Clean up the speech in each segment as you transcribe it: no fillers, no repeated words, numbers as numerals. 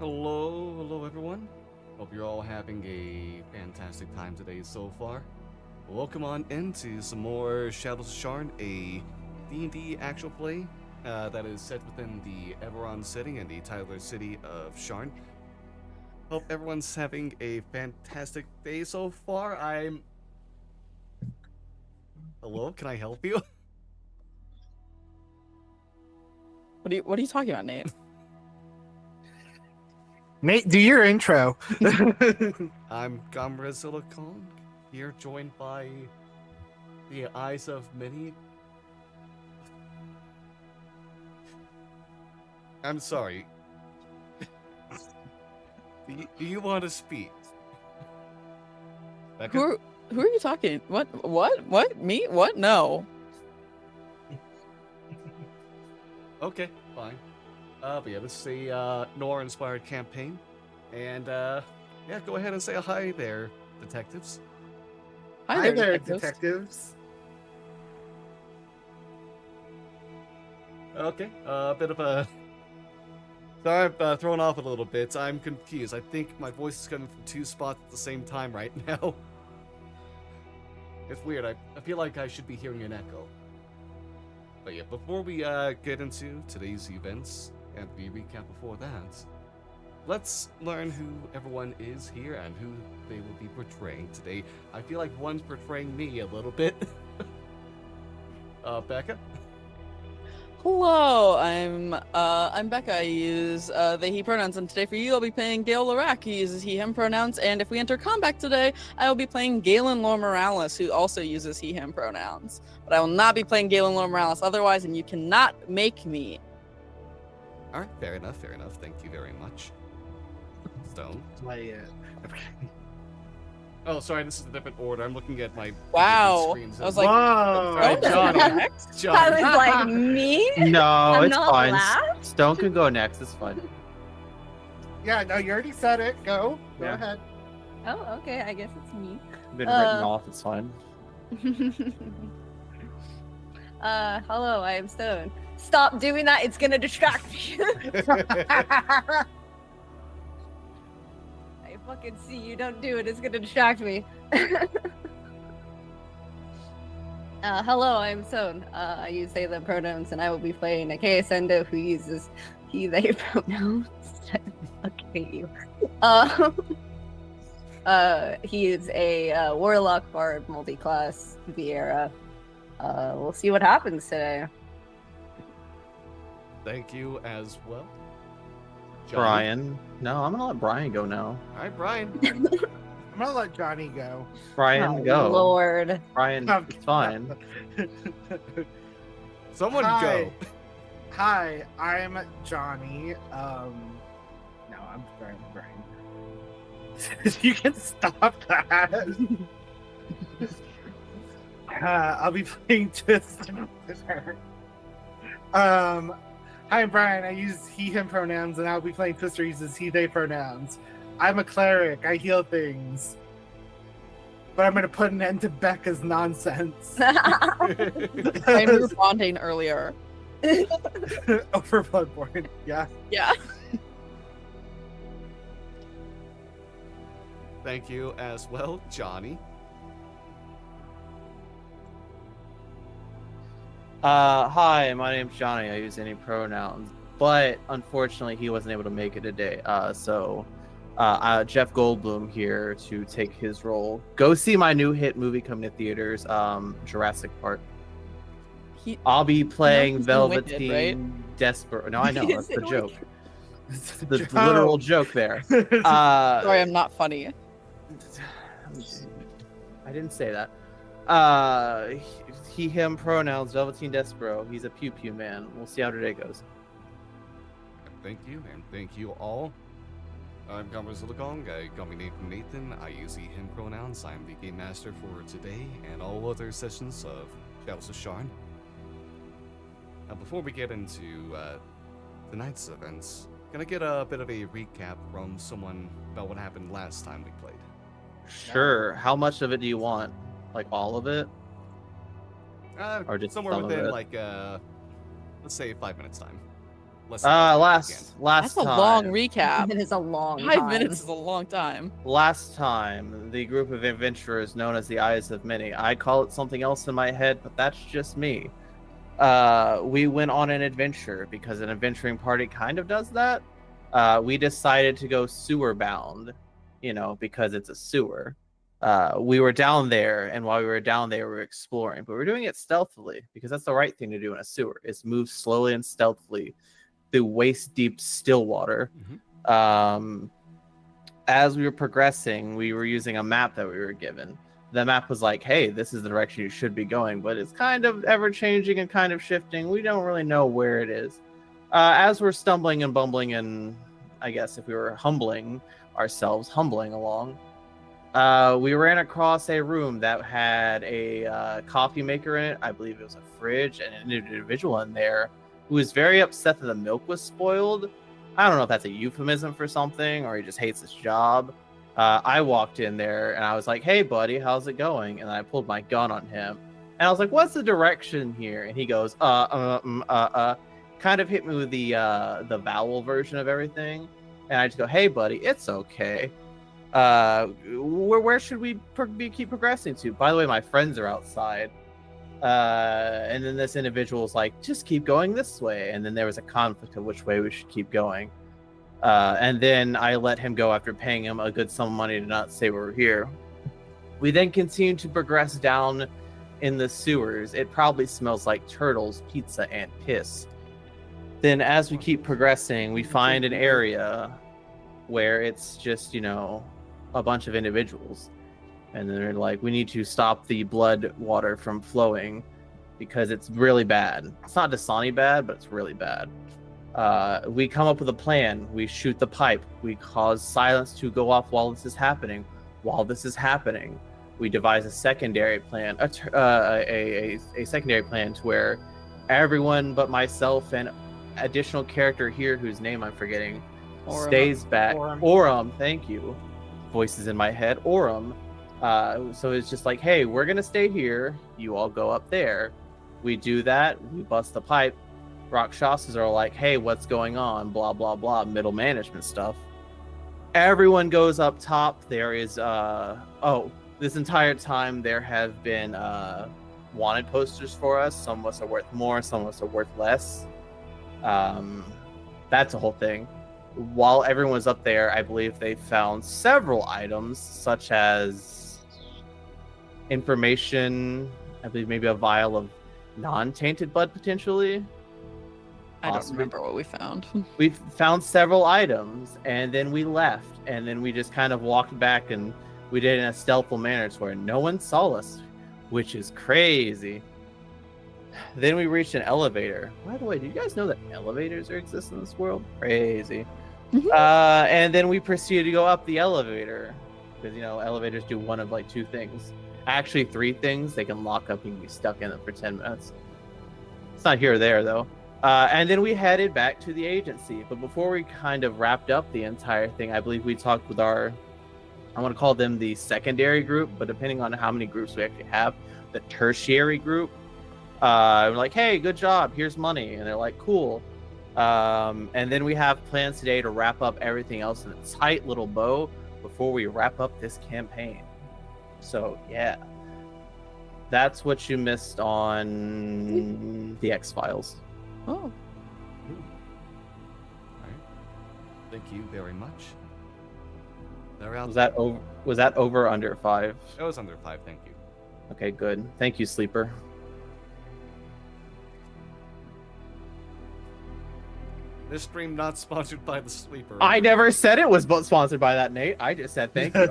Hello everyone. Hope you're all having a fantastic time today so far. Welcome on into some more Shadows of Sharn, a D&D actual play that is set within the Everon setting and the Tyler city of Sharn. Hope everyone's having a fantastic day so far. Hello, can I help you? What are you talking about, Nate? Nate, do your intro. I'm Gamrazilla Kong, here joined by the eyes of many. I'm sorry. Do you want to speak? Becca? Who are you talking? What? Me? What? No. Okay, fine. But yeah, this is a Nora-inspired campaign, and yeah, go ahead and say hi there, detectives. Hi there, detectives. detectives. Okay, a bit of a. Sorry, I'm thrown off a little bit. I'm confused. I think my voice is coming from two spots at the same time right now. It's weird. I feel like I should be hearing an echo. But yeah, before we get into today's events and the recap before that, let's learn who everyone is here and who they will be portraying today. I feel like one's portraying me a little bit. Becca? Hello, I'm Becca. I use they he pronouns, and today for you I'll be playing Gale Larac, who uses he him pronouns, and if we enter combat today, I will be playing Galen Lore Morales, who also uses he him pronouns. But I will not be playing Galen Lore Morales otherwise, and you cannot make me. Alright, fair enough, fair enough. Thank you very much. Stone. Oh, sorry, this is a different order. I'm looking at my Wow. screens. I was like, Whoa, Alright, Johnny. Johnny. I Johnny. was like, me? No, I'm it's not fine. allowed? Stone can go next. It's fine. Yeah, no, you already said it. Go Yeah. ahead. Oh, okay. I guess it's me. Been written off. It's fine. Hello, I am Stone. Stop doing that. It's gonna distract me. I fucking see you. Don't do it. It's gonna distract me. Hello, I'm Stone. I use they, them pronouns, and I will be playing a Sendo who uses he, they pronouns. I hate you. He is a warlock bard multi-class Viera. We'll see what happens today. Thank you as well. Johnny. Brian. No, I'm gonna let Brian go now. Alright, Brian. I'm gonna let Johnny go. Brian, Oh, go. Lord. Brian, it's fine. Someone Hi. go. Hi, I'm Johnny. No, I'm Brian. You can stop that. I'll be playing Twister. Hi, I'm Brian. I use he, him pronouns, and I'll be playing Twister uses he, they pronouns. I'm a cleric. I heal things. But I'm going to put an end to Becca's nonsense. I'm responding earlier. Over Bloodborne, yeah. Yeah. Thank you as well, Johnny. Hi, my name's Johnny. I use any pronouns, but unfortunately, he wasn't able to make it today. So Jeff Goldblum here to take his role. Go see my new hit movie coming to theaters, Jurassic Park. I'll be playing Velveteen Wicked, Desperate. No, I know that's the Is it joke. Wicked? The literal joke there. Sorry, I'm not funny. I didn't say that. He, him pronouns, Velveteen Despero. He's a pew pew man. We'll see how today goes. Thank you, and thank you all. I'm Gamrazilla. I call me Nathan. I use he, him pronouns. I'm the game master for today and all other sessions of Shadows of Sharn. Now, before we get into tonight's events, can I get a bit of a recap from someone about what happened last time we played? Sure. How much of it do you want? Like all of it? Or just somewhere some of within it? like let's say 5 minutes time. Less than that last That's a time. long recap. It is a long 5 time. minutes is a long time. Last time, the group of adventurers known as the Eyes of Many. I call it something else in my head, but that's just me. We went on an adventure because an adventuring party kind of does that. We decided to go sewer bound, because it's a sewer. We were down there, and while we were down there, we were exploring, but we're doing it stealthily because that's the right thing to do in a sewer, is move slowly and stealthily through waist-deep still water. As we were progressing, we were using a map that we were given. The map was like, hey, this is the direction you should be going, but it's kind of ever-changing and kind of shifting. We don't really know where it is. As we're stumbling and bumbling and, I guess if we were humbling ourselves, humbling along, we ran across a room that had a coffee maker in it. I believe it was a fridge, and an individual in there who was very upset that the milk was spoiled. I don't know if that's a euphemism for something or he just hates his job. I walked in there and I was like, hey, buddy, how's it going? And I pulled my gun on him. And I was like, what's the direction here? And he goes, kind of hit me with the vowel version of everything. And I just go, hey, buddy, it's okay. Where should we keep progressing to? By the way, my friends are outside. And then this individual's like, just keep going this way. And then there was a conflict of which way we should keep going. And then I let him go after paying him a good sum of money to not say we're here. We then continue to progress down in the sewers. It probably smells like turtles, pizza, and piss. Then as we keep progressing, we find an area where it's just, a bunch of individuals. And then they're like, we need to stop the blood water from flowing because it's really bad. It's not Dasani bad, but it's really bad. We come up with a plan. We shoot the pipe. We cause silence to go off while this is happening. While this is happening, we devise a secondary plan, a secondary plan to where everyone but myself and additional character here whose name I'm forgetting stays back. Aurum, thank you. Voices in my head. Aurum. So it's just like, hey, we're gonna stay here. You all go up there. We do that. We bust the pipe. Rakshasas are like, hey, what's going on? Blah, blah, blah. Middle management stuff. Everyone goes up top. There is, this entire time there have been wanted posters for us. Some of us are worth more. Some of us are worth less. That's a whole thing. While everyone was up there, I believe they found several items, such as information. I believe maybe a vial of non-tainted blood, potentially. I don't remember what we found. We found several items, and then we left, and then we just kind of walked back, and we did it in a stealthful manner to where no one saw us, which is crazy. Then we reached an elevator. By the way, do you guys know that elevators exist in this world? Crazy. And then we proceeded to go up the elevator because elevators do one of like two things, actually three things. They can lock up and you can be stuck in them for 10 minutes. It's not here or there though. And then we headed back to the agency. But before we kind of wrapped up the entire thing, I believe we talked with I want to call them the secondary group, but depending on how many groups we actually have, the tertiary group. We're like, hey, good job, here's money. And they're like, cool. And then we have plans today to wrap up everything else in a tight little bow before we wrap up this campaign. So yeah, that's what you missed on the X-Files. Oh. All right. Thank you very much. Was that over or under 5? It was under 5, thank you. Okay, good. Thank you, Sleeper. This stream not sponsored by the Sleeper. I never said it was sponsored by that, Nate. I just said thank you.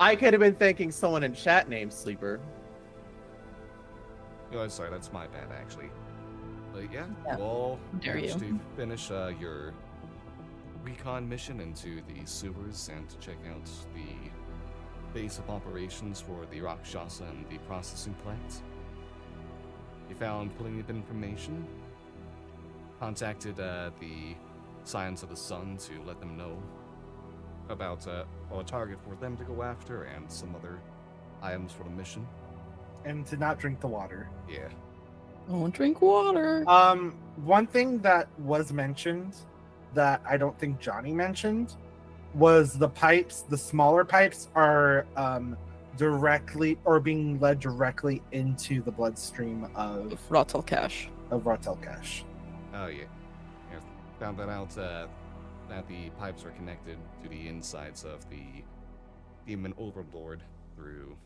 I could have been thanking someone in chat named Sleeper. Oh, sorry, that's my bad, actually. But yeah, Yeah. we'll Dare manage you. to finish your recon mission into the sewers and to check out the base of operations for the Rakshasa and the processing plant. You found plenty of information. Contacted the Science of the Sun to let them know about a target for them to go after and some other items for the mission. And to not drink the water. Yeah. Don't drink water. One thing that was mentioned that I don't think Johnny mentioned was the pipes. The smaller pipes are directly or being led directly into the bloodstream of Rotelcash. Rotelcash. Oh yeah. Yeah, found that out that the pipes are connected to the insides of the demon overlord through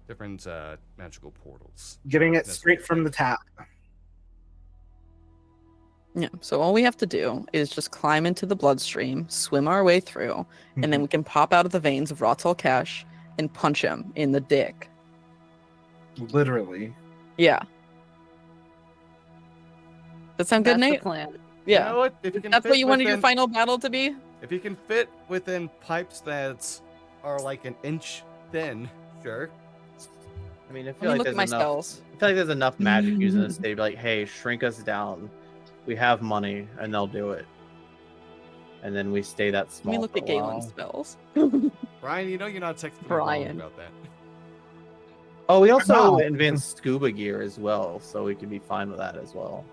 different magical portals. Getting it That's straight what from they- the tap. Yeah, so all we have to do is just climb into the bloodstream, swim our way through, and then we can pop out of the veins of Rotelcash and punch him in the dick. Literally. Yeah. That sound good, That's the Nate? plan. Yeah. You know what? If you can That's fit what you wanted your within- final battle to be? If you can fit within pipes that are like an inch thin, sure. I mean, I Let feel me like look at there's my enough. spells. I feel like there's enough magic used in this. They'd be like, "Hey, shrink us down. We have money," and they'll do it. And then we stay that Let small. me look for at a Galen's while. spells. Brian, you know you're not technically wrong Brian. about that. Oh, we also No. invent scuba gear as well, so we can be fine with that as well.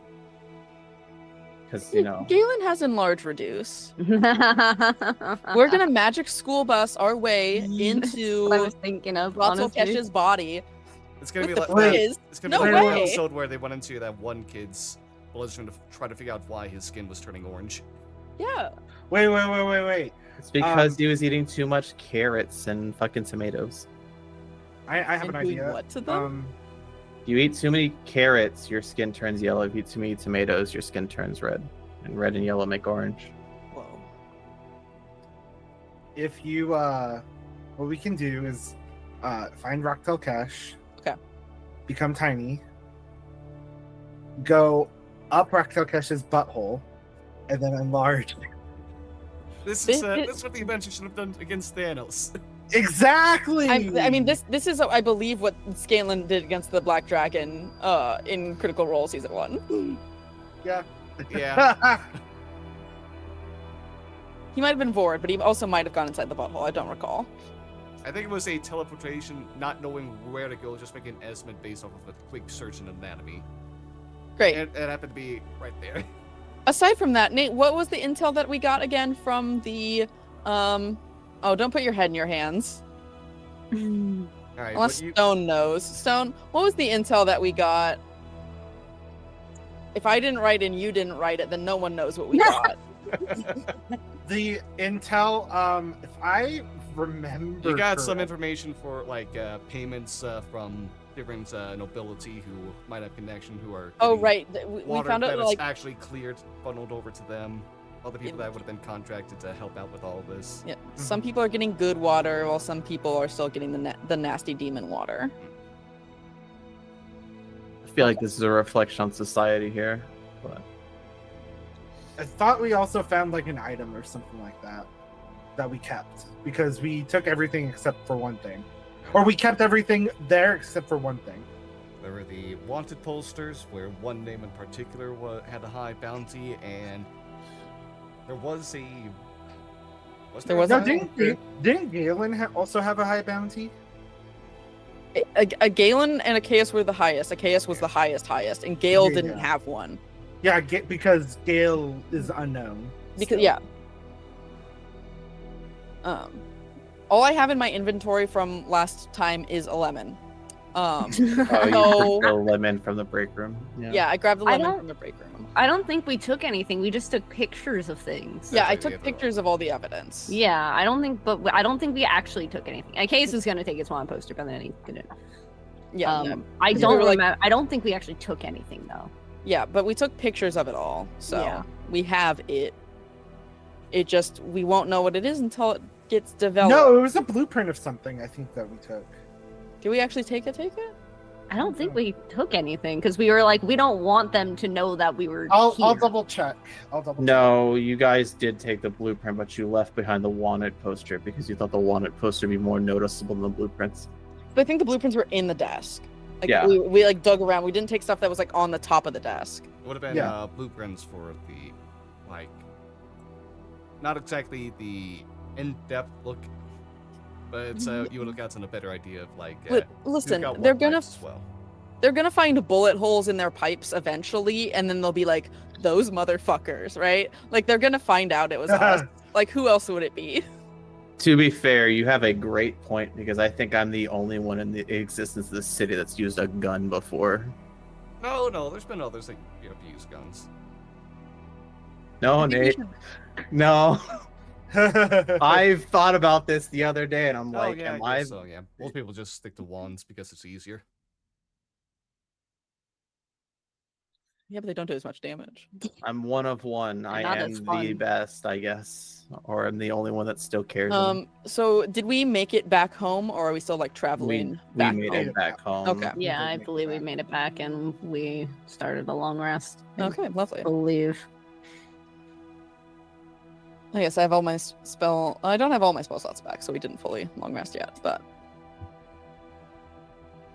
Because Galen has enlarge reduce. We're We're gonna magic school bus our way what I into was thinking of, honestly. Rotelcash's body It's gonna with be the like frizz. it's gonna be No like way. the episode where they went into that one kid's bloodstream to try to figure out why his skin was turning orange. Yeah. Wait. it's because he was eating too much carrots and fucking tomatoes. I have And an doing idea. what to them? If you eat too many carrots, your skin turns yellow. If you eat too many tomatoes, your skin turns red. And red and yellow make orange. Whoa. If you what we can do is find Rocktail Okay. become tiny, go up Rocktail Cash's butthole, and then enlarge. This This- this is what the Avengers should have done against Thanos. Exactly. I mean, this is, I believe, what Scanlan did against the Black Dragon in Critical Role Season 1. Yeah. Yeah. He might have been Vord, but he also might have gone inside the butthole. I don't recall. I think it was a teleportation, not knowing where to go, just making an estimate based off of a quick search in anatomy. Great. And it happened to be right there. Aside from that, Nate, what was the intel that we got again from the Oh, don't put your head in your hands. All right, Unless but you, Stone knows. Stone, what was the intel that we got? If I didn't write it and you didn't write it, then no one knows what we got. The intel, if I remember, you got some correct- information for like payments from different nobility who might have connection, who are Oh, getting right. We water found that out, is like, actually cleared, funneled over to them. Other people that would have been contracted to help out with all of this. yeah, some people are getting good water, while some people are still getting the nasty demon water. I feel like this is a reflection on society here. But I thought we also found like an item or something like that we kept because we took everything except for one thing, or we kept everything there except for one thing. There were the wanted posters, where one name in particular had a high bounty, and there was a. There was No, a- didn't Galen also have a high bounty? A Galen and a Chaos were the highest. A Chaos was the highest, and Gale Yeah. didn't have one. Yeah, because Gale is unknown. Because still. yeah. All I have in my inventory from last time is a lemon. oh, you So- took the lemon from the break room. Yeah, I grabbed the I lemon don't- from the break room. I don't think we took anything. We just took pictures of things. Yeah, I right, took yeah, but- pictures of all the evidence. Yeah, I don't think we actually took anything. Case was gonna take his one poster, but then he didn't. Yeah, yeah. I Because don't we were like- remember. I don't think we actually took anything though. Yeah, but we took pictures of it all, so Yeah. we have it. It just we won't know what it is until it gets developed. No, it was a blueprint of something I think that we took. Did we actually take it? I don't think we took anything because we were like, we don't want them to know that we were. I'll here. double check. No, you guys did take the blueprint, but you left behind the wanted poster because you thought the wanted poster would be more noticeable than the blueprints. But I think the blueprints were in the desk. Like Yeah. we like dug around. We didn't take stuff that was like on the top of the desk. It would have been Yeah. blueprints for the, like, not exactly the in-depth look, but it's you would have gotten a better idea of like. But who listen, got what they're gonna pipes as well. they're gonna find bullet holes in their pipes eventually, and then they'll be like, those motherfuckers, right? Like they're gonna find out it was us. Like who else would it be? To be fair, you have a great point because I think I'm the only one in the existence of the city that's used a gun before. No, there's been others that have used guns. No, I think we Nate. should- No. I've thought about this the other day, and I'm Oh like, yeah, am I I? guess so yeah. Most people just stick to wands because it's easier. Yeah, but they don't do as much damage. I'm one of one. I Not am as the fun. best, I guess, or I'm the only one that still cares. So did we make it back home, or are we still like we traveling back made home? it back home. Okay. Yeah, I make it believe we back. made it back and we started a long rest. I Okay, lovely. believe. I guess I have all my spell. I don't have all my spell slots back, so we didn't fully long rest yet. But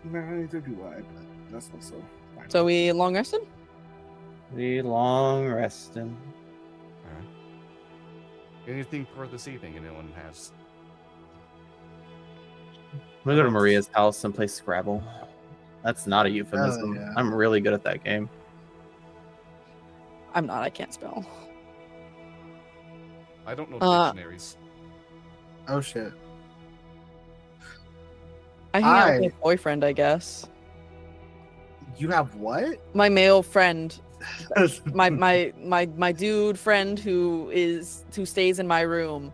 No, neither do I, but that's also fine. so we long rested. The long resting. Alright. Anything for this evening anyone has? I'm gonna go to Maria's house and play Scrabble. That's not a euphemism. yeah. I'm really good at that game. I'm not. I can't spell. I don't know dictionaries. Oh shit. I hang out with I- my boyfriend, I guess. You have what? My male friend, my dude friend who stays in my room,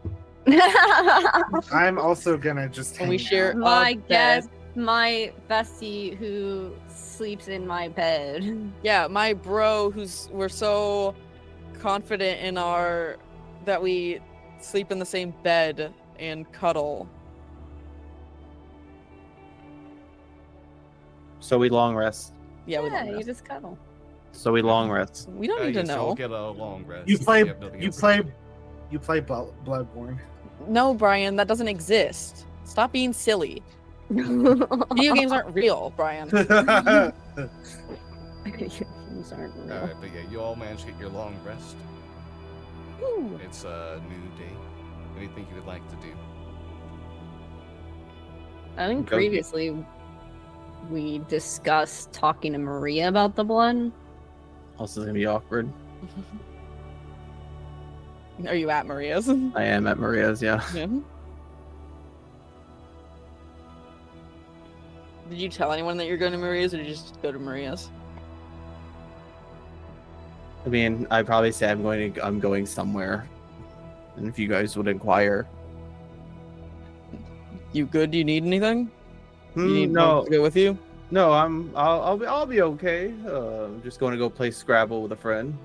I'm also gonna just and we hang share. out. My a bed. guess, my bestie who sleeps in my bed. Yeah, my bro, we're so confident in that we sleep in the same bed and cuddle. So we long rest. Yeah, we Yeah, long you rest. just cuddle. So we long rest. We don't need to Yes, you'll know. get a long rest. You if play have nothing you else to play do. you play Bloodborne. No, Brian, that doesn't exist. Stop being silly. Video games aren't real, Brian. These aren't real. Alright, but yeah, you all managed to get your long rest. Woo. It's a new day. Anything you would like to do? I think Go- previously we discussed talking to Maria about the blood. Also, it's gonna be awkward. Are you at Maria's? I am at Maria's. Yeah. Yeah. Did you tell anyone that you're going to Maria's, or did you just go to Maria's? I mean, I'd probably say I'm going somewhere, and if you guys would inquire. You good? Do you need anything? You need No, someone to go with you? no, I'll be okay. I'm just going to go play Scrabble with a friend.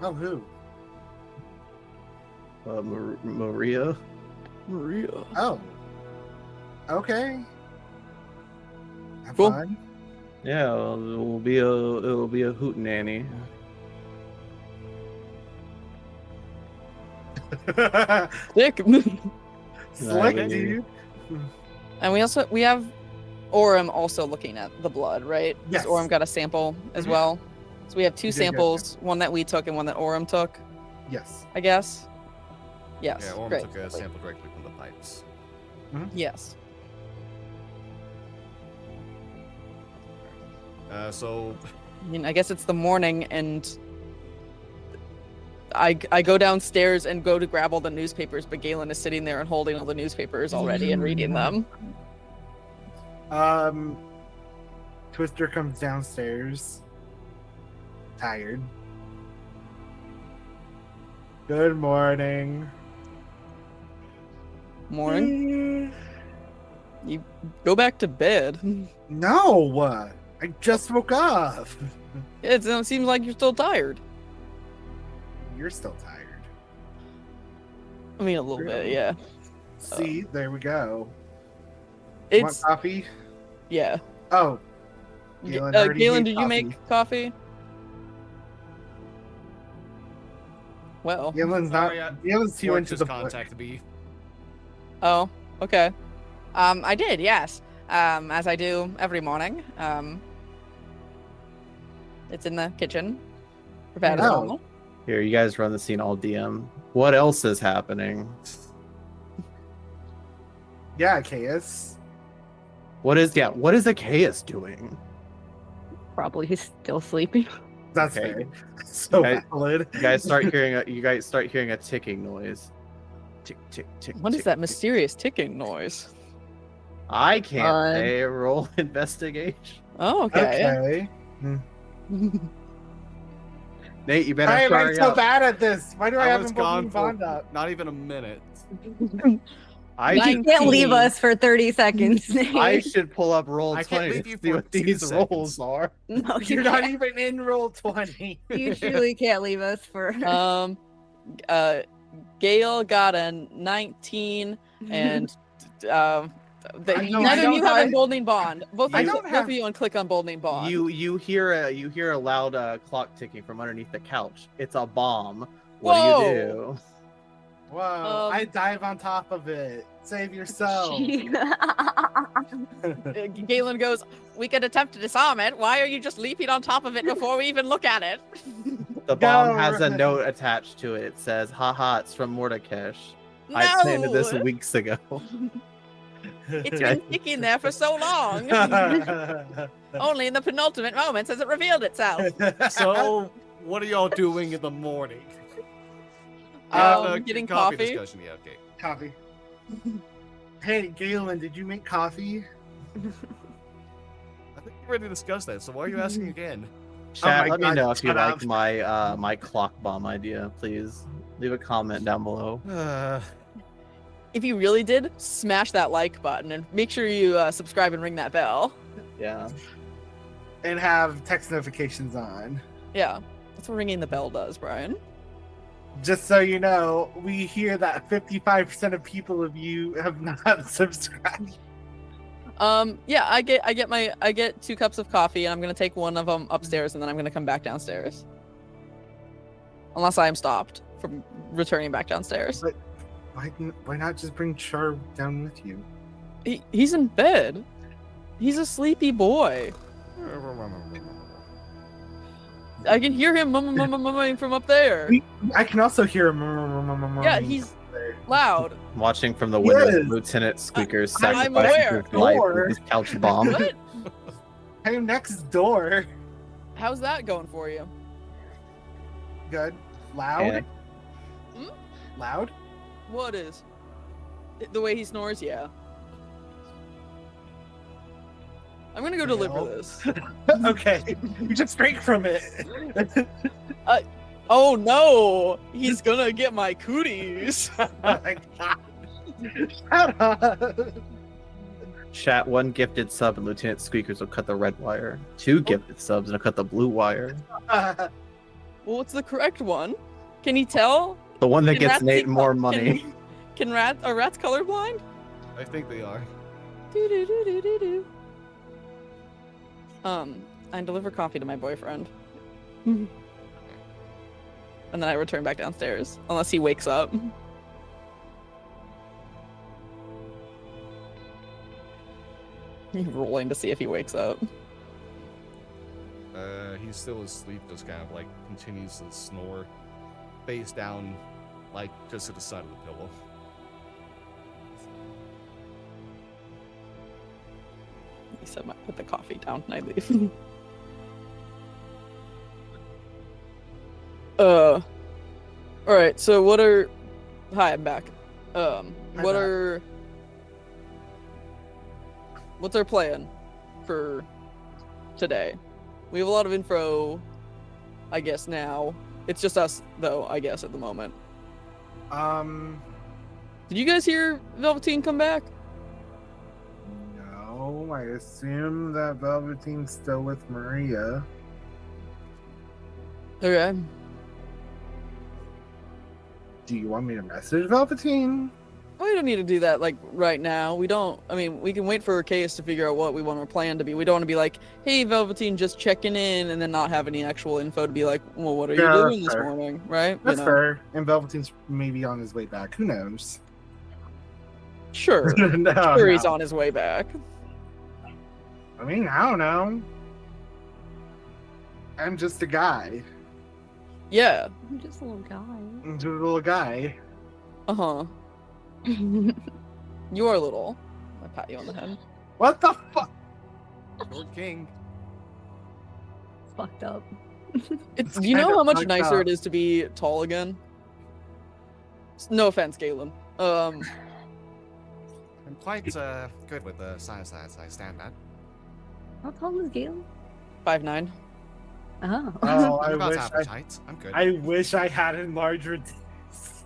Oh, who? Maria. Maria. Oh. Okay. Have Cool. fun. Yeah, it'll be a hootenanny. Dick. Slick, Nice. dude. And we have Orem also looking at the blood, right? 'Cause Yes. Orem got a sample as Mhm. well. So we have two We did get a samples, one that we took and one that Orem took, Yes. I guess. Yes. Yeah, Orm great. took a lovely. sample directly from the pipes. Yes. So I mean, I guess it's the morning, and I go downstairs and go to grab all the newspapers, but Galen is sitting there and holding all the newspapers already and reading them. Twister comes downstairs. Tired. Good morning. Morning. You go back to bed. No! I just woke up. It seems like you're still tired. You're still tired. I mean, a little bit, yeah. See, there we go. Want It's coffee? yeah. Oh, Galen already Galen, made did you make coffee? Well, Galen's Sorry, not. Galen's too Mark into just the contacted me. oh, okay. I did, yes. As I do every morning. It's in the kitchen. Prepared as Oh. normal. Here, you guys run the scene all DM. What else is happening? Yeah, Chaos. What is Zacchaeus doing? Probably he's still sleeping. That's Okay. fair. So Okay. valid. You guys start hearing a ticking noise. Tick tick tick. What is tick. that mysterious ticking noise? I can't Fun. say. Roll investigation. Oh, okay. Okay. Nate, you better Why am I hurry so up. bad at this? Why do I I have was him gone Bond for up? not even a minute. I You should, can't leave 19. us for 30 seconds. I Nate. should pull up roll I can't 20 leave to you see for what 2 these seconds. rolls are. No, you You're not can't. even in roll 20. You truly can't leave us for. Gail got a 19, and I neither of don't you have have- emboldening bond. Both I of don't both have- of you unclick emboldening bond. You hear a loud clock ticking from underneath the couch. It's a bomb. Whoa! What do you do? Whoa, I dive on top of it. Save yourself. Galen goes, "We could attempt to disarm it. Why are you just leaping on top of it before we even look at it?" The bomb Go. has a note attached to it. It says, haha, it's from Mordekash. No, I planted this weeks ago. it's been sticking there for so long. Only in the penultimate moments has it revealed itself. So, what are y'all doing in the morning? Having a Getting coffee coffee. discussion. Yeah, okay. Coffee. Hey, Galen, did you make coffee? I think we're ready to discuss that. So why are you asking again? Chat, my let me God, know if you shut like up. my my clock bomb idea, please. Leave a comment down below. If you really did, smash that like button and make sure you subscribe and ring that bell. Yeah. And have text notifications on. Yeah, that's what ringing the bell does, Brian. Just so you know, we hear that 55% of people of you have not subscribed. Yeah, I get 2 cups of coffee, and I'm gonna take one of them upstairs, and then I'm gonna come back downstairs. Unless I am stopped from returning back downstairs. Why not just bring Char down with you? He's in bed. He's a sleepy boy. I can hear him mumming from up there. I can also hear him. Yeah, he's loud. Watching from the window, Yes. Lieutenant Squeaker's I'm sacrificing aware. his life Door. with his couch bomb. What? I'm next door. How's that going for you? Good. Loud? Okay. Loud? What is? The way he snores, yeah. I'm gonna go deliver Well. this. Okay. You just drank from it. Oh no! He's gonna get my cooties. Oh my God. Shut up. Chat, 1 gifted sub and Lieutenant Squeakers will cut the red wire. 2 gifted subs and will cut the blue wire. Well, what's the correct one? Can you tell? The one that Can gets rats Nate see more col- money. Are rats colorblind? I think they are. Do. I deliver coffee to my boyfriend. And then I return back downstairs. Unless he wakes up. He's rolling to see if he wakes up. He's still asleep, just kind of like continues to snore, face down, like just to the side of the pillow. He said, "Put the coffee down," and I leave. All right. So what are? Hi, I'm back. What back. are? What's our plan for today? We have a lot of info, I guess now. It's just us, though, I guess, at the moment. Did you guys hear Velveteen come back? No, I assume that Velveteen's still with Maria. Okay. Do you want me to message Velveteen? We don't need to do that, like, right now. We don't... I mean, we can wait for a case to figure out what we want our plan to be. We don't want to be like, hey, Velveteen, just checking in, and then not have any actual info to be like, well, what are Yeah, you that's doing this fair. morning, right? That's You know? fair. And Velveteen's maybe on his way back. Who knows? Sure. No, Sure, he's no. on his way back. I mean, I don't know. I'm just a guy. Yeah. I'm just a little guy. I'm just a little guy. Uh-huh. You are little. I pat you on the head. What the fuck? Lord King. fucked up. It's, It's you know kinda how much fucked nicer up. it is to be tall again? No offense, Galen. I'm quite good with the size that I stand at. How tall is Galen? 5'9". Oh. Oh, I'm about average height. I'm good. I wish I had enlarged this.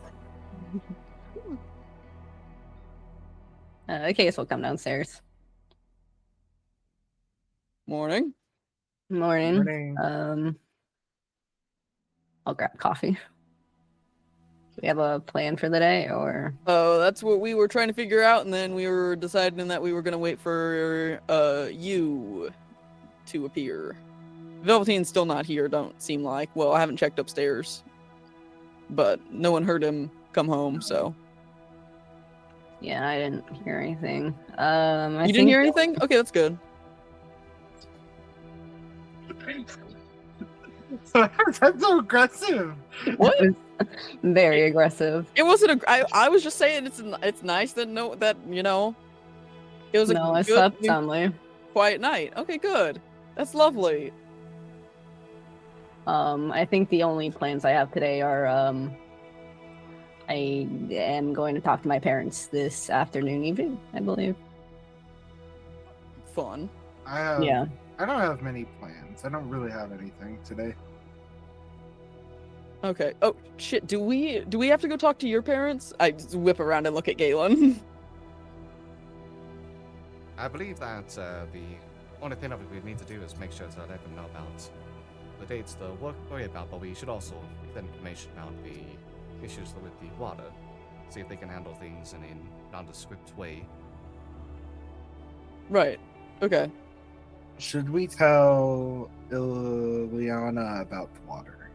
The case will come downstairs. Morning. Morning. Morning. I'll grab coffee. Do we have a plan for the day, or? Oh, that's what we were trying to figure out, and then we were deciding that we were gonna wait for you to appear. Velveteen's still not here, don't seem like. Well, I haven't checked upstairs. But no one heard him come home, so. Yeah, I didn't hear anything. You didn't hear anything? Okay, that's good. That's so aggressive. What? Very aggressive. It wasn't I was just saying it's nice that you know it was No, a I good slept soundly. quiet night. Okay, good. That's lovely. I think the only plans I have today are I am going to talk to my parents this afternoon evening, I believe. Fun. Yeah. I don't have many plans. I don't really have anything today. Okay. Oh shit. Do we have to go talk to your parents? I just whip around and look at Galen. I believe that the only thing that we need to do is make sure to let them know about the dates to worry about, but we should also get information about the issues with the water. See if they can handle things in a nondescript way. Right. Okay. Should we tell Ileana about the water?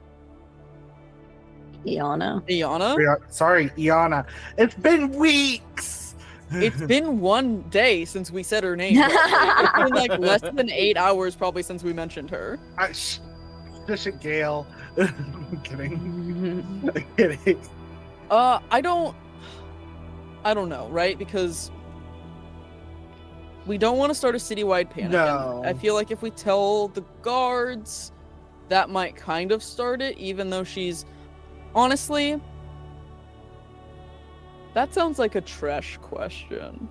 Iana. Iana? Sorry, Iana. It's been weeks! It's been one day since we said her name. It's been like less than 8 hours probably since we mentioned her. Shush it, Gale. I'm kidding. I'm kidding. I don't know, right? Because we don't want to start a citywide panic. No. And I feel like if we tell the guards, that might kind of start it, even though she's honestly, that sounds like a Tresh question.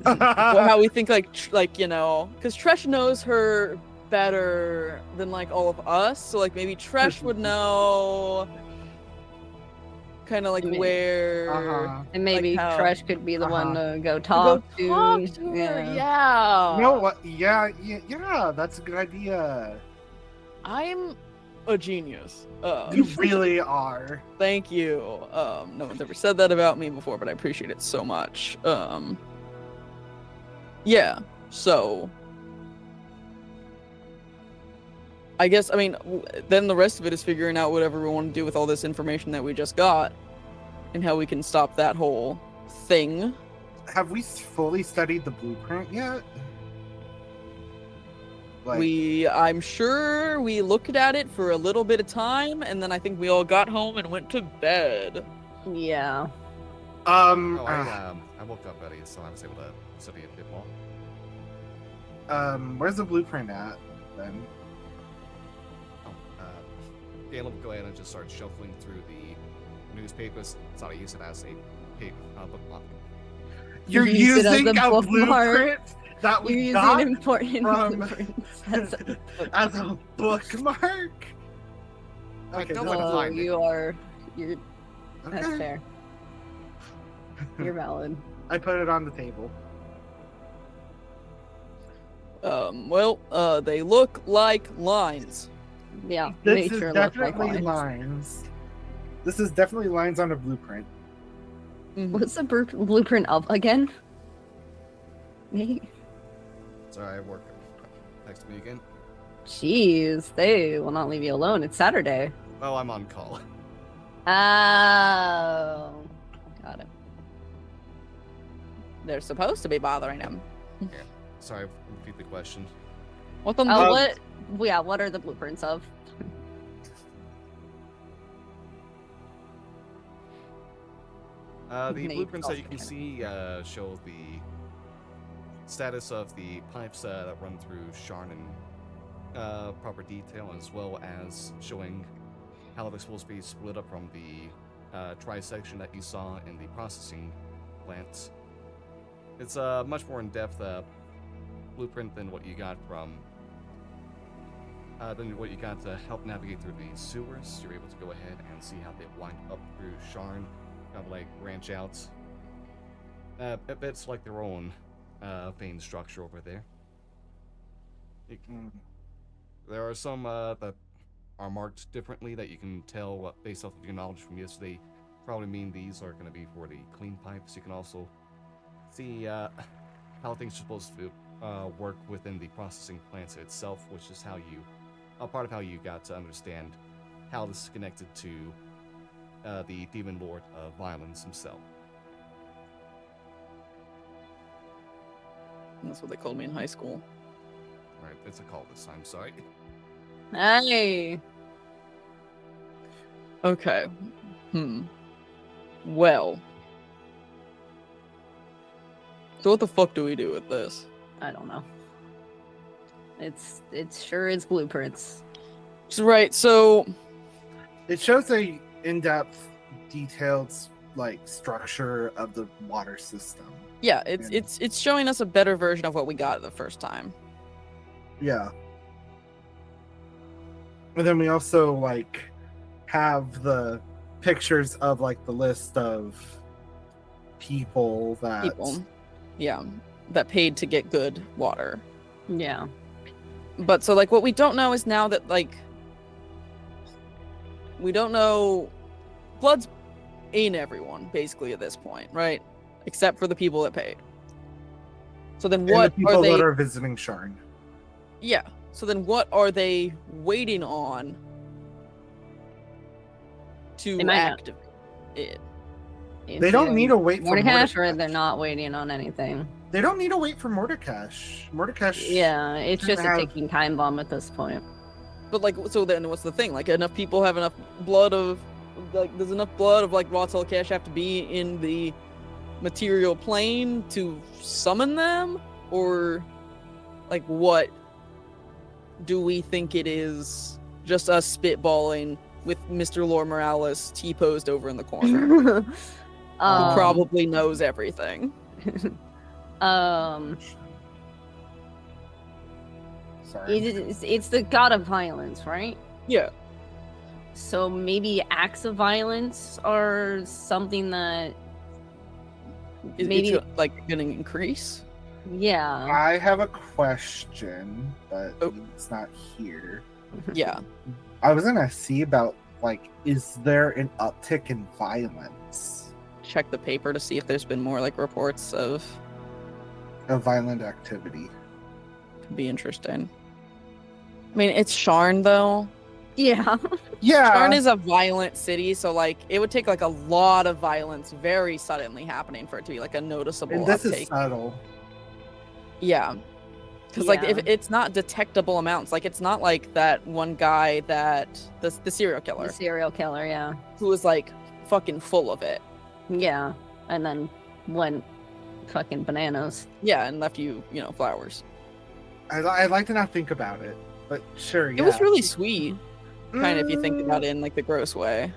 How we think like you know, because Tresh knows her better than like all of us, so like maybe Tresh would know kind of like Maybe. where And maybe like how- Tresh could be the one Uh-huh. to go talk to. her. Yeah. You know what? Yeah, that's a good idea. I'm a genius. You really are. Thank you. No one's ever said that about me before, but I appreciate it so much. Yeah. So I guess, I mean, then the rest of it is figuring out whatever we want to do with all this information that we just got and how we can stop that whole thing. Have we fully studied the blueprint yet? Like, I'm sure we looked at it for a little bit of time, and then I think we all got home and went to bed. Yeah. Oh, I woke up early, so I was able to study a bit more. Where's the blueprint at then? Galen will go ahead and just start shuffling through the newspapers. So I use it as a bookmark. You're Use it as using a a bookmark. blueprint that You're we using got important from blueprints. That's as a bookmark. Okay, no this one is- find it. you're that's okay. fair. You're valid. I put it on the table. They look like lines. Yeah. This Make is sure it looks like definitely lines. lines. This is definitely lines on a blueprint. What's the blueprint of again? Me? Sorry, I work. Text me again. Jeez, they will not leave you alone. It's Saturday. Oh, I'm on call. Oh, got it. They're supposed to be bothering him. Sorry, repeat the question. What the What? Yeah. What are the blueprints of? The Maybe blueprints that you also can see show the status of the pipes that run through Sharn proper detail, as well as showing how they're supposed to be split up from the tri-section that you saw in the processing plant. It's a much more in-depth blueprint than what you got to help navigate through the sewers. You're able to go ahead and see how they wind up through Sharn, kind of like branch out. It's like their own vein structure over there. There are some that are marked differently that you can tell based off of your knowledge from yesterday. Probably mean these are going to be for the clean pipes. You can also see how things are supposed to work within the processing plant itself, which is how you, a part of how you got to understand how this is connected to the Demon Lord of Violence himself. That's what they called me in high school. All right, it's a call this time. Sorry. Hey. Okay. Well. So what the fuck do we do with this? I don't know. It's sure is blueprints. Right, so It shows a in-depth, detailed like structure of the water system. yeah, it's showing us a better version of what we got the first time. Yeah. And then we also like have the pictures of like the list of people that People. Yeah. That paid to get good water. Yeah. But so like what we don't know is now that like we don't know blood's in everyone basically at this point, right? Except for the people that paid. So then and what the people are they that are visiting Sharn. Yeah. So then what are they waiting on to They might not- activate it? They don't need to wait for Mordekash, or Mordekash. they're not waiting on anything. They don't need to wait for Mordekash. Mordekash. Yeah, it's Didn't just have- a ticking time bomb at this point. But like, so then what's the thing? Like, enough people have enough blood of, like, does enough blood of like raw Telcash have to be in the material plane to summon them, or like what do we think it is? Just us spitballing with Mr. Lore Morales T-posed over in the corner, who probably knows everything. Sorry. It's the god of violence, right? Yeah. So maybe acts of violence are something that maybe It's like gonna increase. yeah. I have a question, but Oh. it's not here. Yeah. I was gonna see about like, is there an uptick in violence, Check the paper to see if there's been more like reports of. of violent activity? Could be interesting. I mean, it's Sharn though. Yeah. Yeah. Sharn is a violent city, so like it would take like a lot of violence very suddenly happening for it to be like a noticeable and this uptake. is subtle. Yeah. Because like if Yeah. it's not detectable amounts, like it's not like that one guy that the serial killer The serial killer, yeah. who was like fucking full of it. Yeah. And then went fucking bananas. Yeah, and left you know, flowers. I'd like to not think about it, but sure. It was really sweet, kind of if you think about it in like the gross way.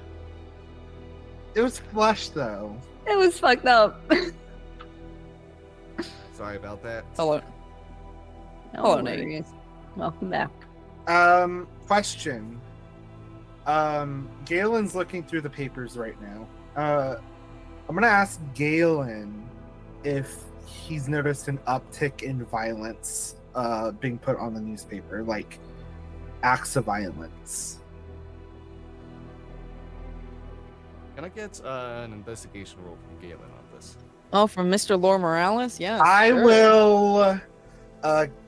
It was flush though. It was fucked up. Sorry about that. Hello. No Hello, Nate. worries. Welcome back. Question. Galen's looking through the papers right now. I'm gonna ask Galen if he's noticed an uptick in violence being put on the newspaper, like acts of violence. Can I get an investigation roll from Galen on this? Oh, from Mr. Lore Morales? Yeah. I sure. will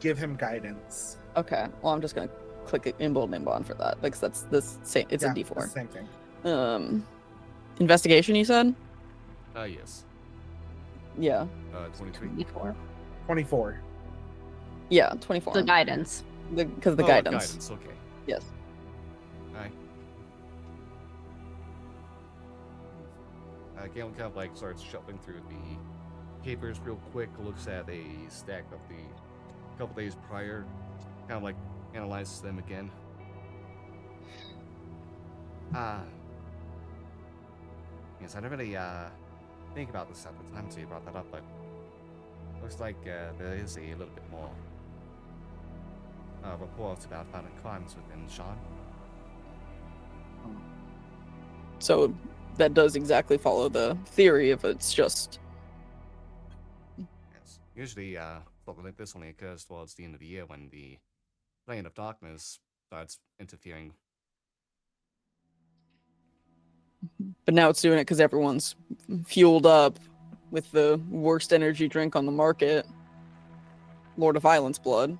give him guidance. Okay. Well, I'm just gonna click it in bold name bond for that because that's the same. It's Yeah, a D4. Same thing. Investigation. You said? Yes. Yeah. 23. 24. 24. Yeah. 24. The guidance. Because the Oh, guidance. okay. Yes. Alright. Galen kind of like starts shuffling through the papers real quick, looks at a stack of the couple days prior, kind of like analyzes them again. Yes, I didn't really think about this at the time until you brought that up, but looks like there is a little bit more reports about violent crimes within Sharn. So that does exactly follow the theory if it's just. Yes. Usually, something like this only occurs towards the end of the year when the plane of darkness starts interfering. But now it's doing it because everyone's fueled up with the worst energy drink on the market, Lord of Violence blood.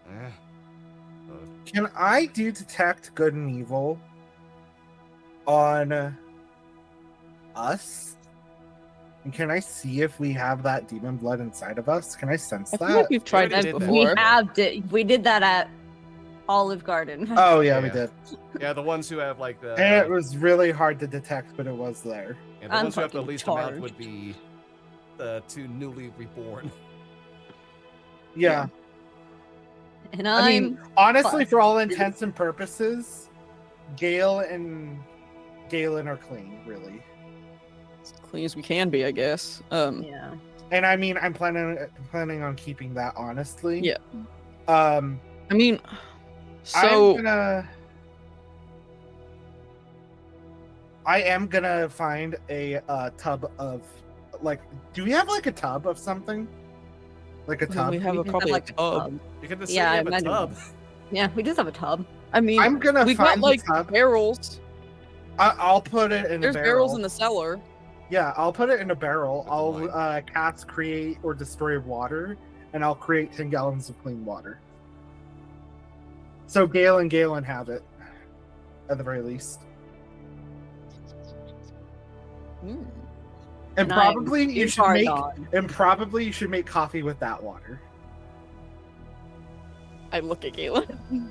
Eh. Can I do detect good and evil on us? And can I see if we have that demon blood inside of us? Can I sense I that? feel like we've tried already this did that. before. We did that at Olive Garden. Oh yeah, we Yeah. did. Yeah, the ones who have like the And it was really hard to detect, but it was there. yeah, the I'm ones who have the fucking least amount charged. would be the two newly reborn. Yeah. And I mean, I'm honestly, plus. for all intents and purposes, Gale and Galen are clean, really. As clean as we can be, I guess. Yeah. And I mean, I'm planning on keeping that, honestly. Yeah. I I mean, so am gonna find a tub of, like, do we have like a tub of something? Like a tub? we have We a just probably like a tub. You can just Yeah, say I you have a imagine. tub. Yeah, we just have a tub. I mean, I'm gonna we've find got like the tub. barrels. I'll put it in There's a barrel. barrels in the cellar. Yeah, I'll put it in a barrel. That's I'll fine. cast create or destroy water, and I'll create 10 gallons of clean water. So Gale and Galen have it, at the very least. Mm. And I'm probably you too should far make gone. coffee with that water. I look at Galen.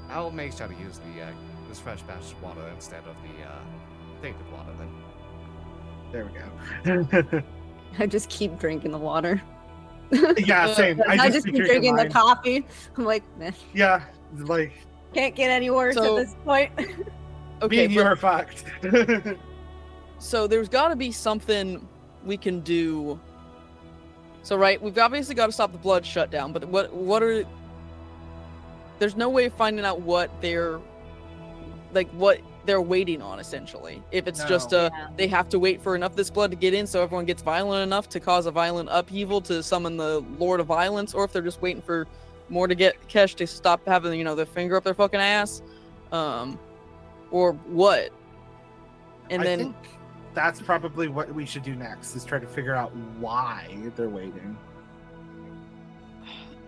I'll make sure to use the this fresh batch of water instead of the tainted water then. There we go. I just keep drinking the water. Yeah, same. I just keep drinking the mine. coffee. I'm like, meh, Yeah, like can't get any worse So- at this point. me Okay, and you but are fucked. so there's got to be something we can do. So right, we've obviously got to stop the blood shutdown. But what are? There's no way of finding out what they're waiting on, essentially. If it's just No. Yeah. they have to wait for enough of this blood to get in, so everyone gets violent enough to cause a violent upheaval to summon the Lord of Violence, or if they're just waiting for more to get Kesh to stop having their finger up their fucking ass, or what? And I then think that's probably what we should do next, is try to figure out why they're waiting.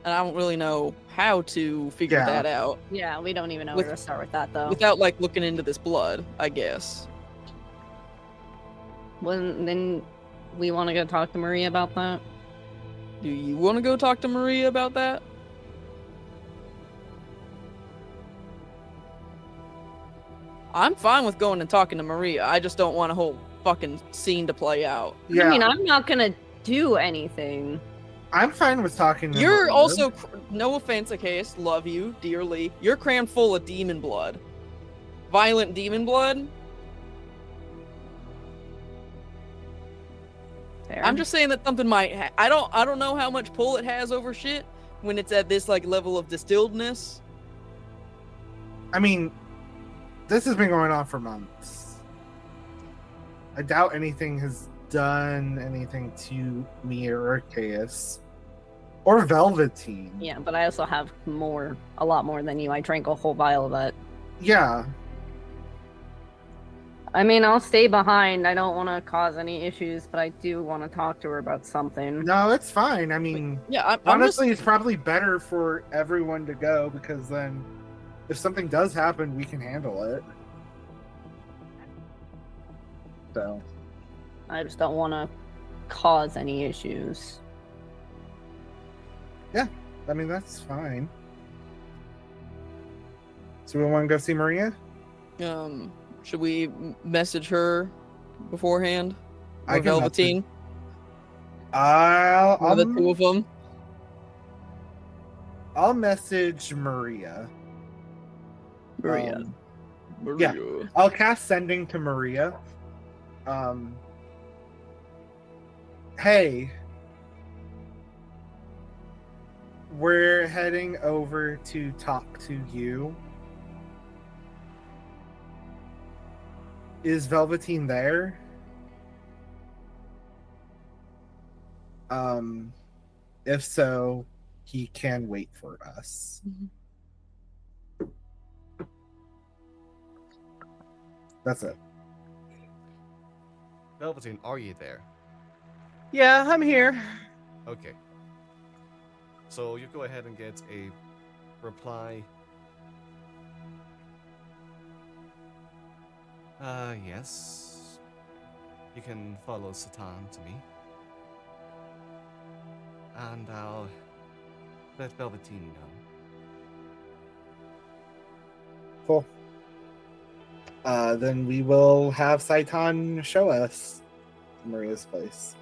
and I don't really know how to figure Yeah. that out Yeah, we don't even know With- where to start with that though. without like looking into this blood, I guess. Then we want to go talk to Maria about that. Do you want to go talk to Maria about that? I'm fine with going and talking to Maria. I just don't want a whole fucking scene to play out. Yeah, I mean, I'm not gonna do anything. I'm fine with talking to You're Maria. also, no offense, Achaeus, love you dearly. You're crammed full of demon blood. Violent demon blood. Fair. I'm just saying that something might. I don't know how much pull it has over shit when it's at this like level of distilledness. I mean, this has been going on for months. I doubt anything has done anything to me or Arceus. Or Velveteen. Yeah, but I also have a lot more than you. I drank a whole vial of it. Yeah. I mean, I'll stay behind. I don't want to cause any issues, but I do want to talk to her about something. No, it's fine. I mean, Yeah, I'm just, honestly, it's probably better for everyone to go, because then if something does happen, we can handle it. So, I just don't want to cause any issues. I mean, that's fine. So we want to go see Maria? should we message her beforehand? I Or can Velveteen? I'll One of the two of them. I'll message Maria. Maria. Um, Maria. I'll cast sending to Maria. Hey, we're heading over to talk to you. Is Velveteen there? If so, he can wait for us. That's it. Velveteen, are you there? Yeah, I'm here. Okay. So you go ahead and get a reply. Yes. You can follow Satan to me. And I'll let Velveteen know. Cool. Then we will have Saitan show us Maria's place.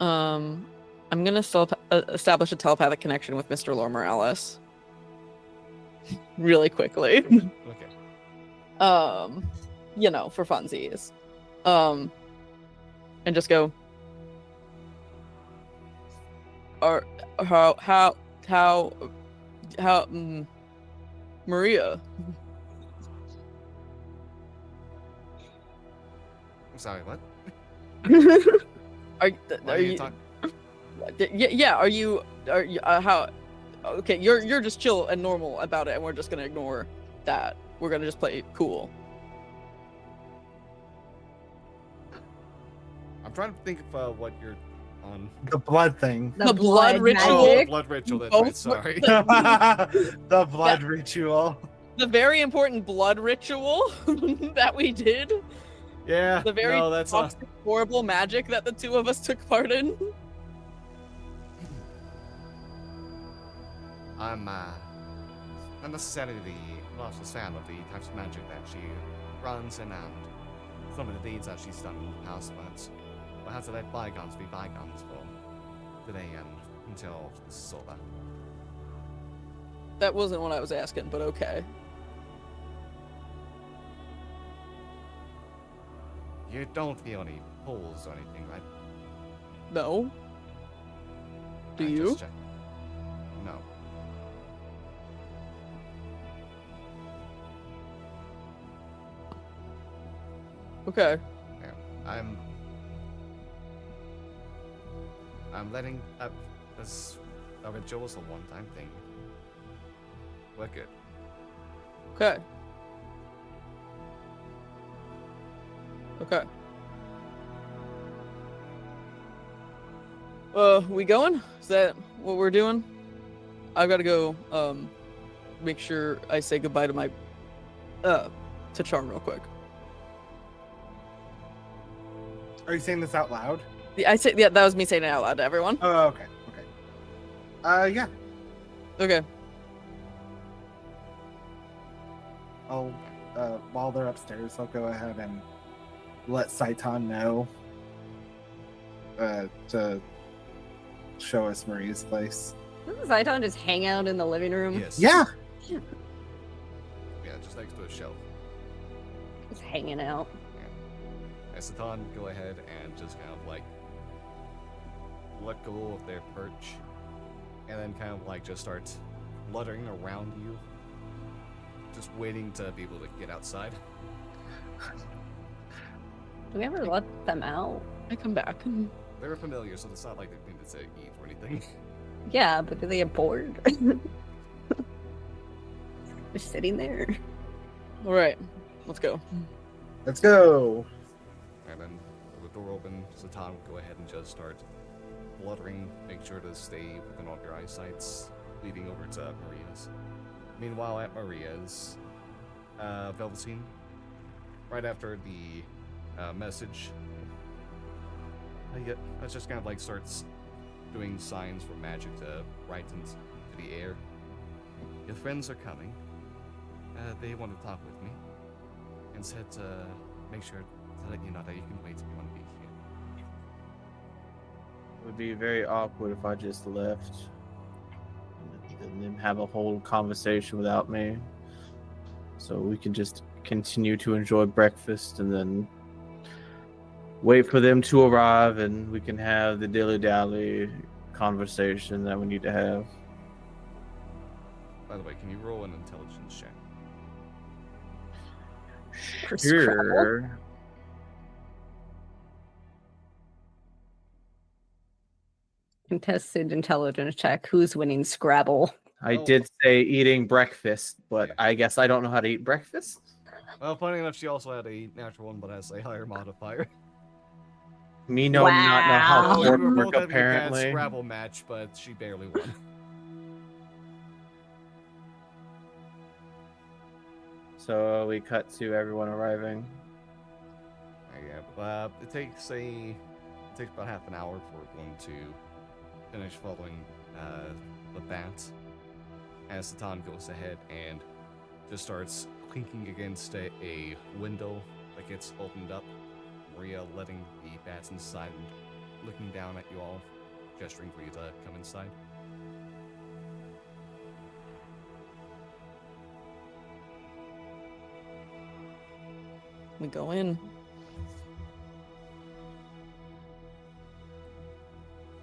I'm gonna still establish a telepathic connection with Mr. Lore Morales. Really quickly. Okay. You know, for funsies. And just go. How Maria. I'm sorry, what? Are Why are you talking? Yeah, are you how okay, you're just chill and normal about it and we're just gonna ignore that. We're gonna just play cool. I'm trying to think of what you're on. The blood thing. The blood ritual. Oh, the magic. blood ritual, that's Both right, sorry. The blood ritual. The very important blood ritual that we did. Yeah, The very no, that's toxic, horrible magic that the two of us took part in. I'm not necessarily the largest fan of the types of magic that she runs and some of the deeds that she's done in the past, but we'll have to let bygones be bygones for today and until this is over. That wasn't what I was asking, but okay. You don't feel any pulls or anything, right? No. Do I you? just checked. No. Okay. Yeah, I'm letting this ritual is a one-time thing. We're good. Okay. Okay. We going? Is that what we're doing? I've got to go, make sure I say goodbye to my, to Sharn real quick. Are you saying this out loud? Yeah, that was me saying it out loud to everyone. Oh, okay. Yeah. Okay. I'll while they're upstairs, I'll go ahead and let Saitan know to show us Maria's place. Doesn't Zaiton just hang out in the living room? Yes. Yeah. Yeah, just next to a shelf. Just hanging out. Satan, go ahead and just kind of like let go of their perch and then kind of like just start fluttering around you, just waiting to be able to get outside. Do we ever let them out? I come back. They're familiar, so it's not like they need to eat or anything. Yeah, but do they get bored? Just sitting there. All right, let's go. Let's go. And then with the door open, Satan would go ahead and just start fluttering, make sure to stay within all your eyesights, leading over to Maria's. Meanwhile, at Maria's, Velveteen, right after the message, that's just kind of like starts doing signs for magic to write into the air. Your friends are coming. They want to talk with me, and said to make sure to let you know that you can wait if you want to be here. It would be very awkward if I just left. and them have a whole conversation without me. So we can just continue to enjoy breakfast and then wait for them to arrive, and we can have the dilly-dally conversation that we need to have. By the way, can you roll an intelligence check? For Scrabble? Sure. Contested intelligence check. Who's winning Scrabble? I Oh. did say eating breakfast, but Yeah. I guess I don't know how to eat breakfast. Well, funny enough, she also had a natural one, but has a higher modifier. Me not know how Wow. So you board were work both having a bad apparently. Scrabble match, but she barely won. So we cut to everyone arriving. Yeah, it takes about half an hour for everyone to finish following the bats. As the time goes ahead and just starts clinking against a window that gets opened up. Maria letting the bats inside and looking down at you all, gesturing for you to come inside. We go in.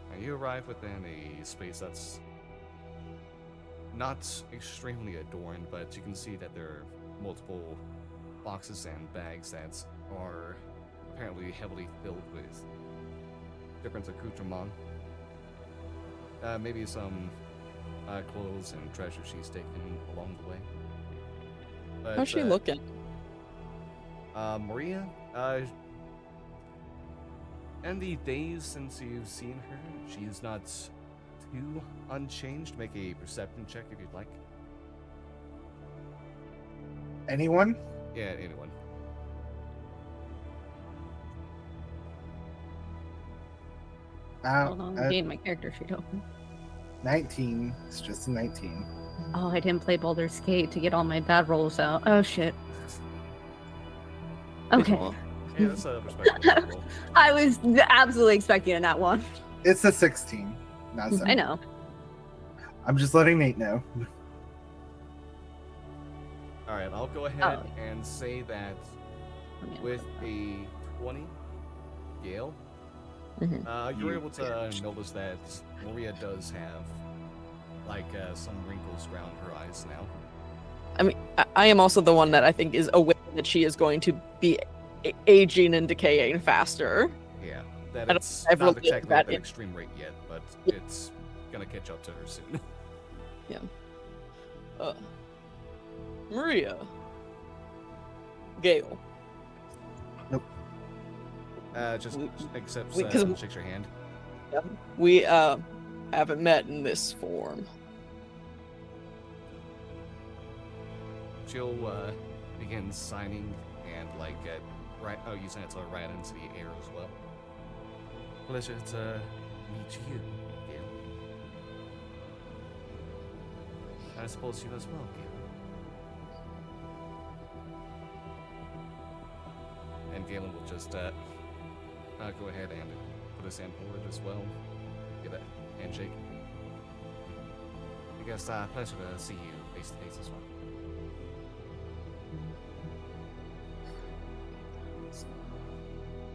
Now you arrive within a space that's not extremely adorned, but you can see that there are multiple boxes and bags that are apparently heavily filled with different accoutrements. Maybe some clothes and treasure she's taken along the way. But, How's she looking? Maria, in the days since you've seen her, she's not too unchanged. Make a perception check if you'd like. Anyone? Yeah, anyone. Hold on, I'm getting my character sheet open. 19. It's just a 19. Oh, I didn't play Baldur's Gate to get all my bad rolls out. Oh shit. Okay. Yeah, that's a respectable roll. I was absolutely expecting a nat one. It's a 16. Not a 17. I know. I'm just letting Nate know. All right, I'll go ahead and say that with a 20, Gale, you're able to notice that Maria does have some wrinkles around her eyes now. I mean, I am also the one that I think is aware that she is going to be aging and decaying faster. Yeah, that I don't it's ever not live exactly that at an in- extreme rate yet, but Yeah. it's gonna catch up to her soon. Maria. Gale. Just We- accepts, we- 'cause- shakes your hand. We haven't met in this form. She'll begin signing and you send it to right into the air as well. Pleasure to meet you, Gale. I suppose you as well, Gale. And Galen will just go ahead and put his hand forward as well. Give a handshake. I guess pleasure to see you face to face as well.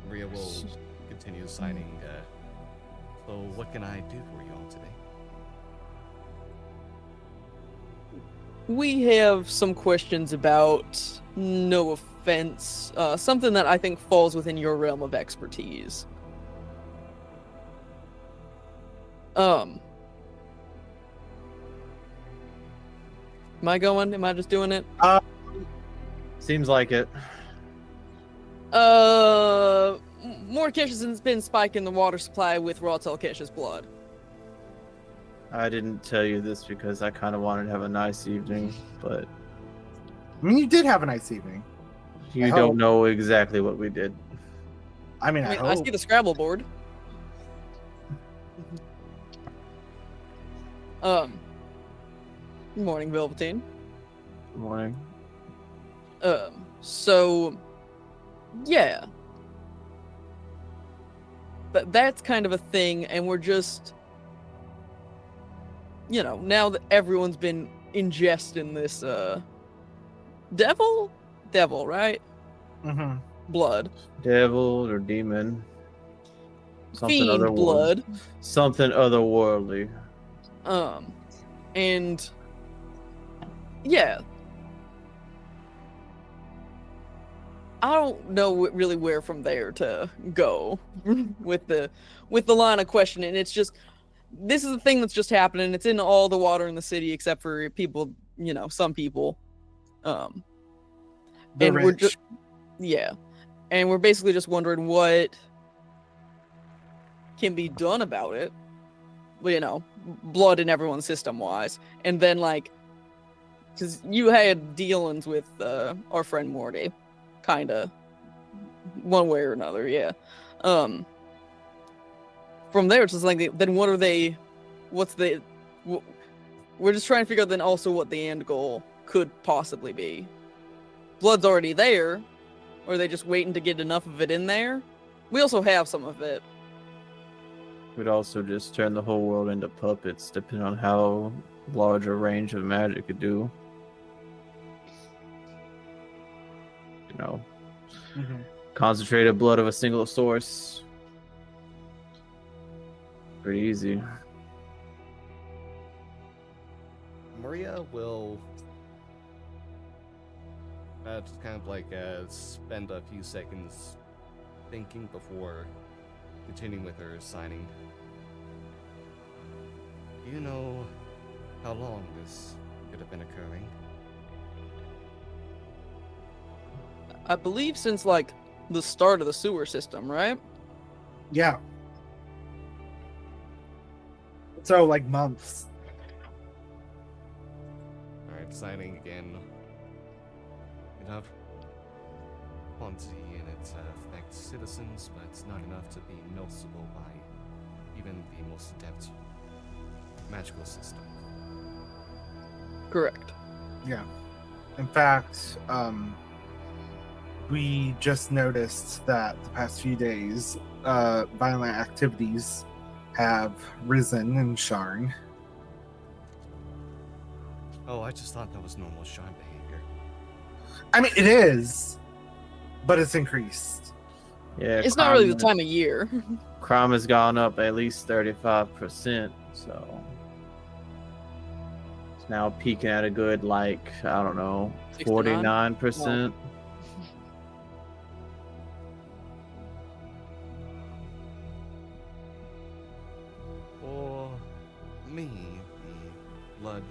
Maria will continue signing. So what can I do for you all today? We have some questions about, no offense, something that I think falls within your realm of expertise. Am I going? Am I just doing it? Seems like it. Morticians has been spiking the water supply with raw Telkesh's blood. I didn't tell you this because I kind of wanted to have a nice evening, but I mean, you did have a nice evening. you I don't hope. know exactly what we did. I mean, I mean, I I hope. see the Scrabble board. Good morning, Velveteen. Good morning. So, yeah. But that's kind of a thing, and we're just... you know, now that everyone's been ingesting this devil, right? Mm-hmm. Blood, Devil or demon. Something fiend otherworldly. blood. Something otherworldly. And yeah, I don't know really where from there to go with the line of questioning. It's just, this is the thing that's just happening. It's in all the water in the city except for people, you know, some people. The And we're rich. just, yeah, and we're basically just wondering what can be done about it. Well, you know, blood in everyone's system wise, and then like, because you had dealings with our friend Morty, kind of, one way or another, yeah. From there, it's just like, then what are they? What's the? We're just trying to figure out then also what the end goal could possibly be. Blood's already there, or are they just waiting to get enough of it in there? We also have some of it. We'd also just turn the whole world into puppets, depending on how large a range of magic could do. You know, Mm-hmm. concentrated blood of a single source. Pretty easy. Maria will just kind of like spend a few seconds thinking before continuing with her signing. Do you know how long this could have been occurring? I believe since like the start of the sewer system, right? Yeah. So like months. Alright, signing again. Enough quantity and it affects citizens, but it's not enough to be noticeable by even the most adept magical system. Correct. Yeah. In fact, we just noticed that the past few days, violent activities have risen in Sharn. Oh, I just thought that was normal Sharn behavior. I mean, it is, but it's increased. Yeah, It's not really the time of year. Crime has gone up at least 35%, so it's now peaking at a good, like, I don't know, 69? 49%. For me, the blood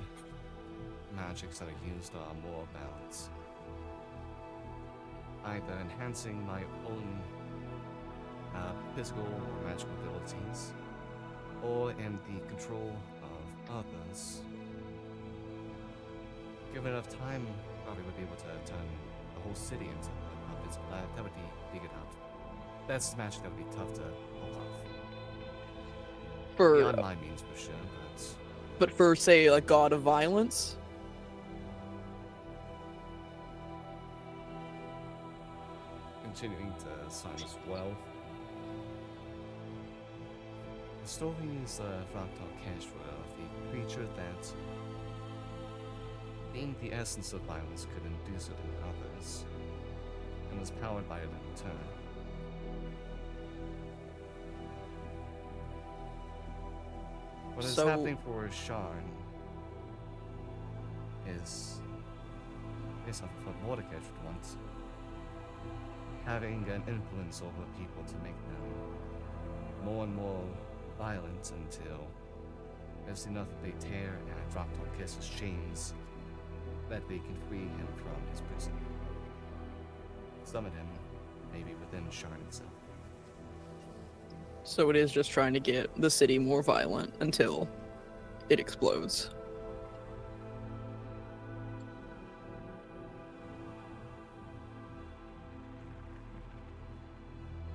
magics that are used are more about either enhancing my own physical or magical abilities, or in the control of others. Given enough time, probably would be able to turn the whole city into puppets, but that would be big enough. That's the magic that would be tough to pull off. For Beyond my means, for sure, but for say like god of violence. continuing to sign as well. The stories Fractal Cash were of the creature that, being the essence of violence, could induce it in others, and was powered by it in turn. What is So- happening for Sharn is based on what Mordecai would want. Having an influence over people to make them more and more violent until there's enough that they tear and drop on Kiss's chains that they can free him from his prison. Summon him, maybe within Sharn itself. So it is just trying to get the city more violent until it explodes.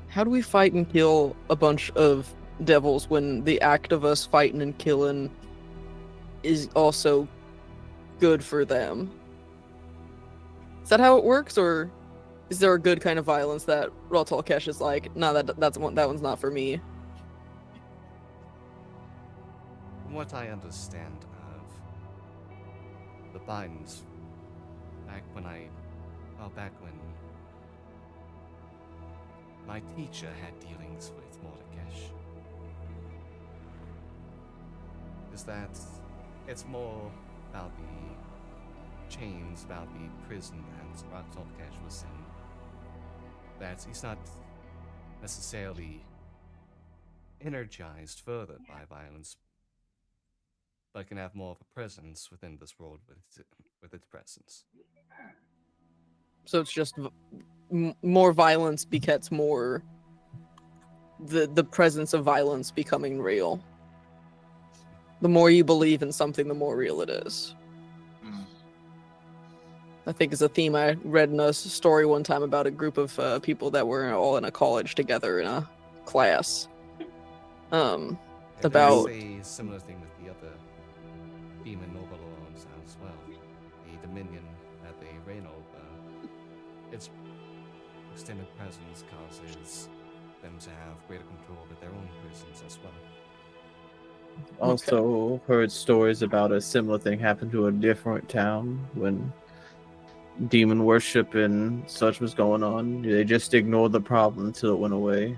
How do we fight and kill a bunch of devils when the act of us fighting and killing is also good for them? Is that how it works, or is there a good kind of violence that Raltalkesh is like, no, that one's not for me? From what I understand, violence back when my teacher had dealings with Mordekash. Is that it's more about the chains, about the prison that Mordekash was in. That he's not necessarily energized further by violence, but can have more of a presence within this world with its presence. So it's just more violence begets more the presence of violence becoming real. The more you believe in something, the more real it is. I think is a theme I read in a story one time about a group of people that were all in a college together in a class. And About there's a similar thing with the other demon overlords as well. The dominion that they reign over, its extended presence causes them to have greater control over their own prisons as well. Also heard stories about a similar thing happened to a different town when demon worship and such was going on. They just ignored the problem until it went away.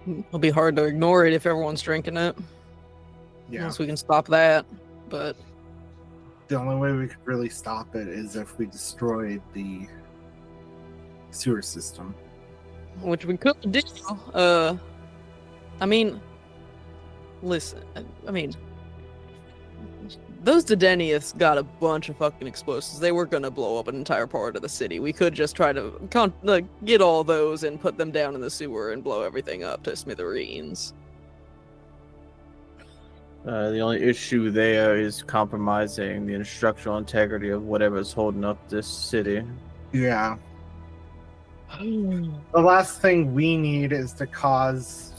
It'll be hard to ignore it if everyone's drinking it. Yeah. Unless we can stop that. But The only way we could really stop it is if we destroyed the sewer system. which we could do. I mean, listen. I mean, those Dedenius got a bunch of fucking explosives. They were gonna blow up an entire part of the city. We could just try to get all those and put them down in the sewer and blow everything up to smithereens. The only issue there is compromising the structural integrity of whatever's holding up this city. Yeah. The last thing we need is to cause.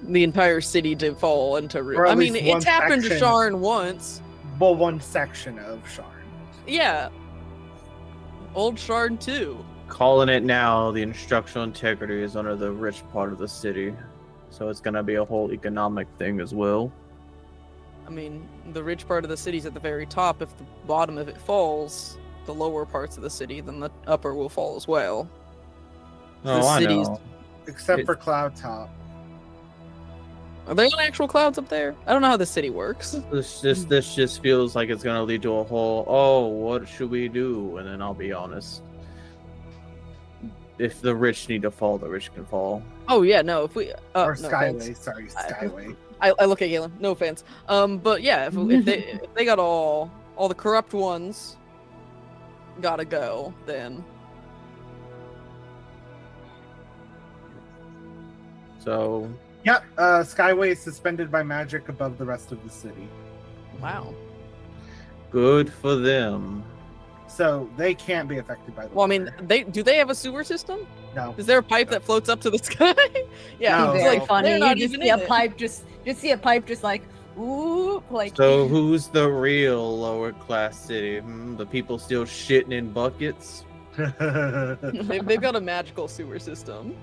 The entire city to fall into ruin. Or at I mean, least it's one happened to section. Sharn once. Well, one section of Sharn. Yeah. Old Sharn too. Calling it now, the structural integrity is under the rich part of the city. So it's going to be a whole economic thing as well. I mean, the rich part of the city's at the very top. If the bottom of it falls, the lower parts of the city, then the upper will fall as well. Oh, I know. Except It- for Cloud Top. Are they on actual clouds up there? I don't know how the city works. This just feels like it's gonna lead to a whole, oh, what should we do? And then I'll be honest. If the rich need to fall, the rich can fall. Oh yeah, no. If we Or no Skyway. offense. Sorry, Skyway. I look at Galen. No offense. But yeah, if they got all the corrupt ones gotta go, then So Yep, Skyway is suspended by magic above the rest of the city. wow. good for them. So they can't be affected by the Well, I mean, water. do they have a sewer system? No. Is there a pipe that floats up to the sky? Yeah, No. it's Very like funny. they're You not just even see a in it. pipe, just see a pipe, just like ooh, like. So who's the real lower class city? The people still shitting in buckets? They've got a magical sewer system.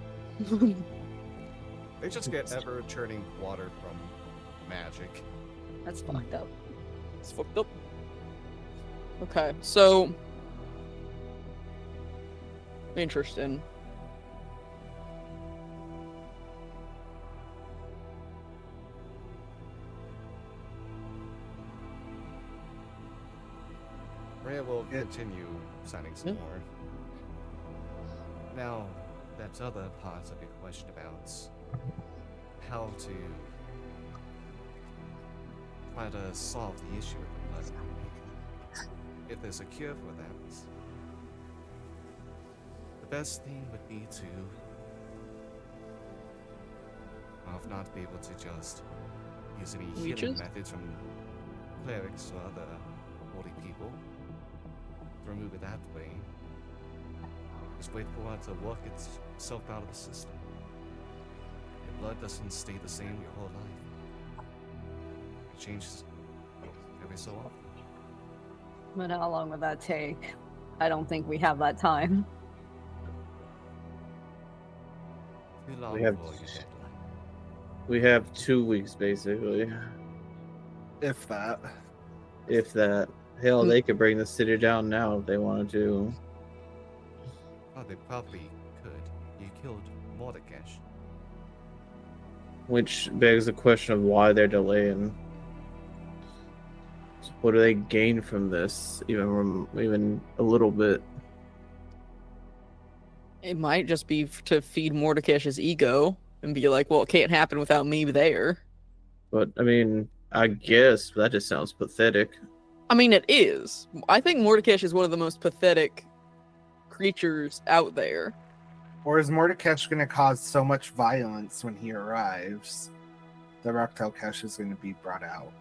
They just get ever churning water from magic. That's fucked up. It's fucked up. Okay, so interesting. Rhea will continue signing some more. Now, that's other parts of your question about how to try to solve the issue with the blood. If there's a cure for that, the best thing would be to, well, if not be able to just use any healing Leeches? methods from clerics or other holy people, to remove it that way. Just wait for it to work itself out of the system. Your blood doesn't stay the same your whole life. It changes every so often. But how long would that take? I don't think we have that time. Too long We have- for your deadline. We have 2 weeks basically, If that. if that. Hell, they could bring the city down now if they wanted to. Oh, they probably could. You killed Mordekash. Which begs the question of why they're delaying. What do they gain from this, even a little bit? It might just be to feed Mordekaiser's ego and be like, well, it can't happen without me there. But I mean, I guess that just sounds pathetic. I mean, it is. I think Mordekaiser is one of the most pathetic creatures out there. Or is Mordekash going to cause so much violence when he arrives that Raktelkash is going to be brought out?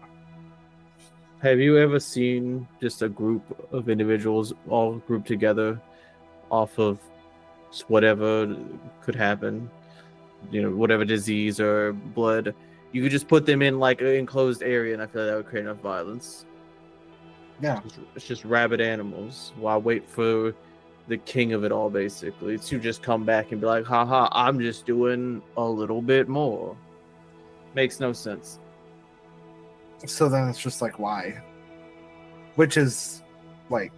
Have you ever seen just a group of individuals all grouped together off of whatever could happen? You know, whatever disease or blood. You could just put them in like an enclosed area, and I feel like that would create enough violence. Yeah. It's just rabid animals. Why wait for the king of it all, basically, to just come back and be like, haha, I'm just doing a little bit more. Makes no sense. So then it's just like, why? Which is like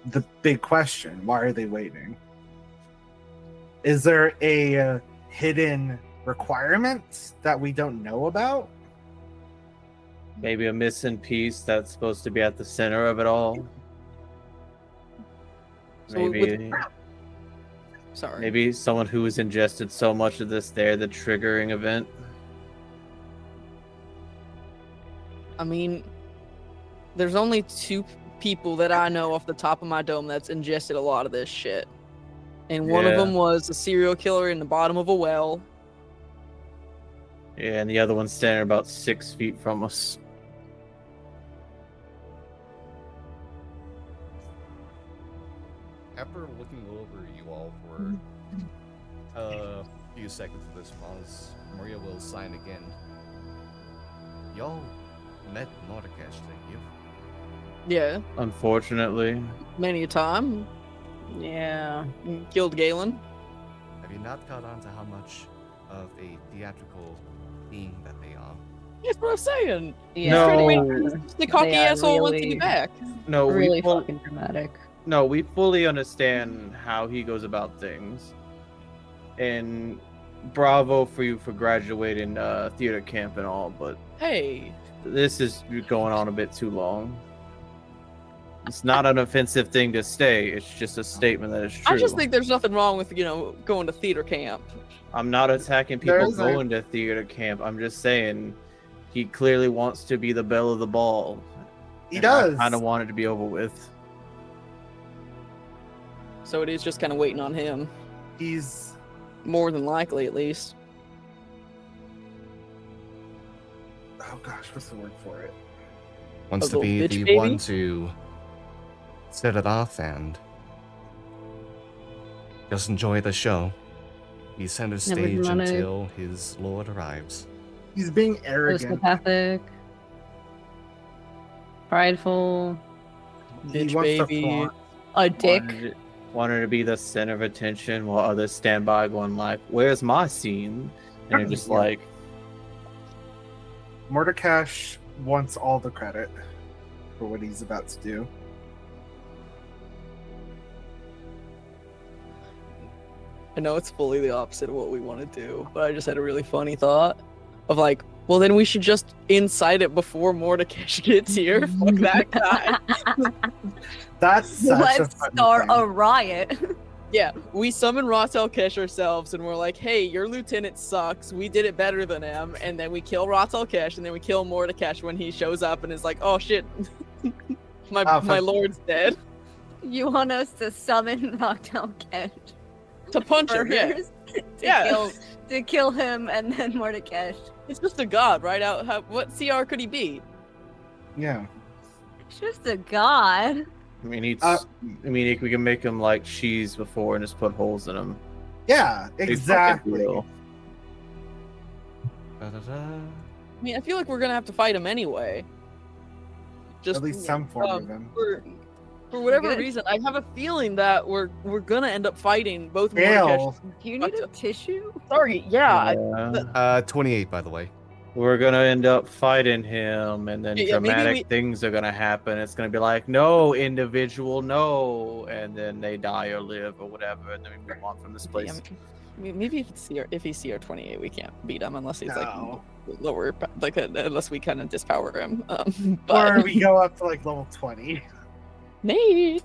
the big question. Why are they waiting? Is there a hidden requirement that we don't know about? Maybe a missing piece that's supposed to be at the center of it all. So Sorry. Maybe someone who has ingested so much of this, they're the triggering event. I mean, there's only 2 people that I know off the top of my dome that's ingested a lot of this shit. And one of Yeah. them was a serial killer in the bottom of a well. Yeah, and the other one's standing about 6 feet from us. After looking over you all for a few seconds of this pause, Maria will sign again. Y'all met Mordekash, didn't you? Yeah, Unfortunately. many a time. Yeah. Killed Galen. Have you not caught on to how much of a theatrical being that they are? That's what I'm saying. Yeah. No. The cocky They are asshole wants to be really- back. No, Really fucking dramatic. No, we fully understand how he goes about things. And bravo for you for graduating theater camp and all, but Hey, this is going on a bit too long. It's not an offensive thing to say, it's just a statement that is true. I just think there's nothing wrong with, going to theater camp. I'm not attacking There people is a- going to theater camp. I'm just saying he clearly wants to be the belle of the ball. He and does. I kind of want it to be over with. So it is just kind of waiting on him. He's More than likely, at least. oh gosh, what's the word for it? Wants A to little be bitch the baby? one to set it off and just enjoy the show. Be center stage dramatic. until his lord arrives. He's being arrogant. Sociopathic. Prideful. He Bitch wants to baby. flaunt. A dick. Wanted to be the center of attention while others stand by going like, where's my scene? And you're just Yeah. like, Mordekash wants all the credit for what he's about to do. I know it's fully the opposite of what we want to do, but I just had a really funny thought of like, well, then we should just incite it before Mordecai gets here. Fuck that guy. That's such a Let's funny start thing. a riot. Yeah, we summon Ratel Kesh ourselves, and we're like, hey, your lieutenant sucks. We did it better than him. And then we kill Ratel Kesh, and then we kill Mordecai when he shows up and is like, oh shit, my fuck. lord's dead. You want us to summon Raktel Kesh To punch him, yeah. first Yeah. to kill him, and then Mordecai. It's just a god, right? What CR could he be? Yeah. It's just a god. I mean, Uh, we can make him like cheese before and just put holes in him. Yeah, Big fucking exactly. deal. Da-da-da. I mean, I feel like we're gonna have to fight him anyway. Just At least some form um, of him. for For whatever good? reason, I have a feeling that we're gonna end up fighting both Mordecai. Gale. Do you need a tissue? Sorry, yeah. Yeah. 28, by the way. We're gonna end up fighting him, and then Yeah, maybe dramatic things are gonna happen. It's gonna be like, no, individual, no, and then they die or live or whatever, and then we move on from this place. Maybe if he's CR 28, we can't beat him unless he's No. like lower, like unless we kind of dispower him. Or we go up to like level 20. Nate.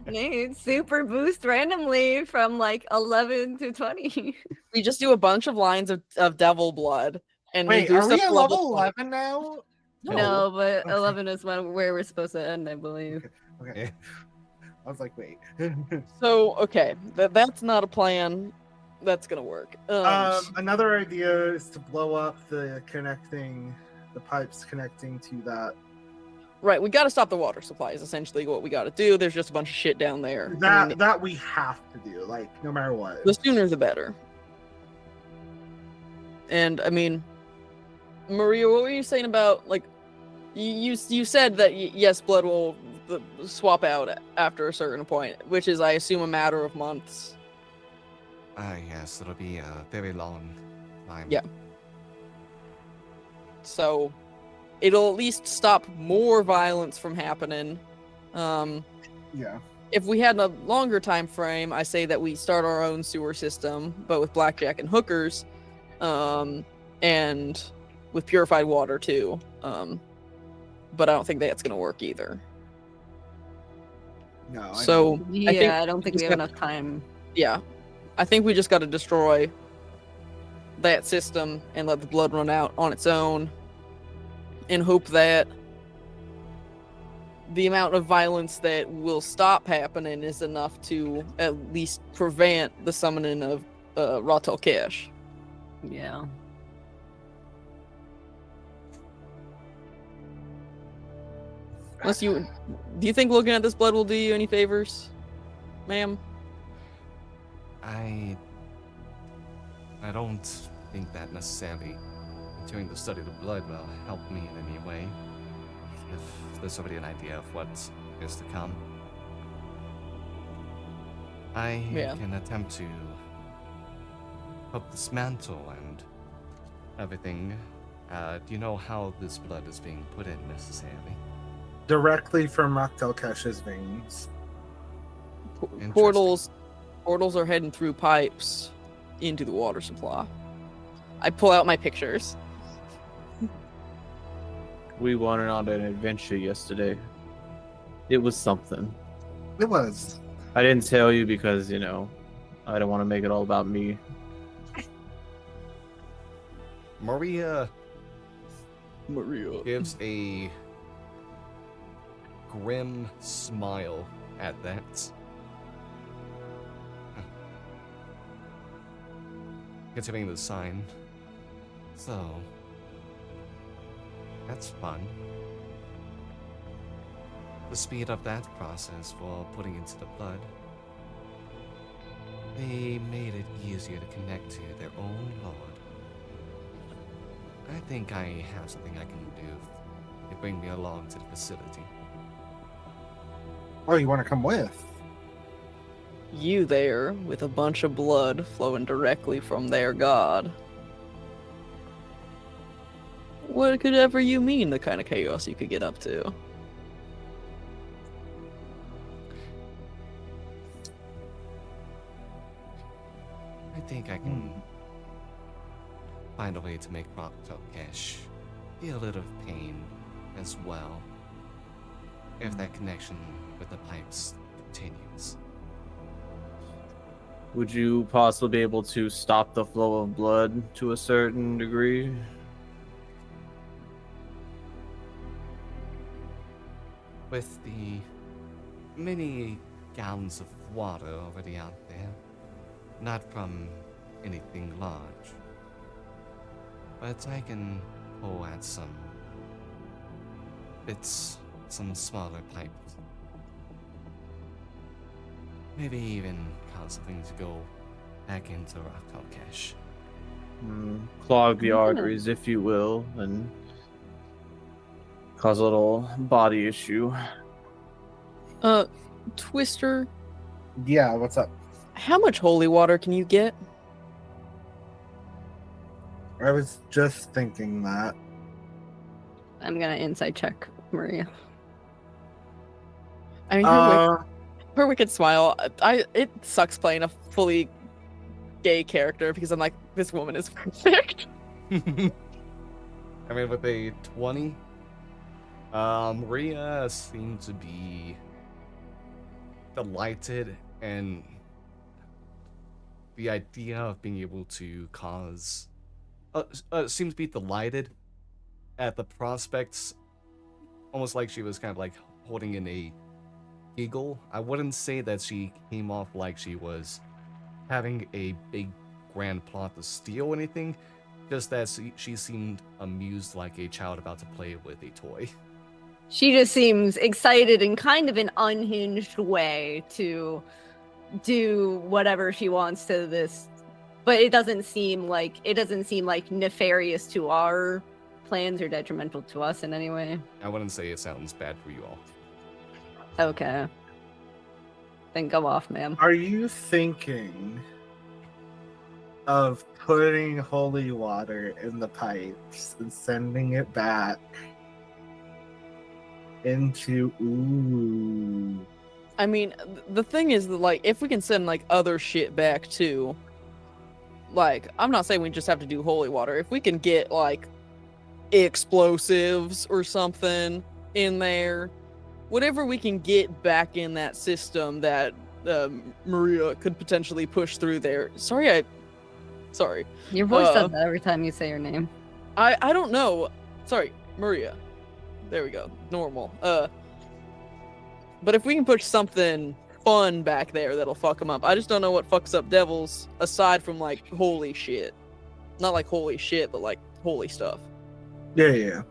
Nate, super boost randomly from like 11 to 20. We just do a bunch of lines of devil blood, and Wait, we are boost we up at to level 20. 11 now? No, but Okay. 11 is where we're supposed to end, I believe. Okay. I was like, wait. So okay, that's not a plan. That's gonna work. Another idea is to blow up the pipes connecting to that. Right, we got to stop the water supply. Is essentially what we got to do. There's just a bunch of shit down there. That we have to do, like, no matter what. The sooner the better. And I mean, Maria, what were you saying about like you said that yes, blood will swap out after a certain point, which is I assume a matter of months. Yes, it'll be a very long time. Yeah. So it'll at least stop more violence from happening. Yeah. If we had a longer time frame, I say that we start our own sewer system, but with blackjack and hookers, and with purified water too. But I don't think that's gonna work either. No. So Yeah, I don't think we just have got- enough time. Yeah, I think we just got to destroy that system and let the blood run out on its own, and hope that the amount of violence that will stop happening is enough to at least prevent the summoning of Ratel Cash. Yeah. Unless do you think looking at this blood will do you any favors, ma'am? I don't think that necessarily doing the study of the blood will help me in any way. If there's already an idea of what is to come, I can attempt to help dismantle and everything. Do you know how this blood is being put in necessarily? Directly from Raktel Kesh's veins. Portals are heading through pipes into the water supply. I pull out my pictures. We went on an adventure yesterday. It was something. It was. I didn't tell you because, I don't want to make it all about me. Maria gives a grim smile at that. Continuing the sign. So, that's fun. The speed of that process for putting into the blood. They made it easier to connect to their own lord. I think I have something I can do to bring me along to the facility. Oh, you want to come with? You there with a bunch of blood flowing directly from their god. What could ever you mean the kind of chaos you could get up to? I think I can find a way to make Ratel Cash feel a little pain as well, if that connection with the pipes continues. Would you possibly be able to stop the flow of blood to a certain degree? With the many gallons of water already out there, not from anything large, but I can pull at some bits, some smaller pipes. Maybe even cause something to go back into Ratel Cash. Clog the arteries, if you will, and cause a little body issue. Twister, Yeah, what's up? how much holy water can you get? I was just thinking that. I'm gonna insight check Maria. I mean, her wicked smile. It sucks playing a fully gay character because I'm like, this woman is perfect. I mean, with a 20, Maria seemed to be delighted, and the idea of being able to cause seemed to be delighted at the prospects, almost like she was kind of like holding in a giggle. I wouldn't say that she came off like she was having a big grand plot to steal anything, just that she seemed amused like a child about to play with a toy. She just seems excited in kind of an unhinged way to do whatever she wants to this, but it doesn't seem like nefarious to our plans or detrimental to us in any way. I wouldn't say it sounds bad for you all. Okay. Then go off, ma'am. Are you thinking of putting holy water in the pipes and sending it back into ooh? I mean, the thing is that, like, if we can send like other shit back too, like, I'm not saying we just have to do holy water. If we can get like explosives or something in there, whatever we can get back in that system that Maria could potentially push through there. Sorry. Your voice does that every time you say your name. I don't know. Sorry, Maria. There we go. Normal. But if we can push something fun back there, that'll fuck them up. I just don't know what fucks up devils aside from like holy shit. Not like holy shit, but like holy stuff. Yeah.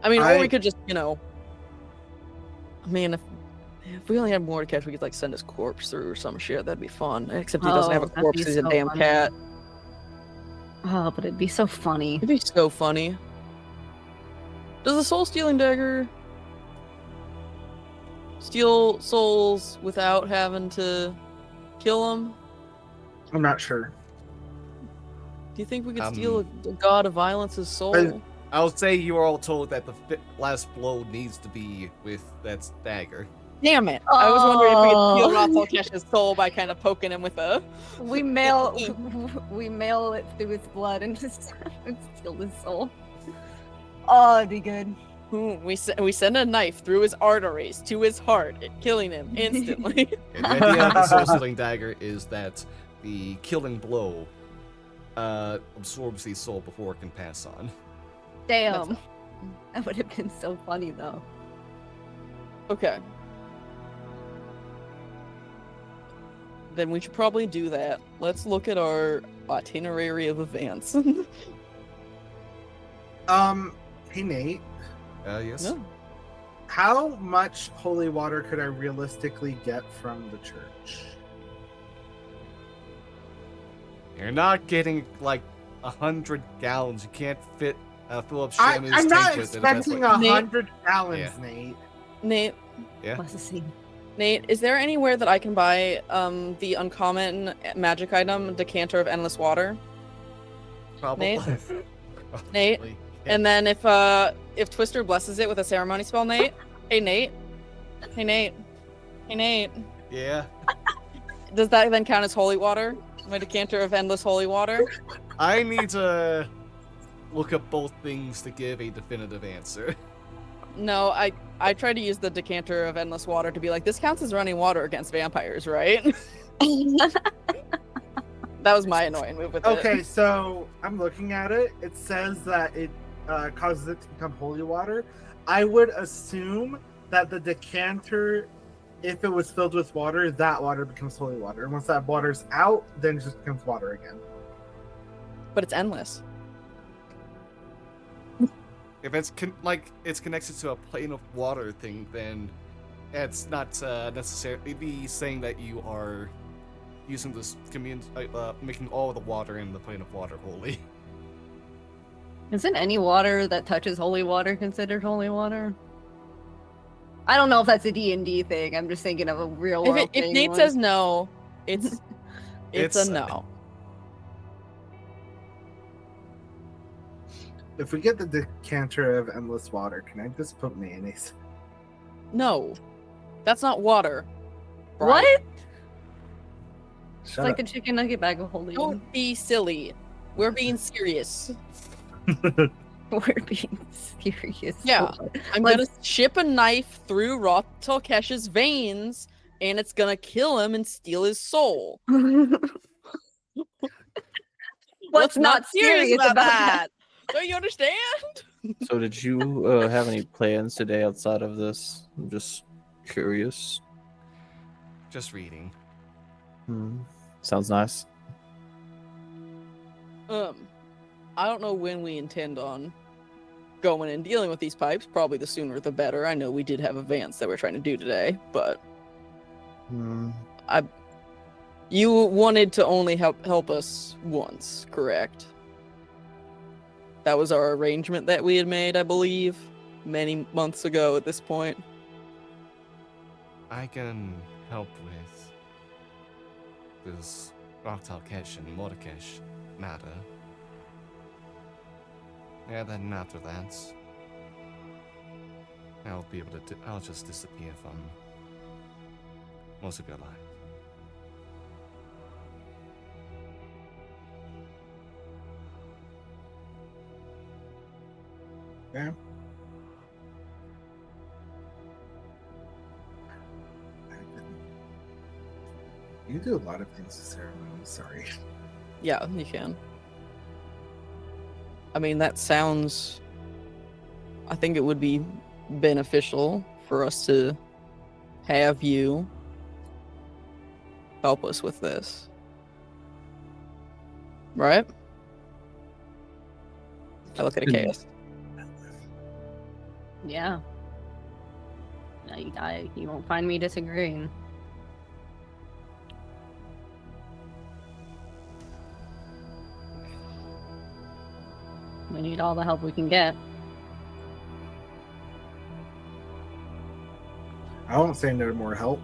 I mean, or we could just, I mean, if we only had more to catch, we could like send his corpse through or some shit. That'd be fun. Except he doesn't have a that'd corpse. be He's a so damn funny. cat. Oh, but it'd be so funny. It'd be so funny. Does the soul stealing dagger steal souls without having to kill them? I'm not sure. Do you think we could steal a god of violence's soul? I'll say you are all told that the last blow needs to be with that dagger. Damn it! I was wondering if we could steal Ratzalkesh's soul by kind of poking him with a. We mail it through his blood and just steal his soul. Oh, it'd be good. We send a knife through his arteries to his heart, killing him instantly. And the idea of the soul-stealing dagger is that the killing blow absorbs the soul before it can pass on. Damn. That would have been so funny, though. Okay. Then we should probably do that. Let's look at our itinerary of events. Hey Nate. Yes? No. How much holy water could I realistically get from the church? You're not getting like 100 gallons. You can't fill up Shaman's I'm tank not with it. expecting That's 100 gallons, Yeah. Nate. Nate, Yeah. What's the scene? Nate, is there anywhere that I can buy the uncommon magic item, Decanter of Endless Water? Probably. Nate? Probably. And then if Twister blesses it with a ceremony spell, Nate? Hey, Nate? Hey, Nate? Hey, Nate? Yeah. Does that then count as holy water? My Decanter of Endless Holy Water? I need to look up both things to give a definitive answer. No, I tried to use the Decanter of Endless Water to be like, this counts as running water against vampires, right? That was my annoying move with it. Okay, so I'm looking at it. It says that it causes it to become holy water. I would assume that the decanter, if it was filled with water, that water becomes holy water. And once that water's out, then it just becomes water again. But it's endless. If it's it's connected to a plane of water thing, then it's not necessarily be saying that you are using this making all the water in the plane of water holy. Isn't any water that touches holy water considered holy water? I don't know if that's a D&D thing. I'm just thinking of a real world If thing. Nate says no, it's a no. If we get the decanter of endless water, can I just put mayonnaise? No, that's not water. Brian. What? It's Shut like up. the chicken nugget bag of holding. Don't be silly. We're being serious. We're being serious. Yeah. I'm Let's- gonna ship a knife through Roth Talkesh's veins, and it's gonna kill him and steal his soul. What's not serious about that? Don't you understand? So did you have any plans today outside of this? I'm just curious. Just reading. Sounds nice. I don't know when we intend on going and dealing with these pipes. Probably the sooner the better. I know we did have events that we're trying to do today, but you wanted to only help us once, correct? That was our arrangement that we had made, I believe, many months ago at this point. I can help with this Raktalkesh and Mordekash matter. Yeah, then after that, I'll be able to. I'll just disappear from most of your life. Yeah. You do a lot of things to ceremony. Sorry. Yeah, you can. I mean, that sounds... I think it would be beneficial for us to have you help us with this. Right? I look at a chaos. Yeah. No, you won't find me disagreeing. We need all the help we can get. I won't say no to more help.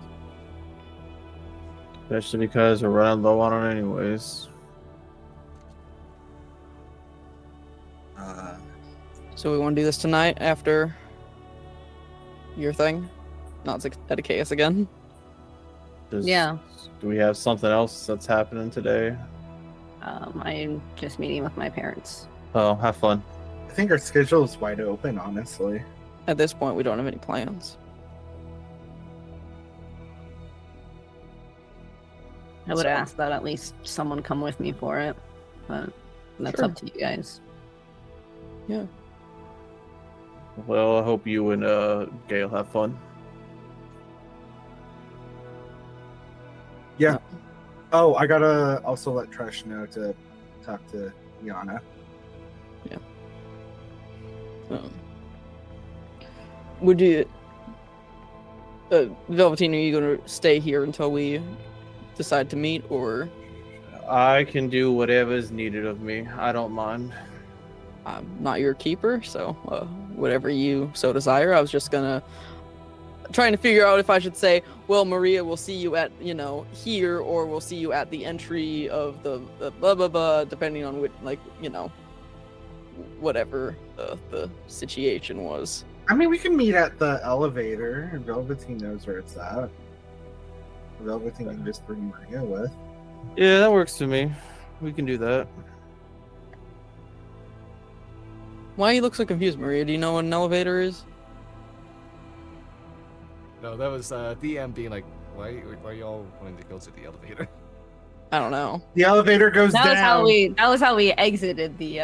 Especially because we're running low on it anyways. So we want to do this tonight after your thing? Not at a chaos again? Yeah. Do we have something else that's happening today? I'm just meeting with my parents. Oh, have fun. I think our schedule is wide open, honestly. At this point, we don't have any plans. I would So- ask that at least someone come with me for it, but that's Sure. up to you guys. Yeah. Well, I hope you and Gail have fun. Yeah. Oh, I gotta also let Tresh know to talk to Yana. Would you... Velveteen, are you going to stay here until we decide to meet, or... I can do whatever is needed of me. I don't mind. I'm not your keeper, so whatever you so desire. I was just trying to figure out if I should say, well, Maria will see you at, here, or we'll see you at the entry of the blah, blah, blah, depending on which, whatever the situation was. I mean, we can meet at the elevator. Velveteen knows where it's at. Velveteen can just bring Maria with. Yeah, that works for me. We can do that. Why you look so confused, Maria? Do you know what an elevator is? No, that was DM being like, why y'all wanting to go to the elevator? I don't know. The elevator goes That down, was how we exited the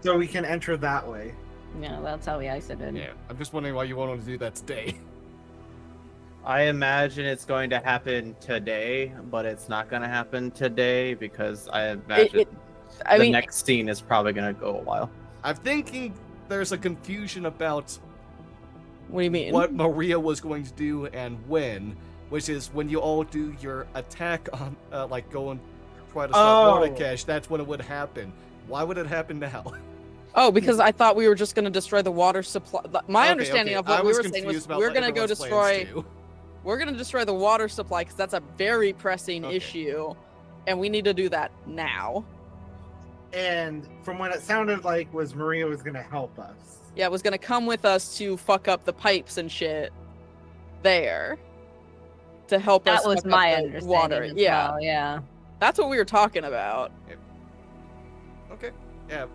so we can enter that way. that's how we exited. Yeah, I'm just wondering why you wanted to do that today. I imagine it's going to happen today, but it's not going to happen today because I imagine the next scene is probably going to go a while. I'm thinking there's a confusion about What do you mean? what Maria was going to do and when, which is when you all do your attack on, go and try to stop Mordekash, that's when it would happen. Why would it happen now? Oh, because I thought we were just going to destroy the water supply. My Okay, understanding okay. of what I we was were saying was confused about we're going to go everyone's plans, destroy. too. We're going to destroy the water supply because that's a very pressing Okay. issue, and we need to do that now. And from what it sounded like was Maria was going to help us. Yeah, it was going to come with us to fuck up the pipes and shit there to help us. That was fuck my up the understanding water. as Yeah, well, yeah. that's what we were talking about. Okay. Yeah,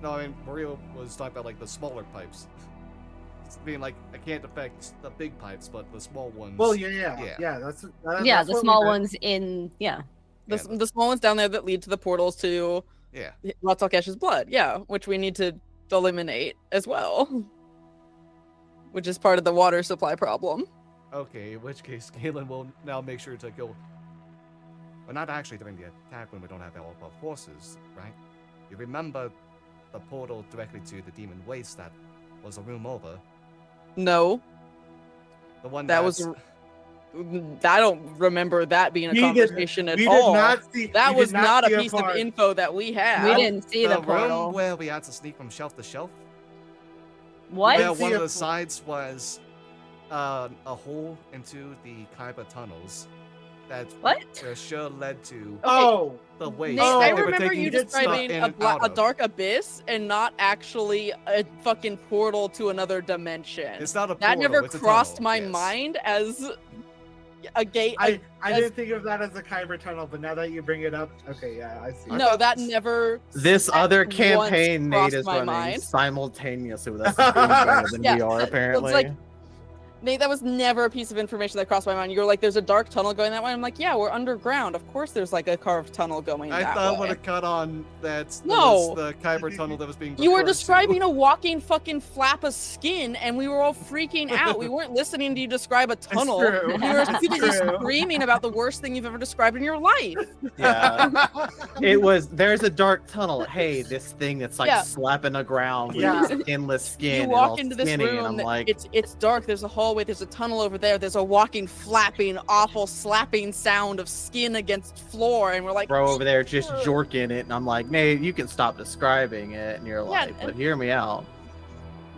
no, I mean, Maria was talking about, like, the smaller pipes. It's being like, I can't affect the big pipes, but the small ones. Well, yeah. Yeah, That's the what we small did. ones in, yeah. Yeah, The small ones down there that lead to the portals to Yeah. Ratzalkesh's blood. Yeah, which we need to eliminate as well. Which is part of the water supply problem. Okay, in which case, Galen will now make sure to go. We're not actually doing the attack when we don't have all of our forces, right? You remember the portal directly to the demon waste that was a room over? No, The one that that's... was. I don't remember that being a We did- conversation at we all. did not see. That we was did not a see piece of part. info that we had. We didn't see the room portal. where we had to sneak from shelf to shelf. What? Where Didn't see one of a the po- sides was a hole into the Kyber tunnels that What? sure led to Oh, the waste. Nate, Oh, I that they were remember taking you stuff describing in a, and out a of. dark abyss and not actually a fucking portal to another dimension. It's not a That portal, never it's a crossed tunnel, my yes. mind as a gate. I as- didn't think of that as a Kyber tunnel, but now that you bring it up, okay, yeah, I see. no, that never. This other once campaign Nate crossed is my running mind. simultaneously with us. Doing better than Yeah, we are, it's apparently. like- Nate, that was never a piece of information that crossed my mind. You were like, "There's a dark tunnel going that way." I'm like, "Yeah, we're underground. Of course, there's like a carved tunnel going I that thought way." would have cut on that No. was the Kyber tunnel that was being You were referred describing to. a walking fucking flap of skin, and we were all freaking out. We weren't listening to you describe a tunnel. true. You were It's too busy true. screaming about the worst thing you've ever described in your life. Yeah. It was, there's a dark tunnel. Hey, this thing that's like Yeah. slapping the ground with Yeah. skinless skin. You and walk all into this skinny, room, and I'm that- like, it's dark. There's a hallway. There's a tunnel over there. There's a walking, flapping, awful, slapping sound of skin against floor, and we're like, bro over there just jorking it, and I'm like, Nate, you can stop describing it. And you're Yeah, like, but hear me out.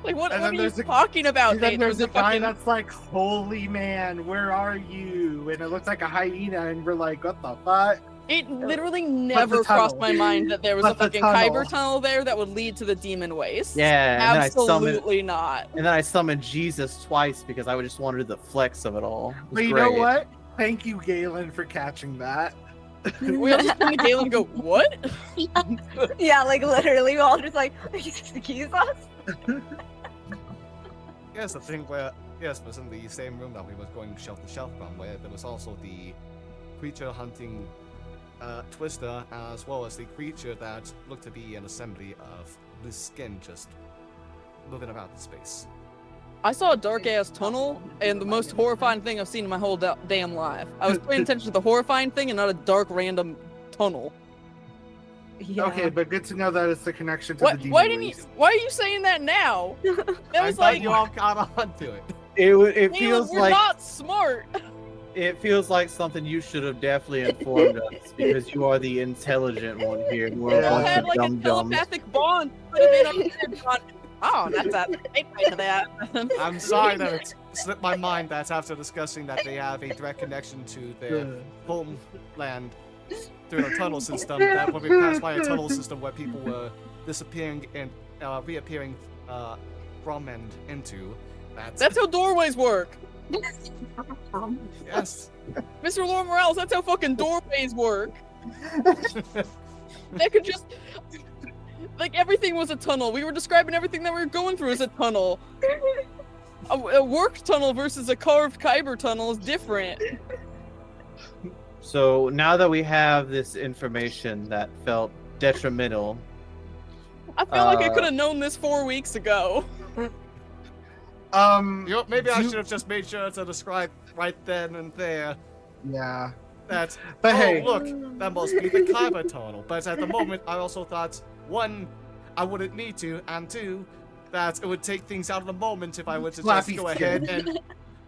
like what And are then you there's a- talking about? And then Nate? there's There a was a guy fucking that's like, "Holy man, where are you?" And it looks like a hyena, and we're like, "What the fuck?" It literally never tunnel. crossed my mind that there was a But the fucking tunnel. Kyber tunnel there that would lead to the demon waste. Yeah, and then I summoned, Absolutely not. and then I summoned Jesus twice because I just wanted the flex of it all. It was But you know great. what? Thank you, Galen, for catching that. We all just turn to Galen and go, "What?" Yeah, like literally, we all just like, excuse us? Yes, the thing where, yes, was in the same room that we was going shelf to shelf from, where there was also the creature hunting Twister, as well as the creature that looked to be an assembly of loose skin just moving about the space. I saw a dark ass tunnel, and the most horrifying thing I've seen in my whole damn life. I was paying attention to the horrifying thing and not a dark random tunnel. Yeah. Okay, but good to know that it's the connection to What? the demon Why didn't you? waste. Why are you saying that now? That I was thought like, you all caught on to it. It Galen, feels we're like not smart. it feels like something you should have definitely informed us because you are the intelligent one here. We're Yeah. a We bunch had of like a dum dums. telepathic bond. Could have been understood on- Oh, that's a right to that. I'm sorry that it slipped my mind that after discussing that they have a direct connection to their homeland through a tunnel system, that when we passed by a tunnel system where people were disappearing and reappearing from and into, That's how doorways work. yes. Mr. Lord Morales, that's how fucking doorways work. That could just... Like, everything was a tunnel. We were describing everything that we were going through as a tunnel. A work tunnel versus a carved Kyber tunnel is different. So now that we have this information that felt detrimental, I feel like I could have known this 4 weeks ago. You know, maybe I should have just made sure to describe right then and there Yeah. that, But oh, hey. look, that must be the Kyber tunnel. But at the moment, I also thought, one, I wouldn't need to, and two, that it would take things out of the moment if I were to Flappy just go skin. ahead and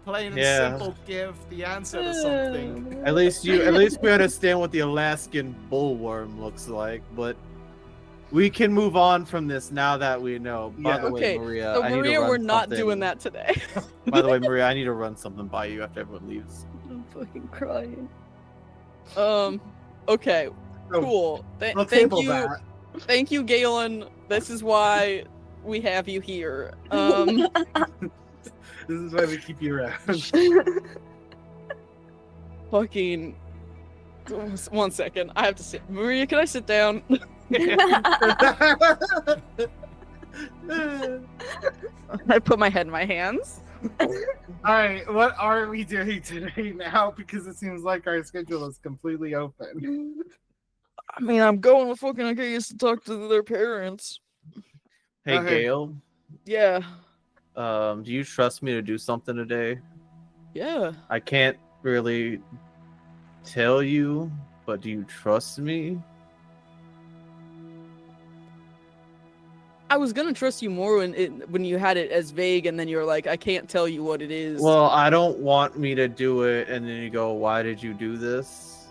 plain and Yeah. simple give the answer to something. at least we understand what the Alaskan bullworm looks like. But We can move on from this now that we know. By Yeah. the way, Okay, Maria, so I need to Maria, run we're not doing something- that today. By the way, Maria, I need to run something by you after everyone leaves. I'm fucking crying. Okay, So, cool. we'll Thank table you, that. thank you, Galen. This is why we have you here. This is why we keep you around. Fucking. 1 second, I have to sit. Maria, can I sit down? I put my head in my hands. Alright, what are we doing today now? Because it seems like our schedule is completely open. I mean, I'm going to fucking Arcadius to talk to their parents. Hey, Okay. Gail. Yeah. Do you trust me to do something today? Yeah. I can't really tell you, but do you trust me? I was gonna trust you more when you had it as vague, and then you're like, I can't tell you what it is. Well, I don't want me to do it, and then you go, "Why did you do this?"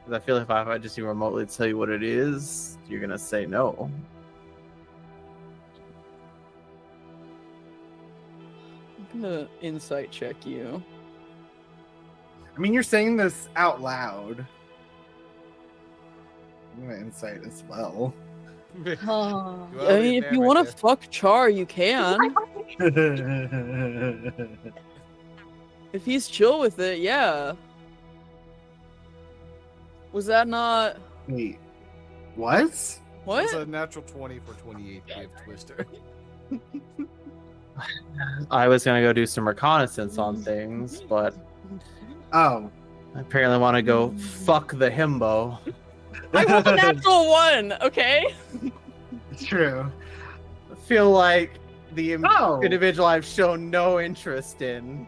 Because I feel like if I just remotely tell you what it is, you're gonna say no. I'm gonna insight check you. I mean, you're saying this out loud. I'm gonna insight as well. Oh. You I already mean, if there you right want to there. fuck Char, you can. If he's chill with it, yeah. Was that not Wait, what? what? It's a natural 20 for 28 give Twister. I was gonna go do some reconnaissance on things, but Oh. I apparently want to go fuck the himbo. I rolled a natural 1. Okay. It's true. I feel like the Oh. individual I've shown no interest in.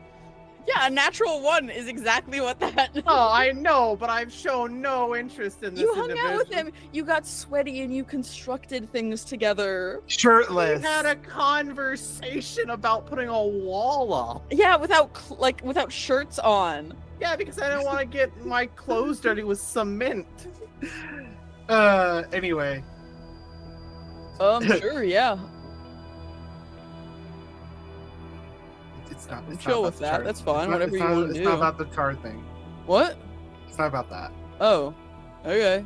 Yeah, a natural 1 is exactly what that. Oh, I know, but I've shown no interest in this You hung individual. out with him. You got sweaty and you constructed things together. Shirtless. We had a conversation about putting a wall up. Yeah, without without shirts on. Yeah, because I didn't want to get my clothes dirty with cement. Anyway. Sure, yeah. It's not. I'm It's chill not with about the that. chart. That's fine. It's not- Whatever it's you not- want to It's do. not about the tar thing. What? It's not about that. Oh. Okay.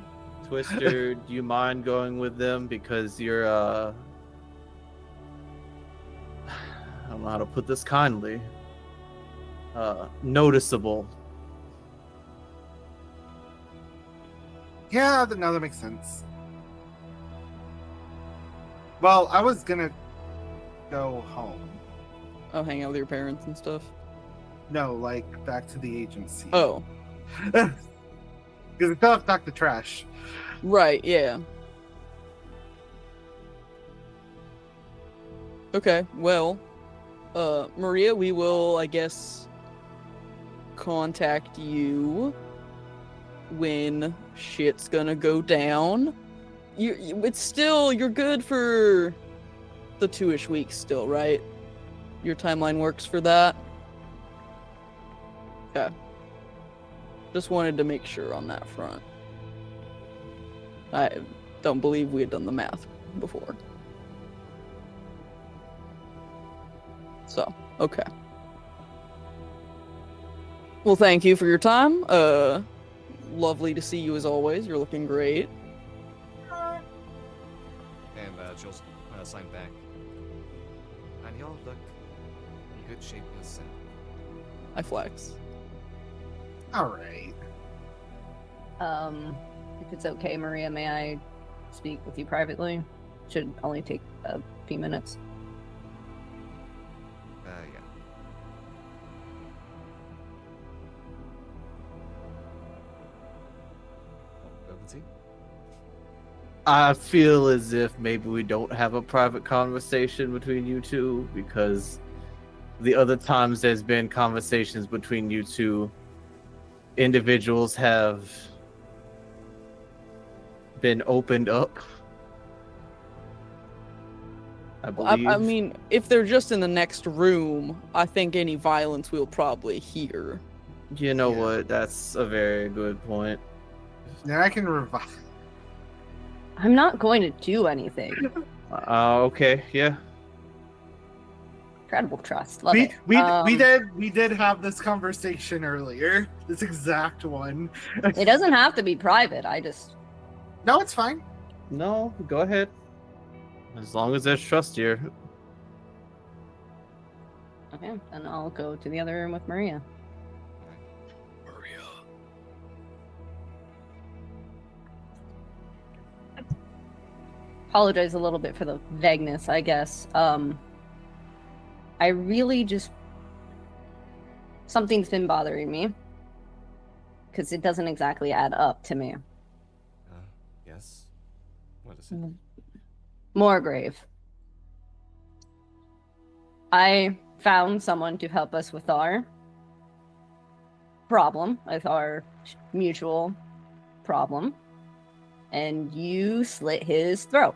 Twister, do you mind going with them? Because you're, I don't know how to put this kindly. Noticeable. Yeah, no, that makes sense. Well, I was gonna go home. Oh, hang out with your parents and stuff. No, like back to the agency. Oh. Because I still have to talk to Trash. Right, yeah. Okay, well, Maria, we will, I guess, contact you when shit's gonna go down. It's still, you're good for the 2-ish weeks still, right? Your timeline works for that? Okay. Just wanted to make sure on that front. I don't believe we had done the math before. So, okay. Well, thank you for your time. Lovely to see you as always. You're looking great. And Jill signed back. And y'all look in good shape as I flex. Alright. If it's okay, Maria, may I speak with you privately? Should only take a few minutes. yeah. Velveteen? I feel as if maybe we don't have a private conversation between you two, because the other times there's been conversations between you two, individuals have been opened up. I believe. I mean, if they're just in the next room, I think any violence we'll probably hear. You know Yeah. what? That's a very good point. Then I can revive. I'm not going to do anything. Okay, yeah. Incredible trust. Love We it. we did have this conversation earlier. This exact one. It doesn't have to be private. I just No, it's fine. No, go ahead. As long as there's trust here. okay. Then I'll go to the other room with Maria. Maria. Apologize a little bit for the vagueness, I guess. I really just something's been bothering me because it doesn't exactly add up to me. Yes. What is it? Morgrave. I found someone to help us with our problem, with our mutual problem, and you slit his throat.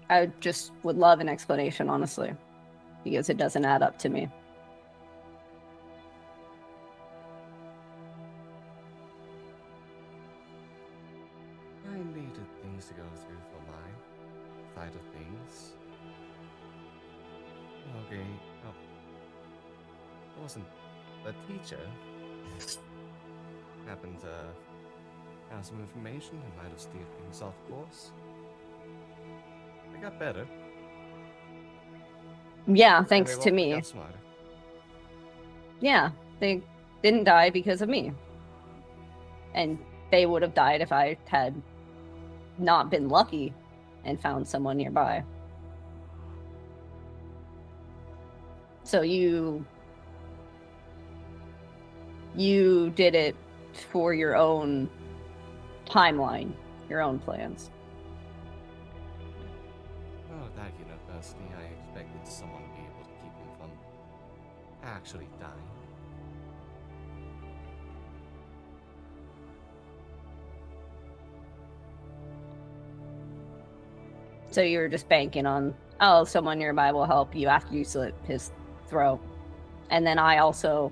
I just would love an explanation, honestly, because it doesn't add up to me. I needed things to go through for my side of things. Okay. Oh. I wasn't a teacher. Happened to have some information and might have steered things off course. I got better. Yeah, and thanks they to all me. got smarter. Yeah, they didn't die because of me. And they would have died if I had not been lucky and found someone nearby. So you did it for your own timeline, your own plans. Well, at that university, I expected someone to be able to keep him from actually dying. So you were just banking on, oh, someone nearby will help you after you slit his throat. And then I also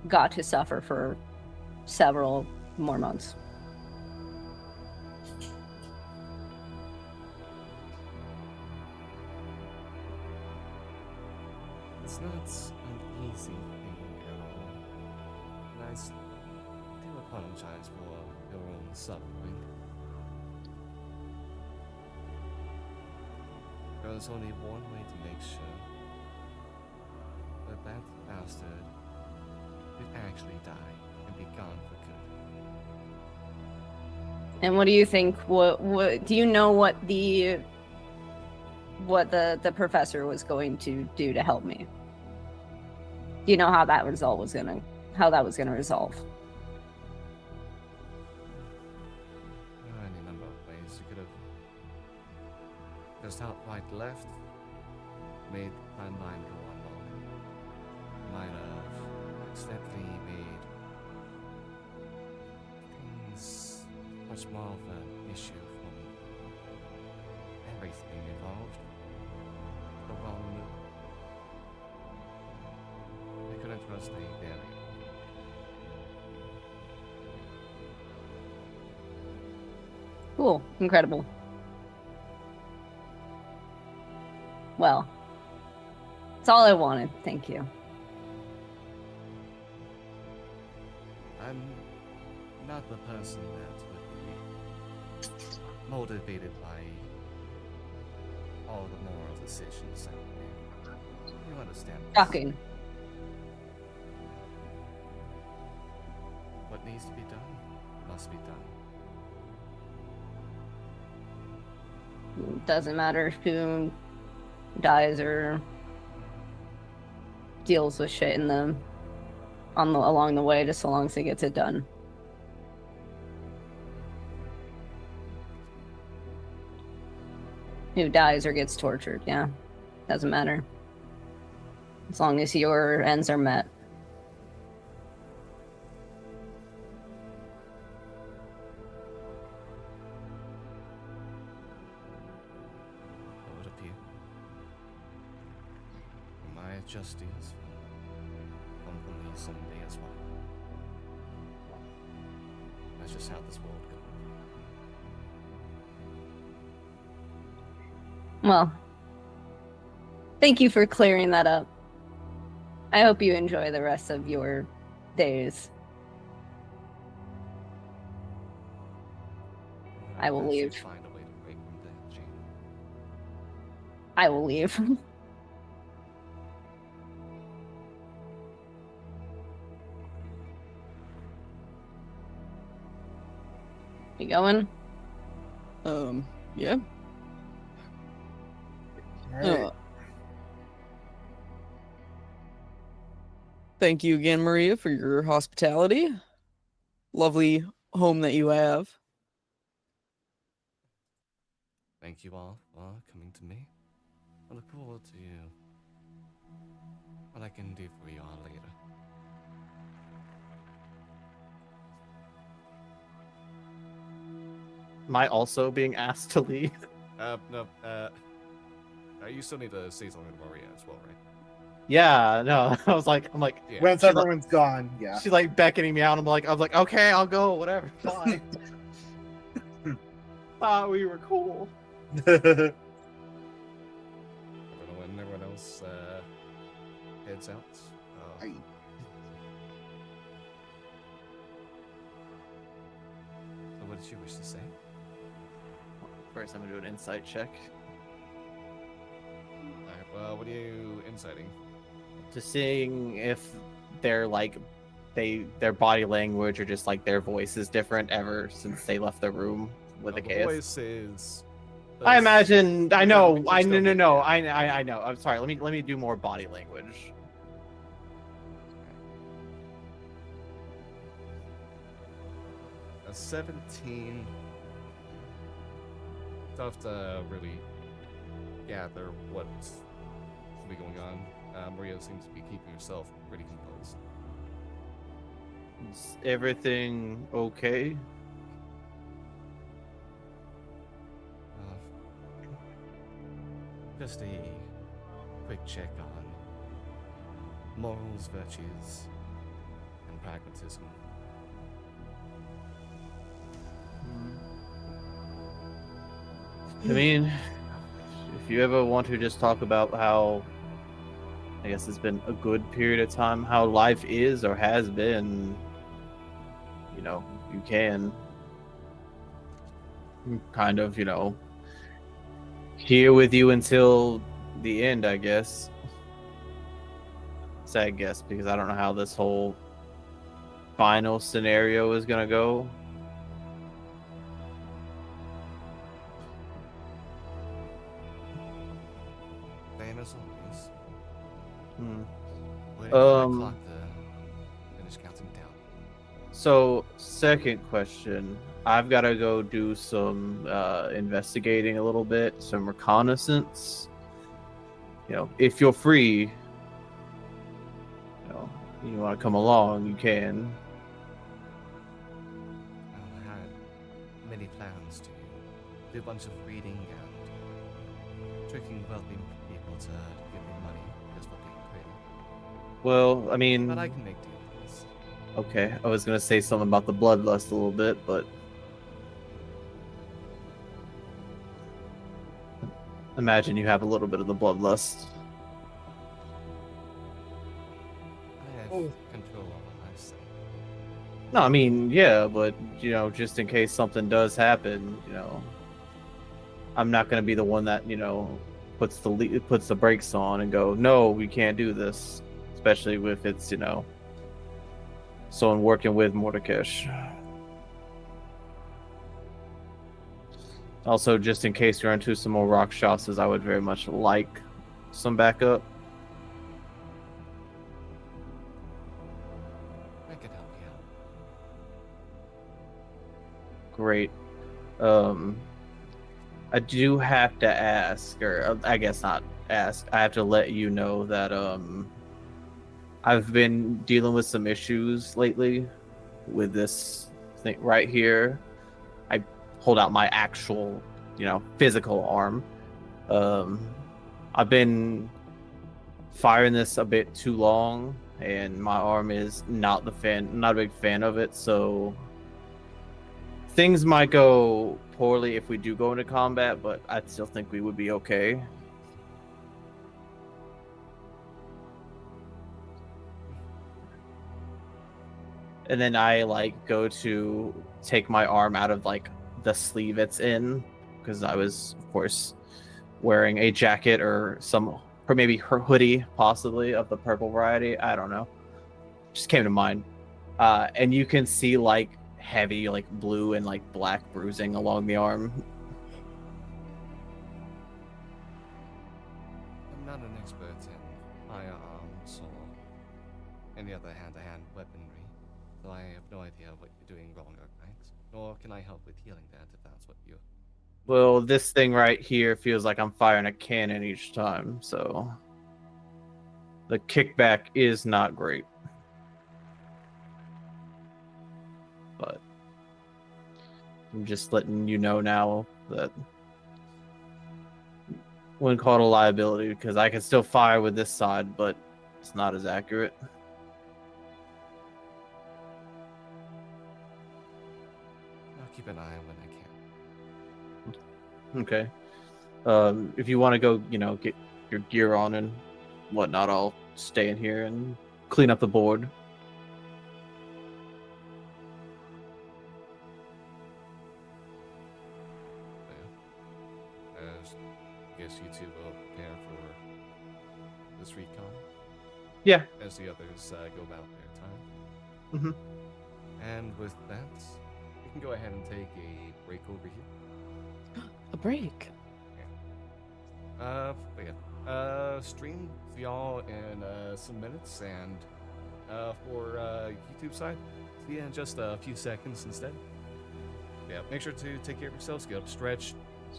got to suffer for several more months. It's not an easy thing at all. And I do apologize for your own suffering. There's only one way to make sure that that bastard did actually die and be gone for good. And what do you think? What do you know what the professor was going to do to help me? Do you know how that was gonna resolve? Any number of ways you could have just outright left, made the timeline go on longer. Might have accidentally made things much more of an issue from everything involved. The wrong move. I couldn't trust the barrier. Cool, incredible. Well, that's all I wanted. Thank you. I'm not the person that would be motivated by all the moral decisions I make. You understand this? Shocking. What needs to be done must be done. Doesn't matter who dies or deals with shit in them along the way, just so long as it gets it done. Who dies or gets tortured, yeah. Doesn't matter. As long as your ends are met. It would appear. My justice will come from me someday as well. That's just how this world goes. Well, thank you for clearing that up. I hope you enjoy the rest of your days. I will Perhaps you leave. Find a way to break from that chain. I will leave. You going? Yeah. Alright. Thank you again, Maria, for your hospitality. Lovely home that you have. Thank you all for coming to me. I look forward to what I can do for you all later. Am I also being asked to leave? No, you still need to say something to Maria as well, right? Yeah, no. I'm like, Yeah. Once She's like- everyone's gone, yeah. she's like beckoning me out. I was like, okay, I'll go, whatever, fine. Thought we were cool. When everyone else heads out. Aye. So what did you wish to say? First, I'm gonna do an insight check. Alright, well, what are you inciting? Just seeing if they're like their body language or just like their voice is different ever since they left the room with the chaos. voice is. I imagine. I know. You're I still no. good, yeah. I know. I'm sorry. Let me do more body language. A 17. Tough to really gather what's really going on. Maria seems to be keeping herself pretty composed. Is everything okay? Just a quick check on morals, virtues, and pragmatism. I mean, if you ever want to just talk about how, I guess it's been a good period of time, how life is or has been, you can. I'm kind of, here with you until the end, I guess. Say I guess, because I don't know how this whole final scenario is gonna go. Same as always. Hmm. Waiting for Um, the clock to finish counting down. So, second question. I've got to go do some investigating a little bit, some reconnaissance. If you're free, you want to come along, you can. I had many plans to do a bunch of reading and tricking wealthy people to give me money just for being pretty. Well, I mean, But I can make do with this. okay, I was going to say something about the bloodlust a little bit, but imagine you have a little bit of the bloodlust. I have Oh. control over myself. No, I mean, yeah, but just in case something does happen, I'm not going to be the one that puts the brakes on and go, no, we can't do this, especially if it's someone working with Mordekash. Also, just in case you're into some more rock shots, I would very much like some backup. I can help you out. Great. I do have to ask, or I guess not ask, I have to let you know that I've been dealing with some issues lately with this thing right here. I hold out my actual, physical arm. I've been firing this a bit too long, and my arm is not a big fan of it, so things might go poorly if we do go into combat, but I still think we would be okay. And then I like go to take my arm out of like the sleeve it's in, because I was, of course, wearing a jacket or maybe her hoodie, possibly of the purple variety. I don't know. Just came to mind. And you can see like heavy, like blue and like black bruising along the arm. I'm not an expert in firearms or any other hand-to-hand weaponry, so I have no idea what you're doing wrong or right. Nor can I help with healing that if that's what you... Well, this thing right here feels like I'm firing a cannon each time, so the kickback is not great. But I'm just letting you know now that wouldn't call it a liability, because I can still fire with this side, but it's not as accurate. I'll keep an eye on when I can. Okay. If you want to go, get your gear on and whatnot, I'll stay in here and clean up the board. I guess you two will prepare for this recon Yeah. as the others go about their time. Mm-hmm. And with that, we can go ahead and take a break over here. A break. But yeah. Stream for y'all in some minutes, and for YouTube side, see you in just a few seconds instead. Yeah, make sure to take care of yourselves, get up, stretch,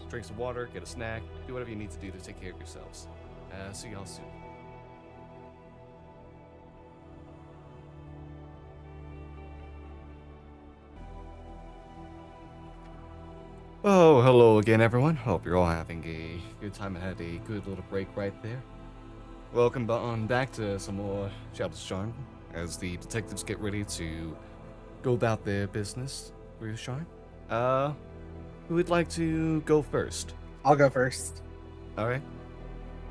drink some water, get a snack, do whatever you need to do to take care of yourselves. See y'all soon. Oh, hello again, everyone. Hope you're all having a good time and had a good little break right there. Welcome on back to some more Sharn, as the detectives get ready to go about their business for Sharn. Who would like to go first? I'll go first. All right.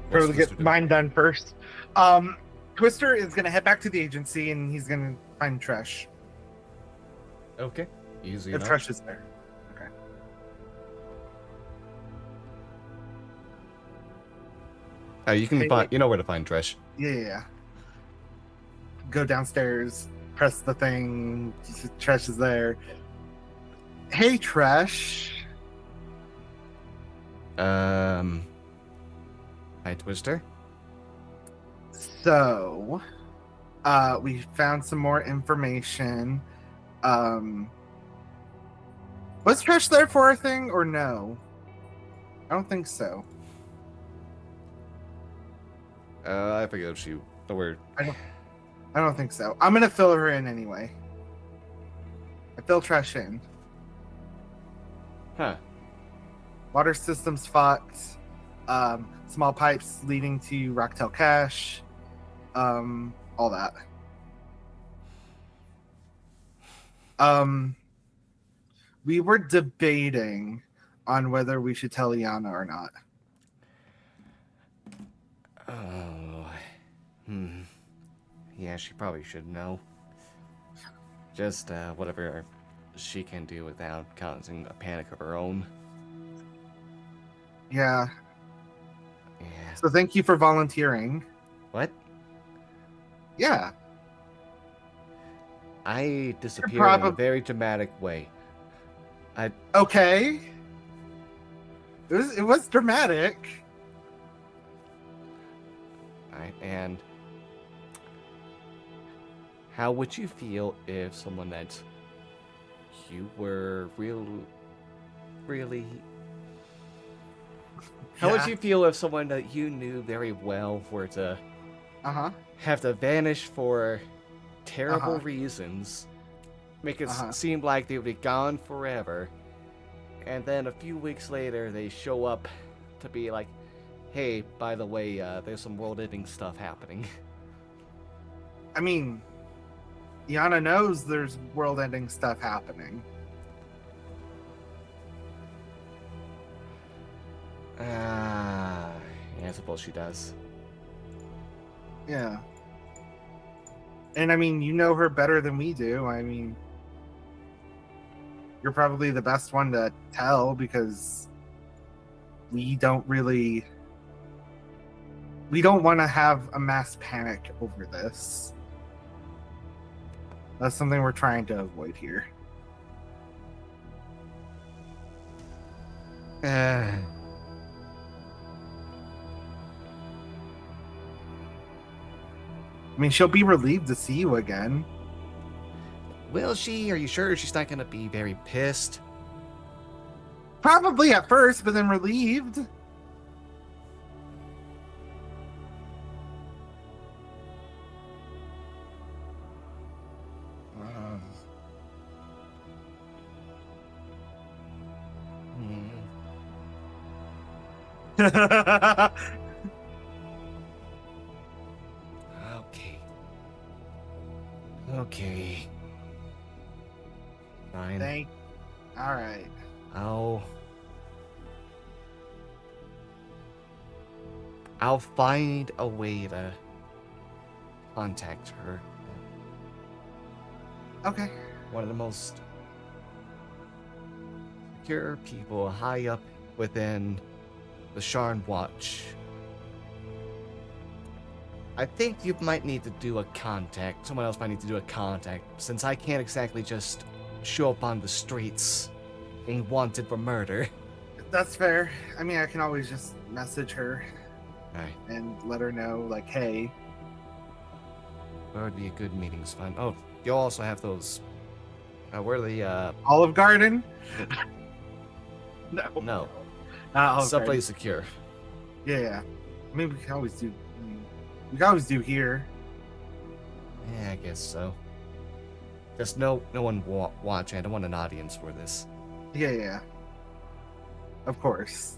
Probably What's get Twister doing? mine done first. Twister is gonna head back to the agency and he's gonna find Tresh. Okay. Easy If enough. Tresh is there. You can Hey, find. You know where to find Tresh. Yeah. Go downstairs, press the thing. Tresh is there. Hey, Tresh. Hi, Twister. So, we found some more information. Was Tresh there for our thing or no? I don't think so. I forget if she. The word. I don't think so. I'm gonna fill her in anyway. I fill Tresh in. Huh. Water system's fucked. Small pipes leading to Rocktail Cache. All that. We were debating on whether we should tell Iana or not. Oh. Yeah, she probably should know. Just whatever she can do without causing a panic of her own. Yeah. Yeah. So thank you for volunteering. What? Yeah. I disappeared in a probab- very dramatic way. Okay. It was dramatic. And how would you feel if someone that you were really how would Yeah. you feel if someone that you knew very well were to Uh-huh. have to vanish for terrible Uh-huh. reasons, make it Uh-huh. seem like they would be gone forever, and then a few weeks later they show up to be like, hey, by the way, there's some world-ending stuff happening. I mean, Iana knows there's world-ending stuff happening. Yeah, I suppose she does. Yeah. And I mean, you know her better than we do. I mean, you're probably the best one to tell because we don't want to have a mass panic over this. That's something we're trying to avoid here. I mean, she'll be relieved to see you again. Will she? Are you sure she's not gonna be very pissed? Probably at first, but then relieved. Okay. Okay. Fine. All right. I'll find a way to contact her. Okay. One of the most secure people high up within the Sharn Watch. I think you might need to do a contact. Someone else might need to do a contact, since I can't exactly just show up on the streets being wanted for murder. That's fair. I mean, I can always just message her Alright, and let her know, like, hey. where would be a good meeting spot? Oh, you'll also have those. Where are the, Olive Garden? No. no, Not Olive someplace Garden. secure. Yeah. I mean, we can always do here. Yeah, I guess so. Just no one watching. I don't want an audience for this. Yeah. Of course.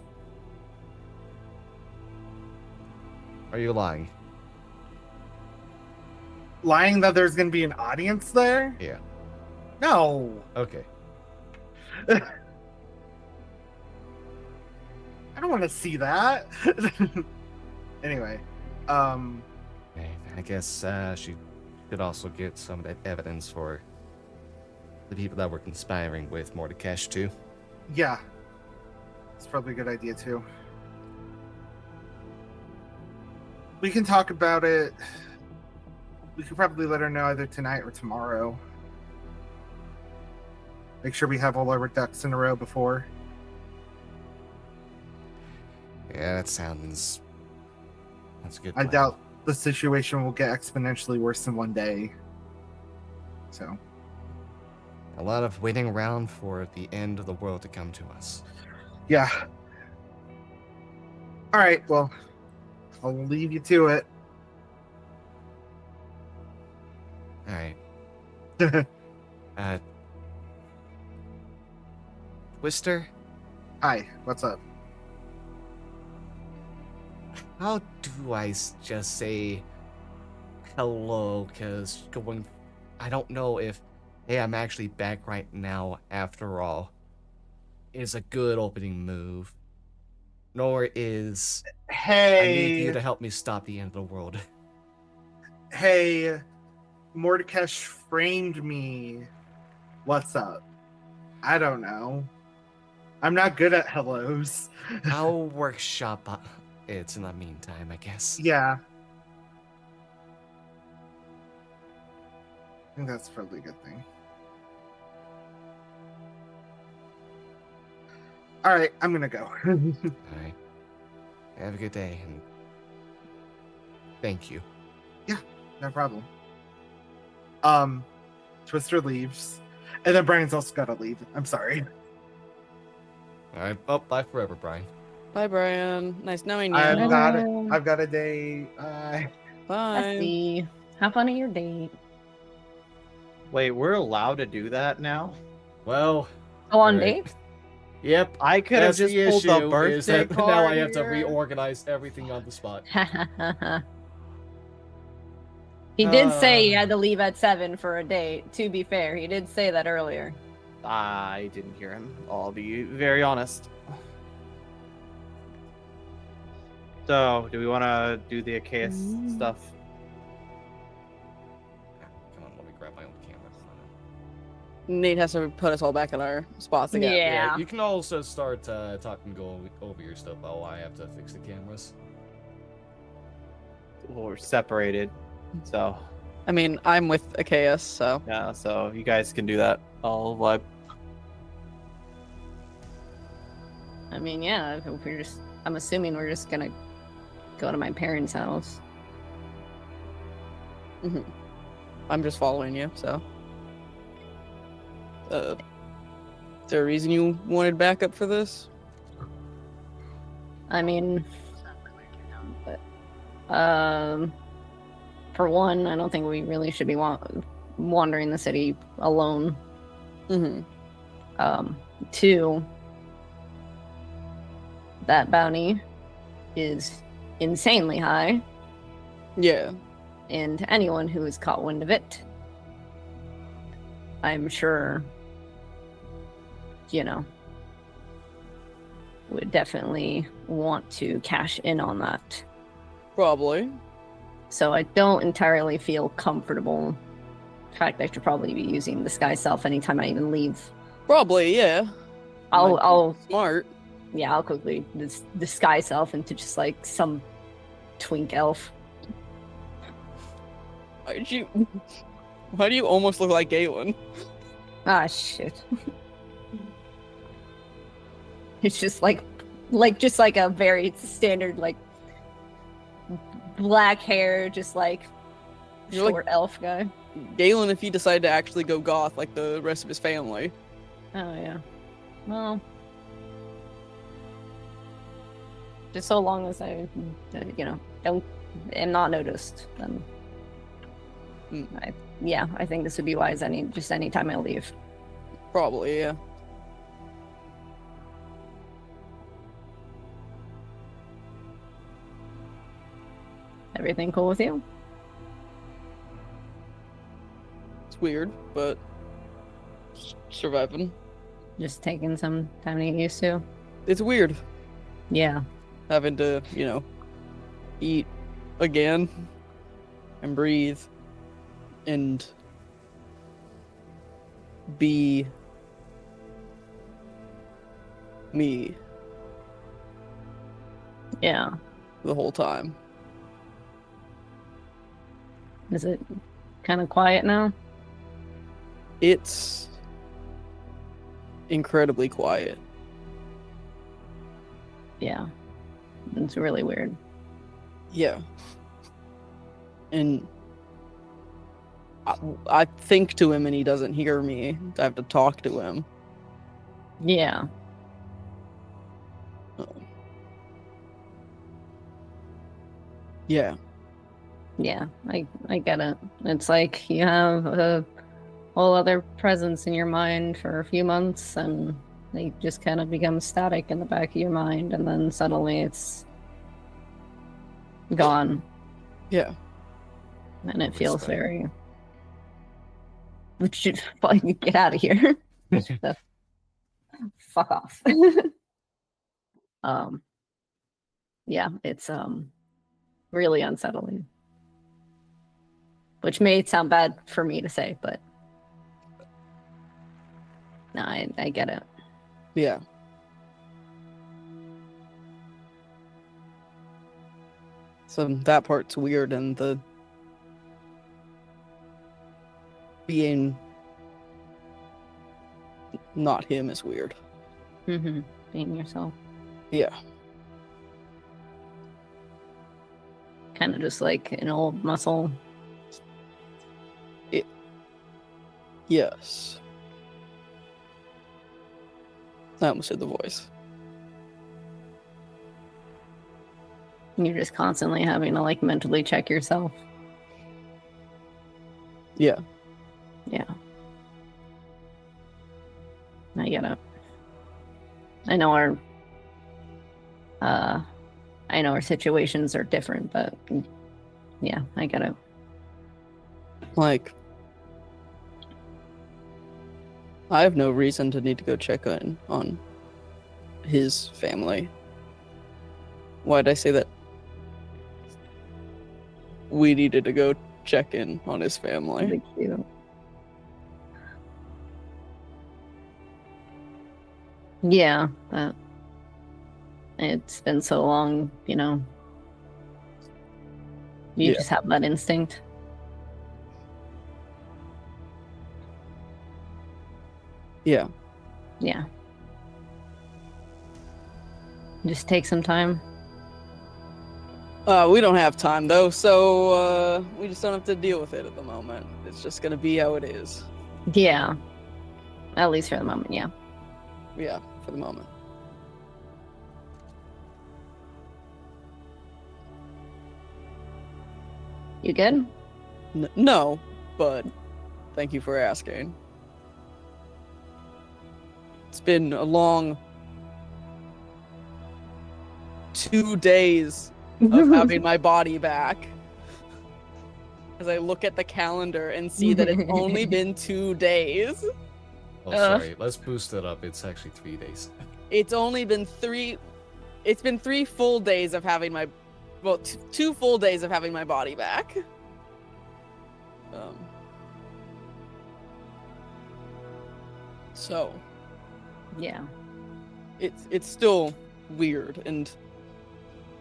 Are you lying? Lying that there's going to be an audience there? Yeah. No. Okay. I don't want to see that. Anyway, Okay, I guess she could also get some of that evidence for the people that were conspiring with Mordecai too. yeah. It's probably a good idea too. We can talk about it. We could probably let her know either tonight or tomorrow. Make sure we have all our ducks in a row before. Yeah, that's a good I plan. doubt the situation will get exponentially worse in one day. So, A lot of waiting around for the end of the world to come to us. yeah. All right, well, I'll leave you to it. Alright. Twister, Hi, what's up? how do I just say hello? Because I don't know if, hey, I'm actually back right now after all, is a good opening move. Nor is, I need you to help me stop the end of the world. Hey, Mordecai framed me. What's up? I don't know. I'm not good at hellos. I'll workshop it in the meantime, I guess. Yeah. I think that's probably a good thing. All right, I'm gonna go. Alright. Have a good day, and thank you. No problem. Twister leaves, and then Brian's also gotta leave. I'm sorry. Alright, oh, bye forever, Brian. Bye, Brian. Nice knowing you. I've Hello. got a day. Bye. Bestie, have fun at your date. Wait, we're allowed to do that now? Well, Go on Alright. date? yep. I could have That's just the pulled issue, the is birthday that card. now I have to here. reorganize everything on the spot. He did say he had to leave at 7 for a date. To be fair, he did say that earlier. I didn't hear him. I'll be very honest. So, do we want to do the Achaeus stuff? Come on, let me grab my own camera. Nate has to put us all back in our spots again. Yeah. You can also start talking, go over your stuff while I have to fix the cameras. Well, we're separated, so I mean, I'm with Achaeus, so yeah. So you guys can do that. I'll vibe. I mean, yeah, if we're just, I'm assuming we're just gonna go to my parents' house. I'm just following you. So, is there a reason you wanted backup for this? I mean, for one, I don't think we really should be wandering the city alone. Two, that bounty is insanely high, Yeah. and anyone who has caught wind of it, I'm sure, would definitely want to cash in on that. Probably. So I don't entirely feel comfortable. In fact, I should probably be using the Sky Self anytime I even leave. Probably, yeah. I'll Smart. I'll quickly disguise self into just like some twink elf. Why do you almost look like Galen? Ah, shit. It's just like a very standard, like, black hair, just like You're short elf guy. Galen, if he decided to actually go goth like the rest of his family. Oh, yeah. Well, just so long as I, am not noticed, then I think this would be wise any time I leave. Probably, yeah. Everything cool with you? It's weird, but surviving. Just taking some time to get used to? It's weird Yeah. having to, eat again and breathe and be me Yeah. the whole time. Is it kind of quiet now? It's incredibly quiet. Yeah. It's really weird. Yeah. And I think to him and he doesn't hear me. I have to talk to him. Yeah. Yeah. Yeah, I get it. It's like you have a whole other presence in your mind for a few months and they just kind of become static in the back of your mind and then suddenly it's gone. Yeah. And it feels very... Which should fucking get out of here. Fuck off. Yeah, it's really unsettling. Which may sound bad for me to say, but no, I get it. Yeah. So that part's weird, and the being not him is weird. Mm-hmm. Being yourself. Yeah. Kind of just like an old muscle. Yes. I almost said the voice. You're just constantly having to like mentally check yourself. Yeah. Yeah. I get it. I know our situations are different, but yeah, I get it. Like, I have no reason to need to go check on his family. Why'd I say that we needed to go check in on his family. Thank you. Yeah, but it's been so long, you know. You Yeah. just have that instinct. Yeah. Yeah. Just take some time. We don't have time though, so we just don't have to deal with it at the moment. It's just gonna be how it is. Yeah. At least for the moment, yeah. Yeah, for the moment. You good? No, but thank you for asking. It's been a long 2 days of having my body back. As I look at the calendar and see that it's only been 2 days. Oh, sorry. Let's boost it up. It's actually 3 days. It's only been 3. It's been 3 full days of having my, well, 2 full days of having my body back. So, Yeah. it's still weird, and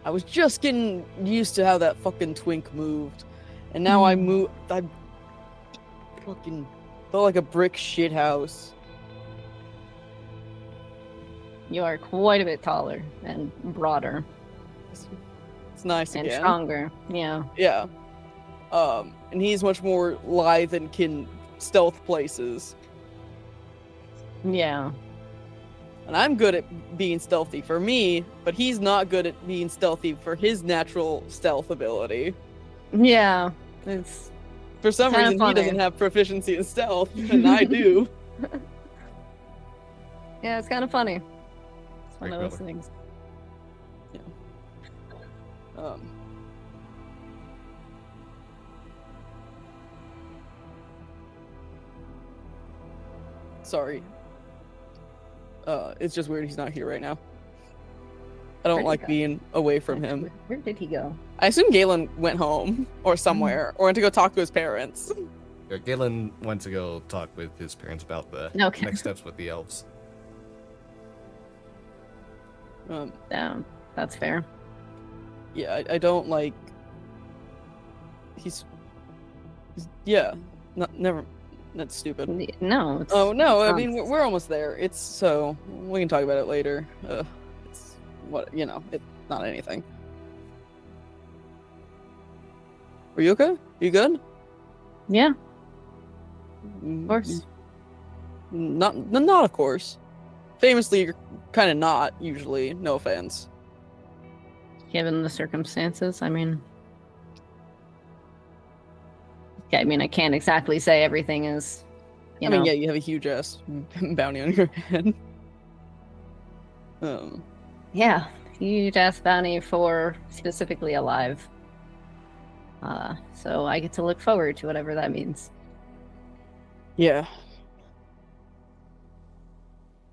I was just getting used to how that fucking twink moved, and now I fucking felt like a brick shithouse. You are quite a bit taller and broader It's nice and again. stronger. Yeah. Yeah. And he's much more lithe and can stealth places. Yeah. And I'm good at being stealthy for me, but he's not good at being stealthy for his natural stealth ability. Yeah. It's For some Kinda reason, funny. he doesn't have proficiency in stealth, and I do. yeah, it's kind of funny. It's one Big of those brother. things. Sorry. It's just weird he's not here right now. I don't Where'd he like go? being away from him. Where did he go? I assume Galen went home or somewhere, or went to go talk to his parents. Yeah, Galen went to go talk with his parents about the Okay. next steps with the elves. That's fair. Yeah, I don't like. He's yeah, never. That's stupid. No. It's, Oh no, it's I mean we're almost there. It's so we can talk about it later. It's what it's not anything. Are you okay? You good? Yeah, Mm, of course. Not of course. Famously, you're kind of not usually. No offense. Given the circumstances, I mean. Okay, I mean, I can't exactly say everything is. You know. Yeah, you have a huge ass bounty on your head. Yeah, huge ass bounty for specifically alive. So I get to look forward to whatever that means. Yeah.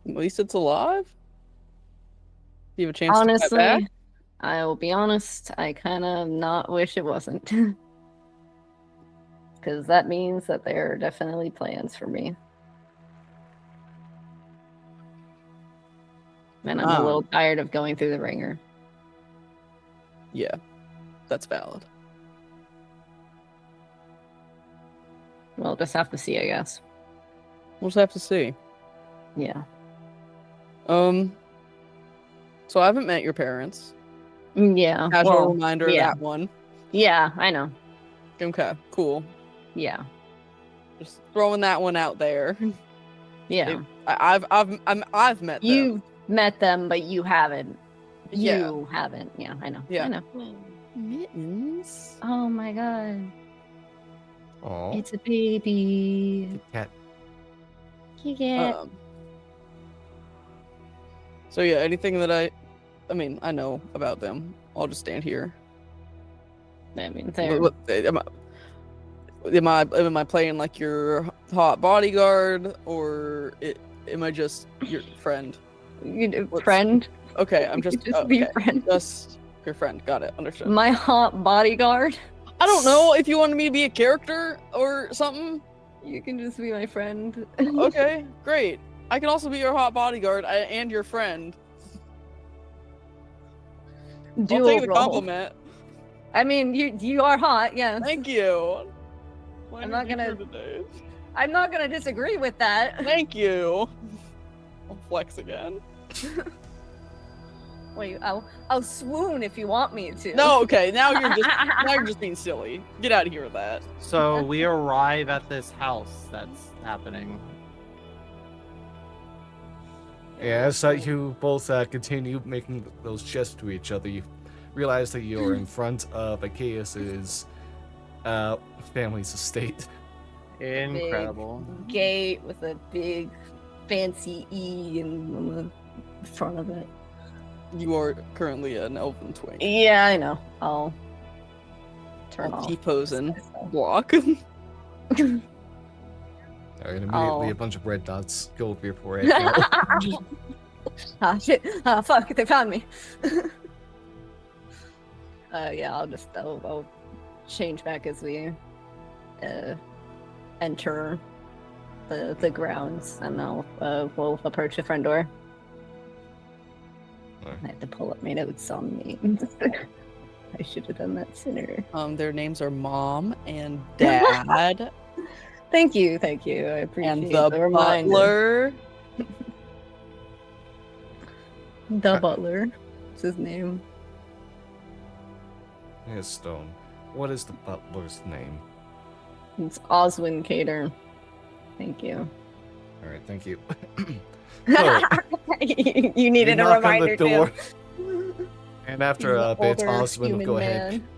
At least it's alive. Do you have a chance to get back? Honestly, I will be honest, I kind of not wish it wasn't. Because that means that there are definitely plans for me. And I'm a little tired of going through the ringer. Yeah, that's valid. We'll just have to see, I guess. We'll just have to see. Yeah. So I haven't met your parents. Yeah. Casual well, reminder of yeah. that one. Yeah, I know. Okay, cool. Yeah. Just throwing that one out there. Yeah. I've met them. You've met them, but you haven't. Yeah. You haven't. Yeah, I know. Yeah. I know. Mittens. Oh my god. Aww. It's a baby. Cat. Yeah. So yeah, anything that I mean, I know about them. I'll just stand here. I mean, they're... Am I playing like your hot bodyguard, or am I just your friend? friend. Okay, I'm You just could just be okay. friend. Just your friend. Got it. Understood. My hot bodyguard. I don't know if you wanted me to be a character or something. You can just be my friend. Okay, great. I can also be your hot bodyguard and your friend. I'll Dual take the role. compliment. I mean, you are hot, yes. Thank you. I'm not gonna- Today. I'm not gonna disagree with that. Thank you. I'll flex again. Wait, I'll swoon if you want me to. No, okay. Now you're just being silly. Get out of here with that. So we arrive at this house that's happening. Yeah, as you both continue making those gestures to each other, you realize that you're in front of Achaeus's family's estate. Incredible. Gate with a big fancy E on the front of it. You are currently an elven twink. Yeah, I know. I'll turn off. T-pose and block. Alright, immediately Oh. a bunch of red dots go over your forehead. now. Ah, shit. Ah, fuck, they found me. Yeah, I'll change back as we enter the grounds, and we'll approach the front door. Alright. I have to pull up my notes on me. I should have done that sooner. Their names are Mom and Dad Thank you. I appreciate and the reminder. butler. The butler. What's his name? Yes, Stone. What is the butler's name? It's Oswin Cater. Thank you. Alright, thank you. So, You needed you a knock reminder on the door, too. and after a He's an bit, older Oswin will human go ahead. man.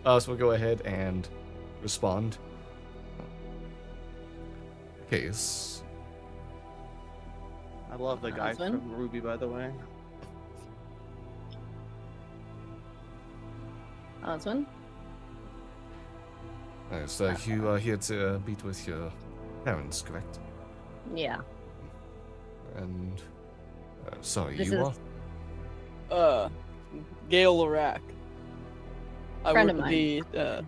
Oswin will go ahead and respond. Case. I love the guy Osmond? from Ruby, by the way. Oswin? So you are here to meet with your parents, correct? Yeah. And sorry, This you is- are. Gail Larak. I Friend work of at the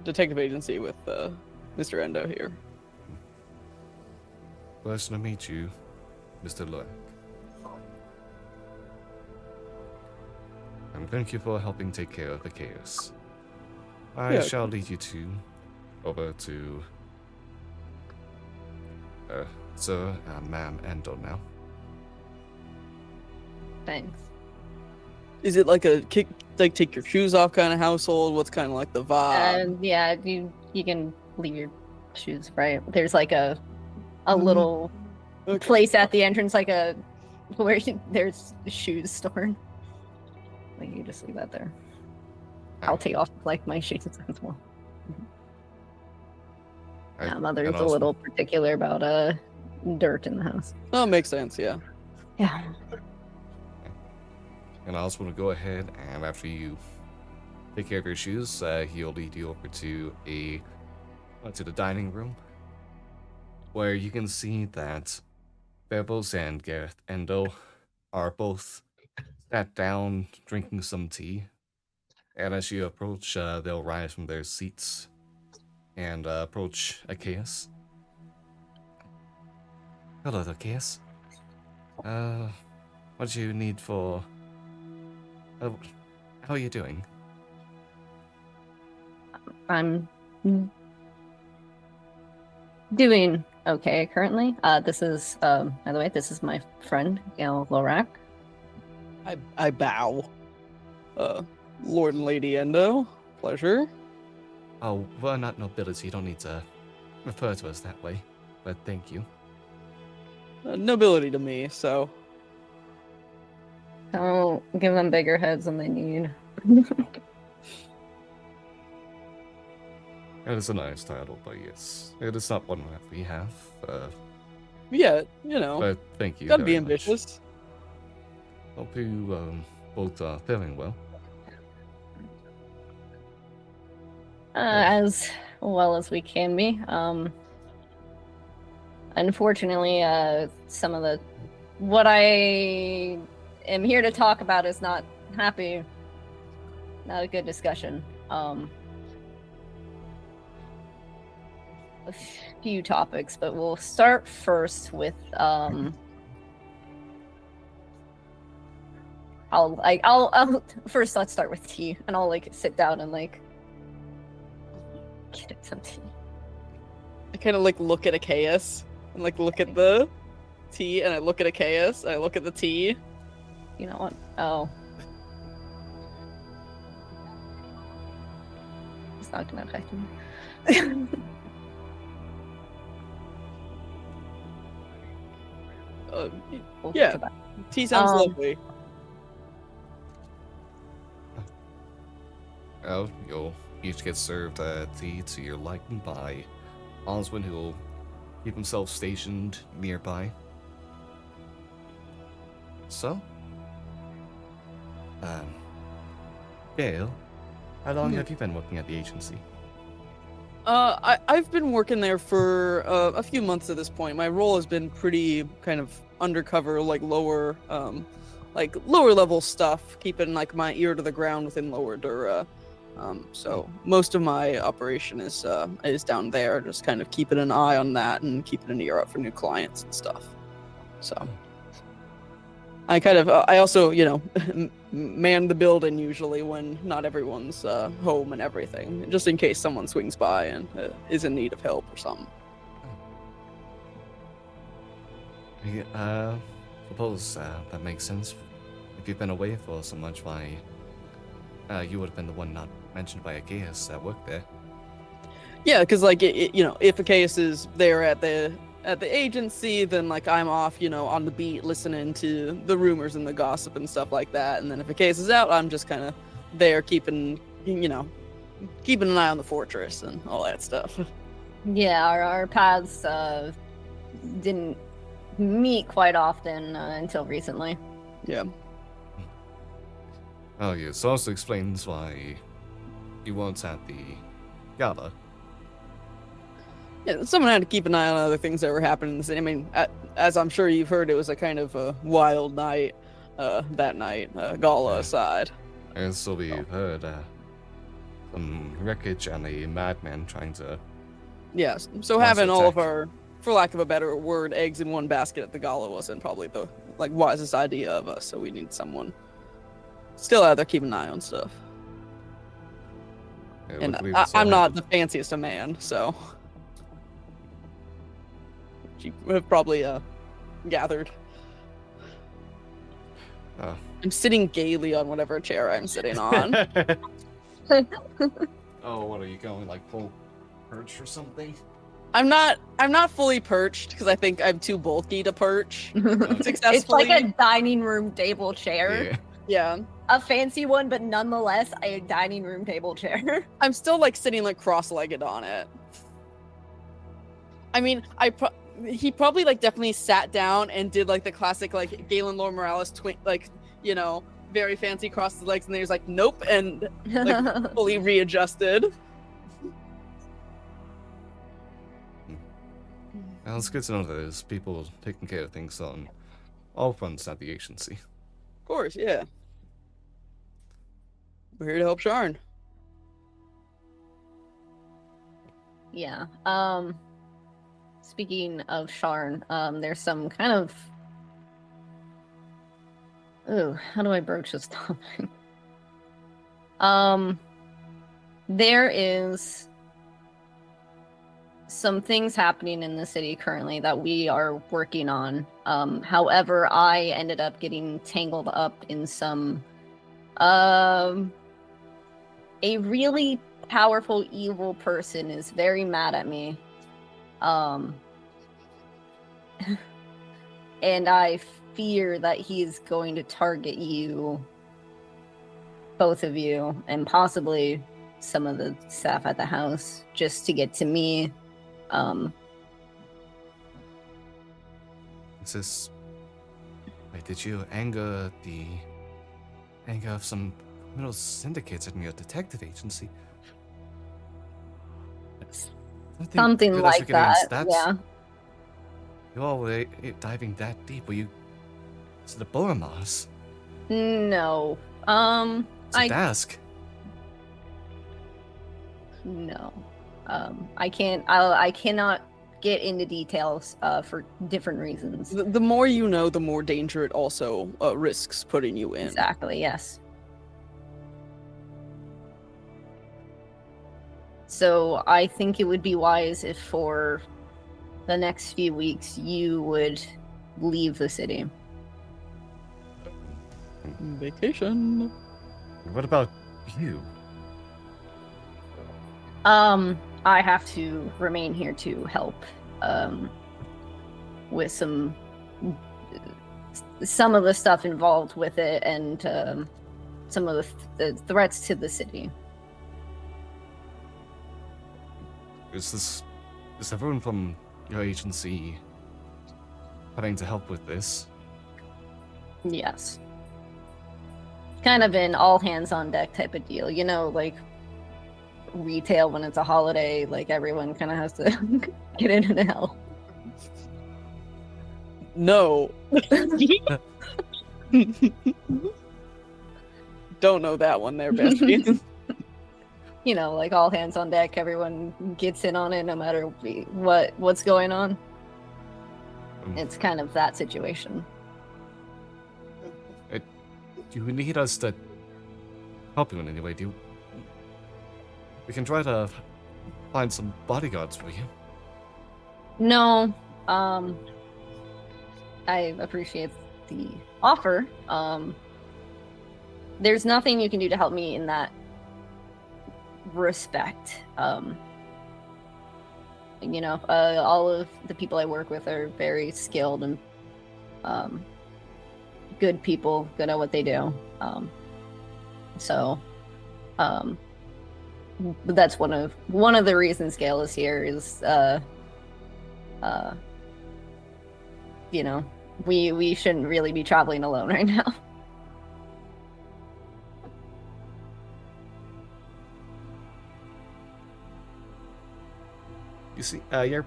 detective agency with Mr. Endo here. Pleasure to meet you, Mr. Lorak. And thank you for helping take care of the chaos. I Yeah. shall lead you over to Sir and Ma'am Endo now. Thanks. Is it like a take your shoes off kind of household? What's kind of like the vibe? Yeah, you can leave your shoes right. There's like a little Okay. place at the entrance, like there's shoes stored. Like you just leave that there. I'll take off like my shoes as well. I- Mother's and a also- little particular about dirt in the house. Oh, makes sense. Yeah. Yeah. And I also want to go ahead and after you take care of your shoes, he'll lead you over to the dining room, where you can see that Bevels and Gareth Endo are both sat down drinking some tea. And as you approach, they'll rise from their seats and approach Achaeus. Hello, Achaeus. What do you need for? How are you doing? I'm doing okay currently. This is by the way, this is my friend Gail Lorak. I bow. Lord and Lady Endo, pleasure. Oh, we're not nobility. You don't need to refer to us that way. But thank you. Nobility to me, so I'll give them bigger heads than they need. It is a nice title, but yes, it is not one that we have. yeah, you know, But thank you. gotta be very much. ambitious. Hope you both are feeling well. As well as we can be. Unfortunately, some of what I am here to talk about is not happy. Not a good discussion. a few topics, but we'll start first with I'll first let's start with tea, and I'll like sit down and like get some tea. I kind of like look at Achaeus and like look at the tea, and I look at Achaeus, and I look at the tea. You know what? Oh. It's not gonna affect me. We'll Yeah. think about Tea sounds lovely. Oh, you'll each get served tea to your liking by Oswin, who will keep himself stationed nearby. So, Gail, how long have you been working at the agency? I've been working there for a few months at this point. My role has been pretty kind of undercover, like lower level stuff, keeping like my ear to the ground within Lower Dura. So most of my operation is down there, just kind of keeping an eye on that and keeping an ear out for new clients and stuff. So I kind of I also man the building usually when not everyone's home and everything, just in case someone swings by and is in need of help or something. Suppose that makes sense. If you've been away for so much, why you would have been the one not mentioned by Achaeus that worked there. Yeah, because like if Achaeus is there at the agency, then like I'm off, on the beat listening to the rumors and the gossip and stuff like that. And then if Achaeus is out, I'm just kind of there keeping an eye on the fortress and all that stuff. Yeah, our paths didn't meet quite often until recently. Yeah. Oh, yes. Also explains why you weren't at the gala. Yeah, someone had to keep an eye on other things that were happening in the city. I mean, as I'm sure you've heard, it was a kind of a wild night that night, gala aside. And so we heard some wreckage and a madman trying to... Yes, so Mass having all of attack. our, for lack of a better word, eggs in one basket at the gala wasn't probably the wisest idea of us, so we need someone still out there keeping an eye on stuff. Yeah, And luckily this all I'm not happened. the fanciest of man, so you have probably gathered. Oh. I'm sitting gaily on whatever chair I'm sitting on. Oh, what are you going, like full perch or something? I'm not fully perched because I think I'm too bulky to perch It's successfully. like a dining room table chair. Yeah. Yeah, A fancy one, but nonetheless a dining room table chair. I'm still like sitting like cross-legged on it. I mean, he probably like definitely sat down and did like the classic like Galen Lore Morales very fancy crossed his legs, and then he's like nope, and like fully readjusted. Well, it's good to know that there's people taking care of things on all fronts at the agency. Of course, yeah. We're here to help Sharn. Yeah. Speaking of Sharn, there's some kind of... Ooh, how do I broach this topic? There is some things happening in the city currently that we are working on. However, I ended up getting tangled up in some a really powerful evil person is very mad at me. And I fear that he's going to target you, both of you, and possibly some of the staff at the house, just to get to me. Is this... Wait, did you anger of some criminal syndicates in your detective agency? Something good as like you're getting on that, stats? yeah. You're all diving that deep. Were you... Is it a Boramas? No. It's a Dask. No. I cannot get into details for different reasons. The more you know, the more danger it also risks putting you in. Exactly, yes. So I think it would be wise if for the next few weeks you would leave the city. Vacation. What about you? I have to remain here to help with some of the stuff involved with it and some of the threats to the city. Is everyone from your agency having to help with this? Yes. Kind of an all hands on deck type of deal, you know, like retail when it's a holiday, like everyone kind of has to get in and help. No. Don't know that one there, bestie. You know, like all hands on deck, everyone gets in on it no matter what's going on. It's kind of that situation. Do you need us to help you in any way? We can try to find some bodyguards for you. No, I appreciate the offer. There's nothing you can do to help me in that respect. You know, all of the people I work with are very skilled and good people, good at what they do. But that's one of the reasons Gale is here is you know, we shouldn't really be traveling alone right now. You see, your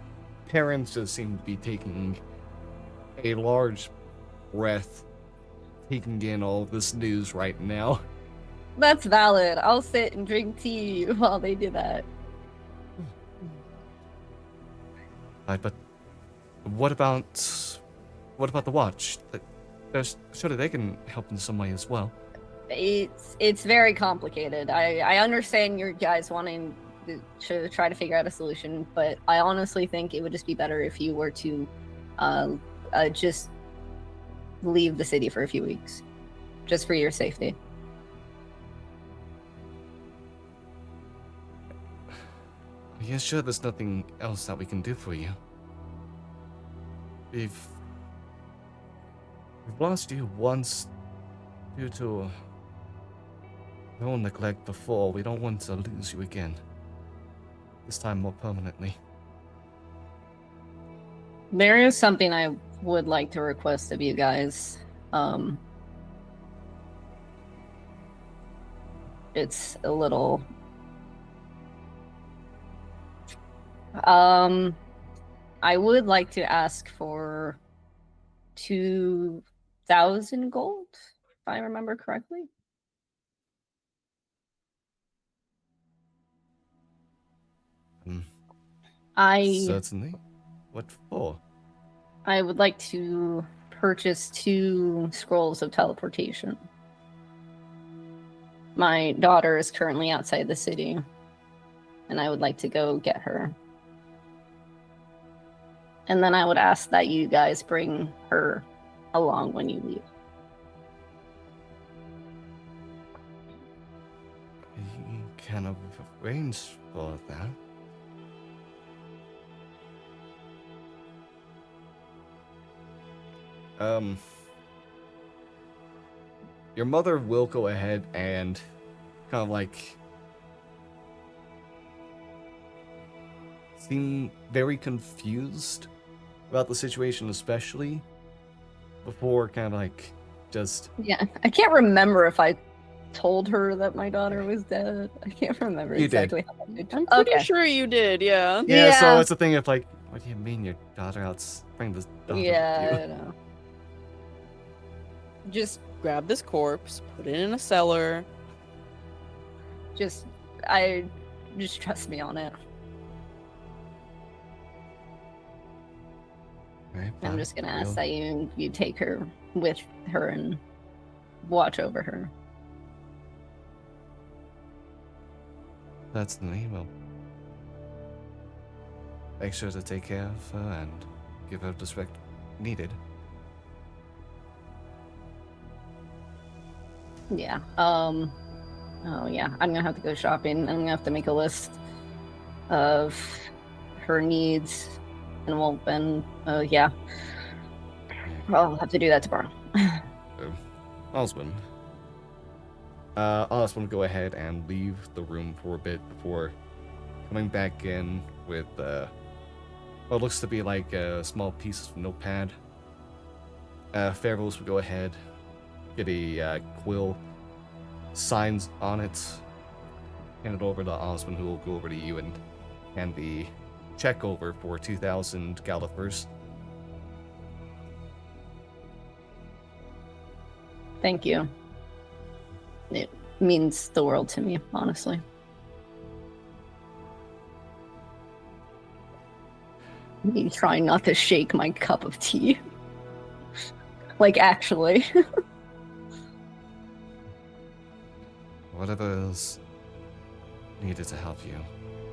parents just seem to be taking a large breath, taking in all this news right now. That's valid. I'll sit and drink tea while they do that. But what about the watch? Surely they can help in some way as well. It's very complicated. I understand your guys wanting to try to figure out a solution, but I honestly think it would just be better if you were to just leave the city for a few weeks, just for your safety. Yeah, sure, there's nothing else that we can do for you. We've lost you once due to our own neglect before. We don't want to lose you again. This time more permanently. There is something I would like to request of you guys. It's a little... I would like to ask for 2,000 gold, if I remember correctly. Certainly. What for? I would like to purchase 2 scrolls of teleportation. My daughter is currently outside the city, and I would like to go get her. And then I would ask that you guys bring her along when you leave. You can arrange for that. Your mother will go ahead and kind of like seem very confused about the situation, especially before kind of like just... Yeah, I can't remember if I told her that my daughter was dead. I can't remember You exactly how I did. I'm pretty sure you did, yeah. Yeah, so Yeah. it's a thing of like, what do you mean your daughter bring this daughter Yeah, with I you? know. Just grab this corpse, put it in a cellar. Just trust me on it. Alright, I'm fine. just gonna ask We'll- that you take her with her and watch over her. That's the name. Well, make sure to take care of her and give her the respect needed. Yeah. Oh yeah. I'm gonna have to go shopping. I'm gonna have to make a list of her needs, and yeah. I'll have to do that tomorrow. Osmond. Osmond, go ahead and leave the room for a bit before coming back in with what looks to be like a small piece of notepad. Pharaohs will go ahead, get a quill, signs on it, hand it over to Osmond, who will go over to you and hand the check over for 2,000 Gallifers. Thank you. It means the world to me, honestly. Me trying not to shake my cup of tea. Like, actually. Whatever is needed to help you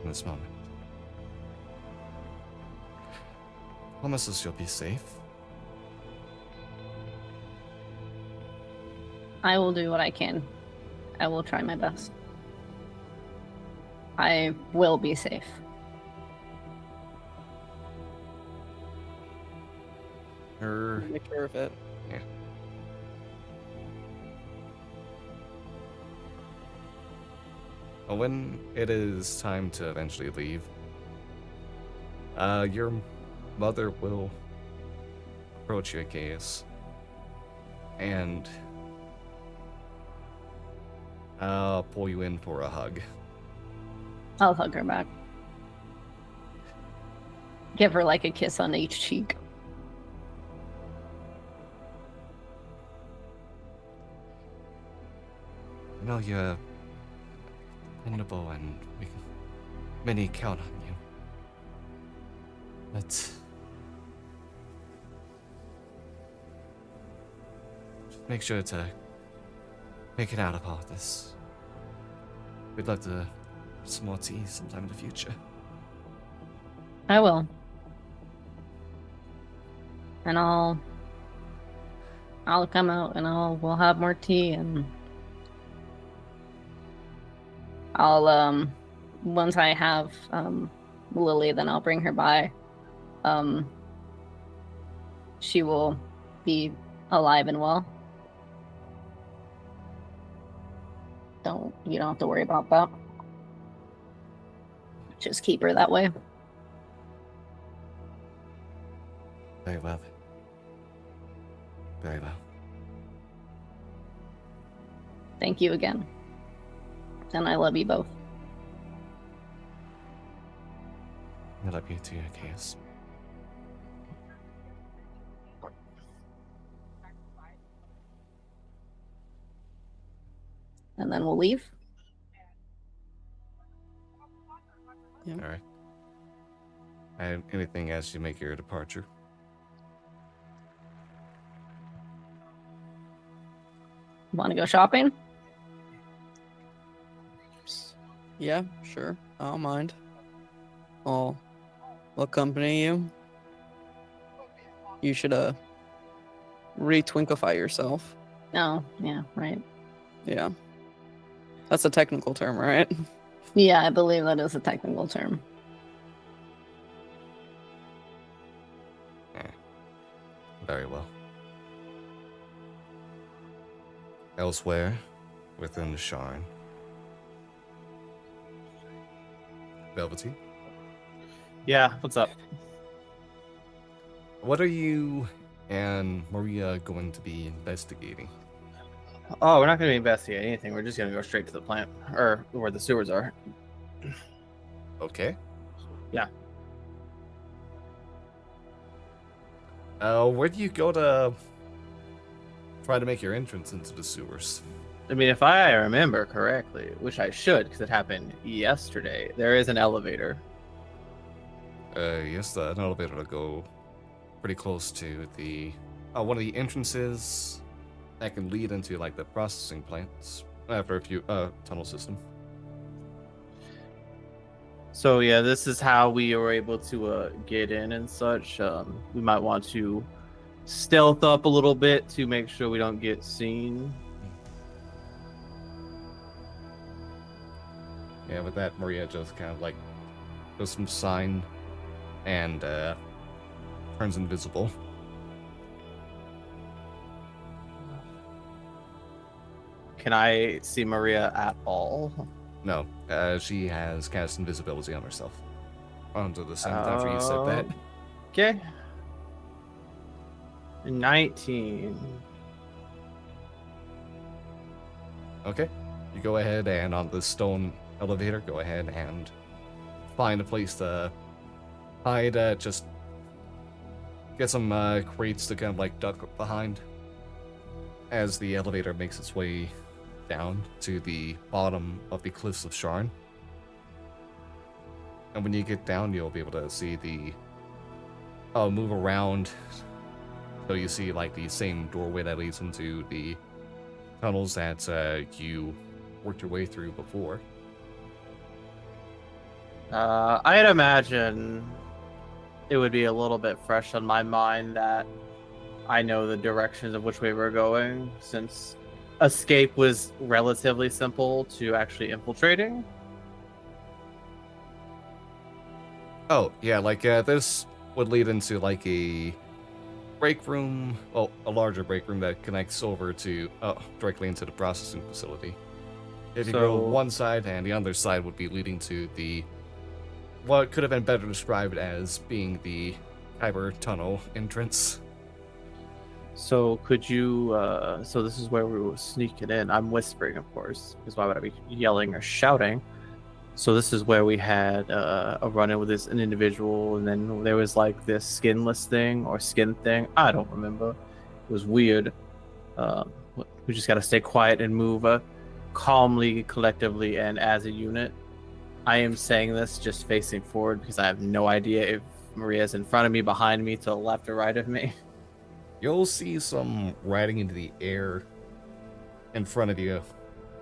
in this moment. Promises you'll be safe. I will do what I can. I will try my best. I will be safe. Make sure of it. When it is time to eventually leave, your mother will approach you, Caius, and pull you in for a hug. I'll hug her back. Give her like a kiss on each cheek. I know you're dependable and many count on you. But just make sure to make it out of all this. We'd love to have some more tea sometime in the future. I will. And I'll come out and we'll have more tea, and I'll once I have Lily, then I'll bring her by. She will be alive and well. You don't have to worry about that. Just keep her that way. Very well. Very well. Thank you again. And I love you both. I love you too, Caius. And then we'll leave. Yeah. All right. And anything as you make your departure? Want to go shopping? Yeah, sure. I don't mind. I'll accompany you. You should re-twinkify yourself. No, yeah, right. Yeah. That's a technical term, right? Yeah, I believe that is a technical term. Very well. Elsewhere, within the Sharn. Velvety, Yeah, what's up? what are you and Maria going to be investigating? Oh, we're not going to investigate anything. We're just going to go straight to the plant, or where the sewers are. Okay. Yeah. Where do you go to try to make your entrance into the sewers? I mean, if I remember correctly, which I should, because it happened yesterday, there is an elevator. Yes, an elevator to go pretty close to the one of the entrances that can lead into like the processing plants after a few tunnel system. So yeah, this is how we were able to get in and such. We might want to stealth up a little bit to make sure we don't get seen. Yeah, with that, Maria just kind of like does some sign and turns invisible. Can I see Maria at all? No, she has cast invisibility on herself. Onto the same after you said that. Okay. 19. Okay, you go ahead and on the stone elevator, go ahead and find a place to hide. Just get some crates to kind of like duck behind as the elevator makes its way down to the bottom of the cliffs of Sharn. And when you get down, you'll be able to see the move around. So you see like the same doorway that leads into the tunnels that you worked your way through before. I'd imagine it would be a little bit fresh on my mind that I know the directions of which way we're going, since escape was relatively simple to actually infiltrating. Oh, yeah, like this would lead into like a break room, well, a larger break room that connects over to, directly into the processing facility. If you go one side, and the other side would be leading to the, what could have been better described as being the Kyber tunnel entrance. So could you, so this is where we were sneaking in. I'm whispering, of course, because why would I be yelling or shouting? So this is where we had a run-in with an individual, and then there was like this skinless thing or skin thing. I don't remember. It was weird. We just got to stay quiet and move calmly, collectively, and as a unit. I am saying this just facing forward because I have no idea if Maria's in front of me, behind me, to the left or right of me. You'll see some writing into the air in front of you.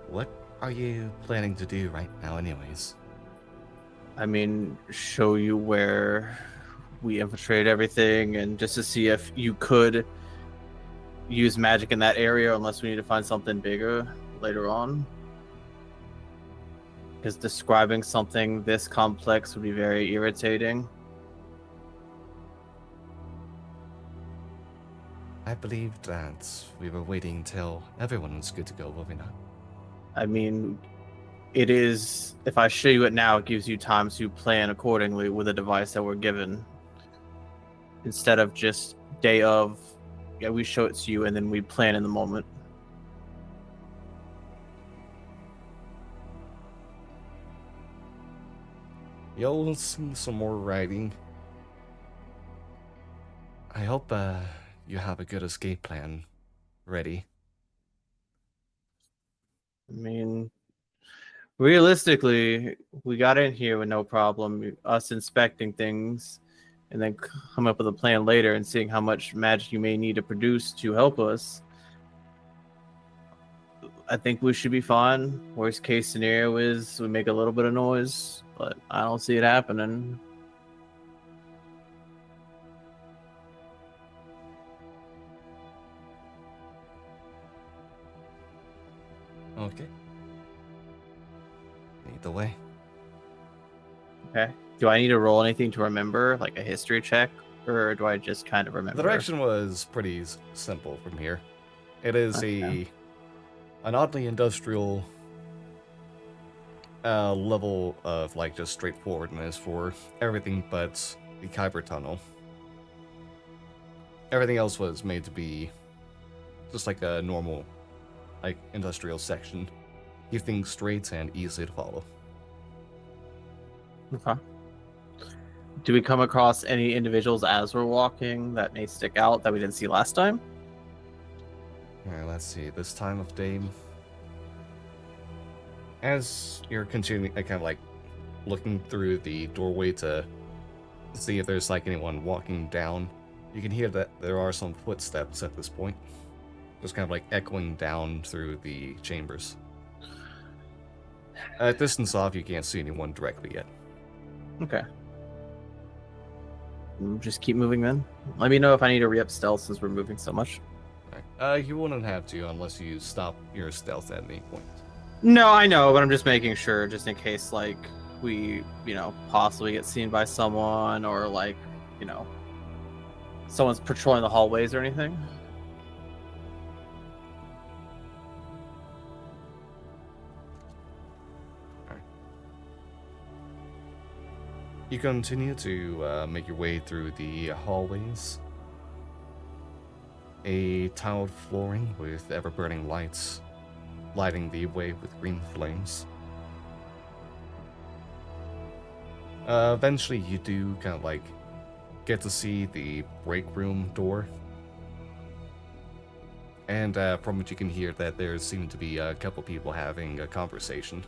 What are you planning to do right now anyways? I mean, show you where we infiltrate everything, and just to see if you could use magic in that area, unless we need to find something bigger later on. Because describing something this complex would be very irritating. I believe that we were waiting till everyone was good to go, were we not? I mean, it is, if I show you it now, it gives you time to plan accordingly with the device that we're given. Instead of just day of, yeah, we show it to you and then we plan in the moment. You'll see some more writing. I hope you have a good escape plan ready. I mean, realistically, we got in here with no problem. Us inspecting things and then come up with a plan later and seeing how much magic you may need to produce to help us. I think we should be fine. Worst case scenario is we make a little bit of noise, but I don't see it happening. Okay. Either way. Okay. Do I need to roll anything to remember, like a history check, or do I just kind of remember? The direction was pretty simple from here. It is an oddly industrial level of like just straightforwardness for everything but the Kyber tunnel. Everything else was made to be just like a normal like industrial section. Keep things straight and easy to follow. Okay. Do we come across any individuals as we're walking that may stick out that we didn't see last time? Alright, let's see. This time of day, as you're continuing, kind of like looking through the doorway to see if there's like anyone walking down, You can hear that there are some footsteps at this point, just kind of like echoing down through the chambers. At distance off, you can't see anyone directly yet. Okay. Just keep moving then. Let me know if I need to re-up stealth since we're moving so much. You wouldn't have to unless you stop your stealth at any point. No, I know, but I'm just making sure, just in case, like, we, possibly get seen by someone, or, like, someone's patrolling the hallways or anything. You continue to make your way through the hallways. A tiled flooring with ever-burning lights, lighting the way with green flames. Eventually, you do kind of like get to see the break room door. And from what you can hear, that there seem to be a couple people having a conversation.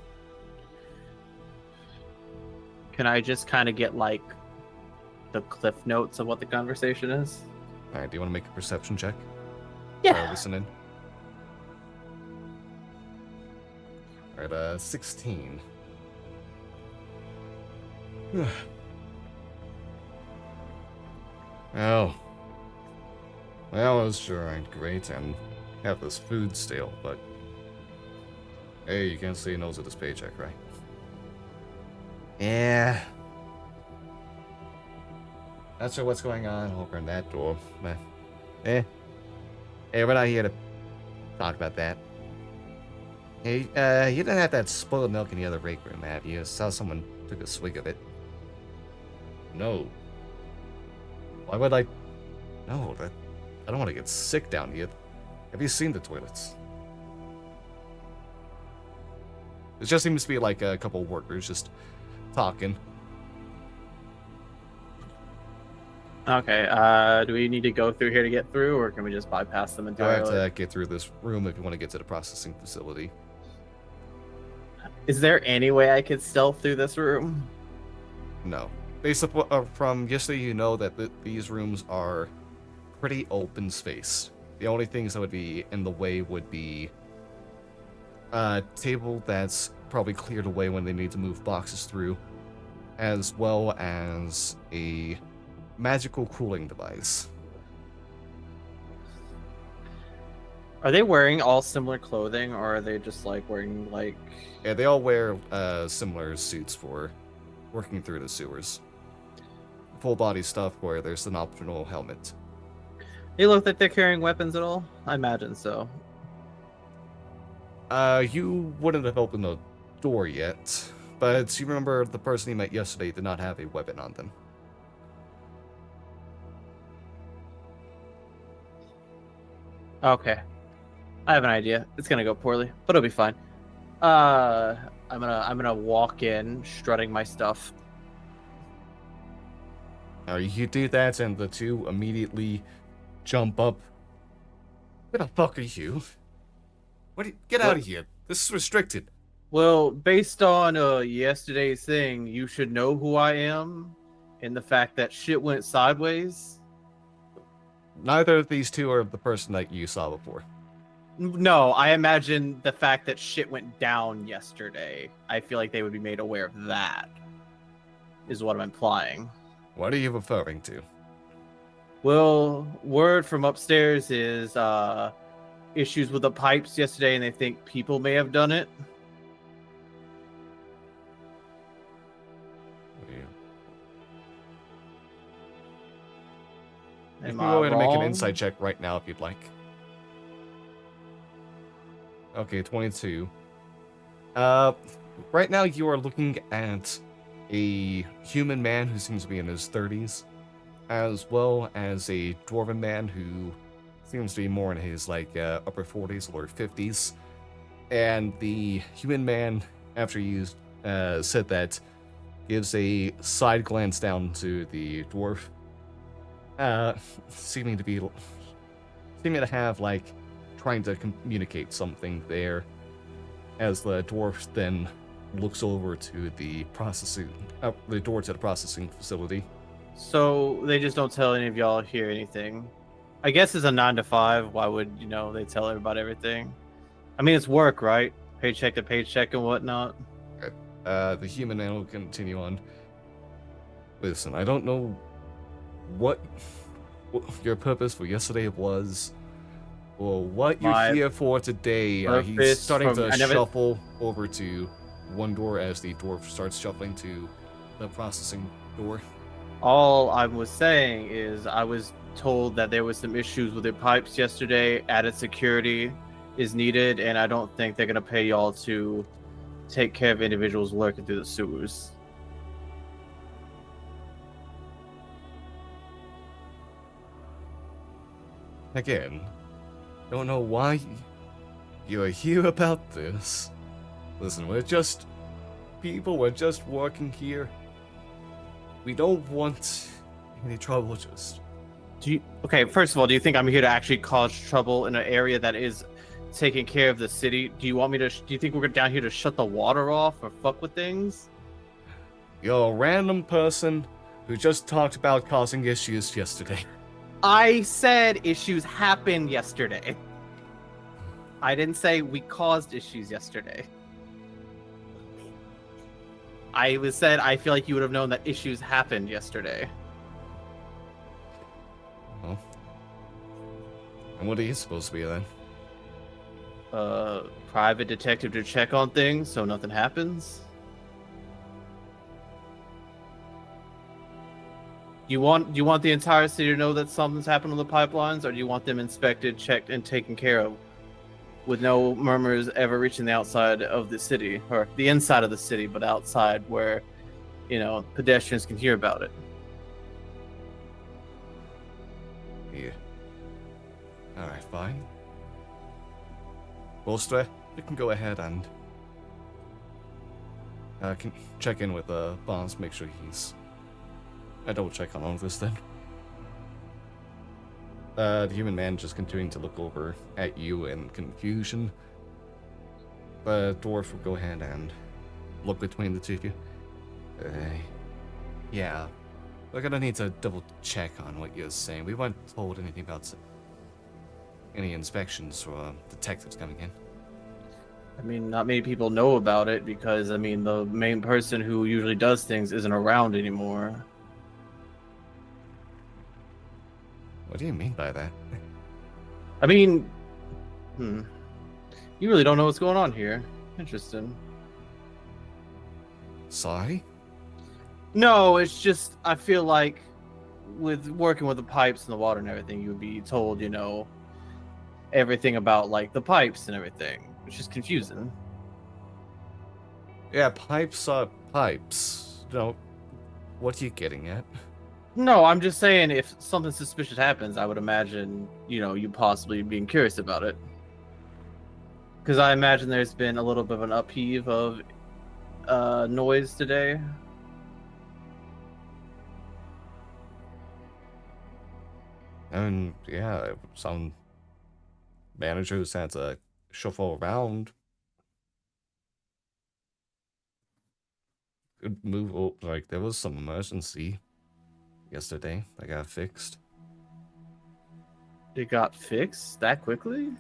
Can I just kind of get, like, the cliff notes of what the conversation is? Alright, do you want to make a perception check? Yeah. Listen in. Alright, 16. Well, those sure aren't great, and have this food still, but hey, you can't say no to this paycheck, right? Yeah. Not sure what's going on over in that door, but hey, we're not here to talk about that. Hey, you didn't have that spoiled milk in the other break room, have you? Saw someone took a swig of it. No. Why would I? No, I don't want to get sick down here. Have you seen the toilets? It just seems to be like a couple workers just talking. Okay, do we need to go through here to get through, or can we just bypass them and do I have it? to get through this room if you want to get to the processing facility. Is there any way I could stealth through this room? No. Based from yesterday, you know that these rooms are pretty open space. The only things that would be in the way would be a table that's probably cleared away when they need to move boxes through, as well as a magical cooling device. Are they wearing all similar clothing, or are they just, like, wearing, like... Yeah, they all wear similar suits for working through the sewers. Full body stuff where there's an optional helmet. They look like they're carrying weapons at all? I imagine so. You wouldn't have opened the door yet, but you remember the person you met yesterday did not have a weapon on them. Okay. I have an idea. It's gonna go poorly, but it'll be fine. I'm gonna walk in, strutting my stuff. You do that, and the two immediately jump up. Where the fuck are you? Get out of here. This is restricted. Well, based on yesterday's thing, you should know who I am, and the fact that shit went sideways. Neither of these two are the person that you saw before. No, I imagine the fact that shit went down yesterday. I feel like they would be made aware of that, is what I'm implying. What are you referring to? Well, word from upstairs is issues with the pipes yesterday, and they think people may have done it. You can go ahead and make an insight check right now if you'd like. Okay, 22. Right now you are looking at a human man who seems to be in his 30s, as well as a dwarven man who seems to be more in his upper 40s or 50s. And the human man, after you said that, gives a side glance down to the dwarf, seeming to have trying to communicate something there, as the dwarf then looks over to the door to the processing facility, So they just don't tell any of y'all here anything. I guess it's a 9 to 5. Why would they tell everybody everything? I mean, it's work, right? Paycheck to paycheck and whatnot. The human man will continue on. Listen, I don't know what your purpose for yesterday was, or what you're My here for today. He's purpose starting from- to I never- shuffle over to one door as the dwarf starts shuffling to the processing door. All I was saying is I was told that there was some issues with the pipes yesterday. Added security is needed, and I don't think they're gonna pay y'all to take care of individuals lurking through the sewers. Again, don't know why you're here about this. Listen, we're just people, we're just working here. We don't want any trouble, just... Okay, first of all, do you think I'm here to actually cause trouble in an area that is taking care of the city? Do you want me to? Do you think we're down here to shut the water off or fuck with things? You're a random person who just talked about causing issues yesterday. I said issues happened yesterday. I didn't say we caused issues yesterday. I said I feel like you would have known that issues happened yesterday. Well, and what are you supposed to be then? Private detective to check on things so nothing happens. You want the entire city to know that something's happened on the pipelines, or do you want them inspected, checked, and taken care of with no murmurs ever reaching the outside of the city, or the inside of the city, but outside where, pedestrians can hear about it? Yeah. Alright, fine. Bolster, you can go ahead and can check in with Bonds, make sure he's... I double check on all of this then. The human man just continuing to look over at you in confusion. The dwarf will go ahead and look between the two of you. Yeah. We're gonna need to double check on what you're saying. We weren't told anything about any inspections or detectives coming in. I mean, not many people know about it because, the main person who usually does things isn't around anymore. What do you mean by that? You really don't know what's going on here. Interesting. Sorry? No, it's just, I feel like with working with the pipes and the water and everything, you would be told, everything about, like, the pipes and everything. It's just confusing. Yeah, pipes are pipes. What are you getting at? No, I'm just saying if something suspicious happens, I would imagine, you possibly being curious about it. Because I imagine there's been a little bit of an upheave of noise today. And yeah, some managers had to shuffle around. Could move up, like there was some emergency yesterday that got fixed. It got fixed that quickly?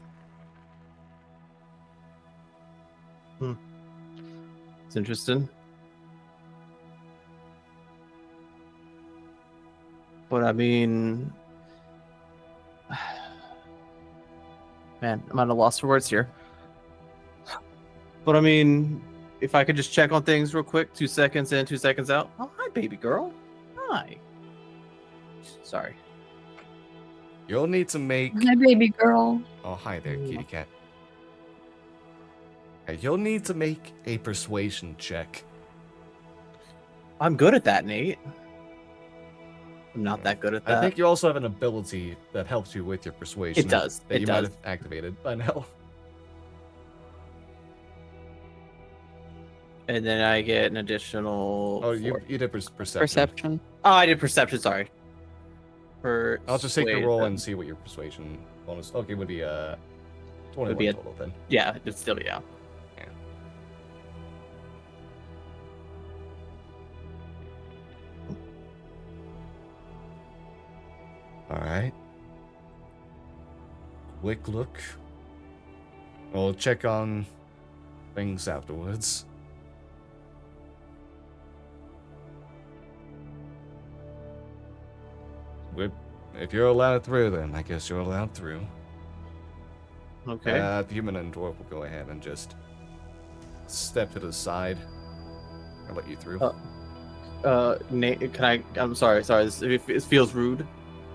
It's interesting. But man, I'm at a loss for words here. But if I could just check on things real quick, 2 seconds in, 2 seconds out. Oh, hi, baby girl. Hi. Sorry. You'll need to make... Hi, baby girl. Oh, hi there, kitty cat. You'll need to make a persuasion check. I'm good at that, Nate. I'm not that good at that. I think you also have an ability that helps you with your persuasion. It does. That It you does. might have activated by now. And then I get an additional. Oh, you 4. did perception. Perception. Oh, I did perception. Sorry. I'll just take the roll Persuasion. and see what your persuasion bonus. Okay, would be 21 Would be a- total then. Yeah, it's still yeah. Alright. Quick look. We'll check on things afterwards. If you're allowed through, then I guess you're allowed through. Okay. The human and dwarf will go ahead and just step to the side. I'll let you through. Nate, can I? I'm sorry. It feels rude.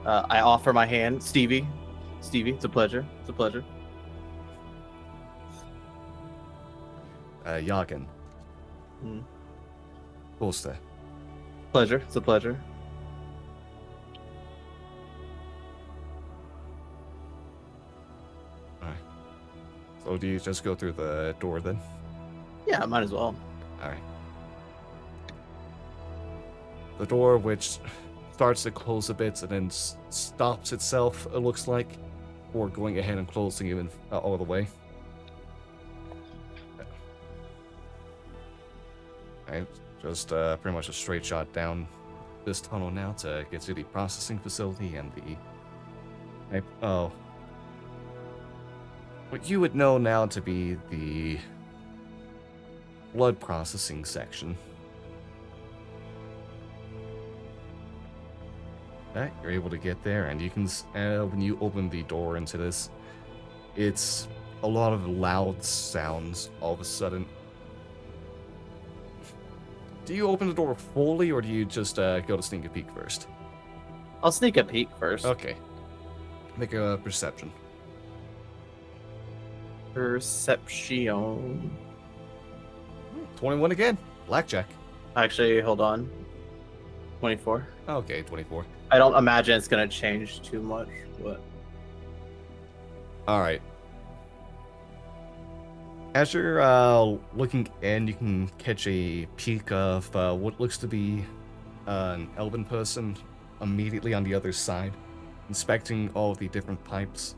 I offer my hand, Stevie. Stevie, it's a pleasure. It's a pleasure. Yagen. Mm. Bolster. Pleasure. It's a pleasure. Alright. So do you just go through the door then? Yeah, might as well. Alright. The door, which starts to close a bit and then stops itself, it looks like, before going ahead and closing even all the way. Alright, just pretty much a straight shot down this tunnel now to get to the processing facility and the... what you would know now to be the blood processing section. Alright, you're able to get there, and you can, when you open the door into this, it's a lot of loud sounds all of a sudden. Do you open the door fully, or do you just go to sneak a peek first? I'll sneak a peek first. Okay. Make a perception. Perception. 21 again. Blackjack. Actually, hold on. 24. Okay, 24. I don't imagine it's gonna change too much, but Alright. As you're looking in, you can catch a peek of what looks to be an elven person immediately on the other side, inspecting all of the different pipes.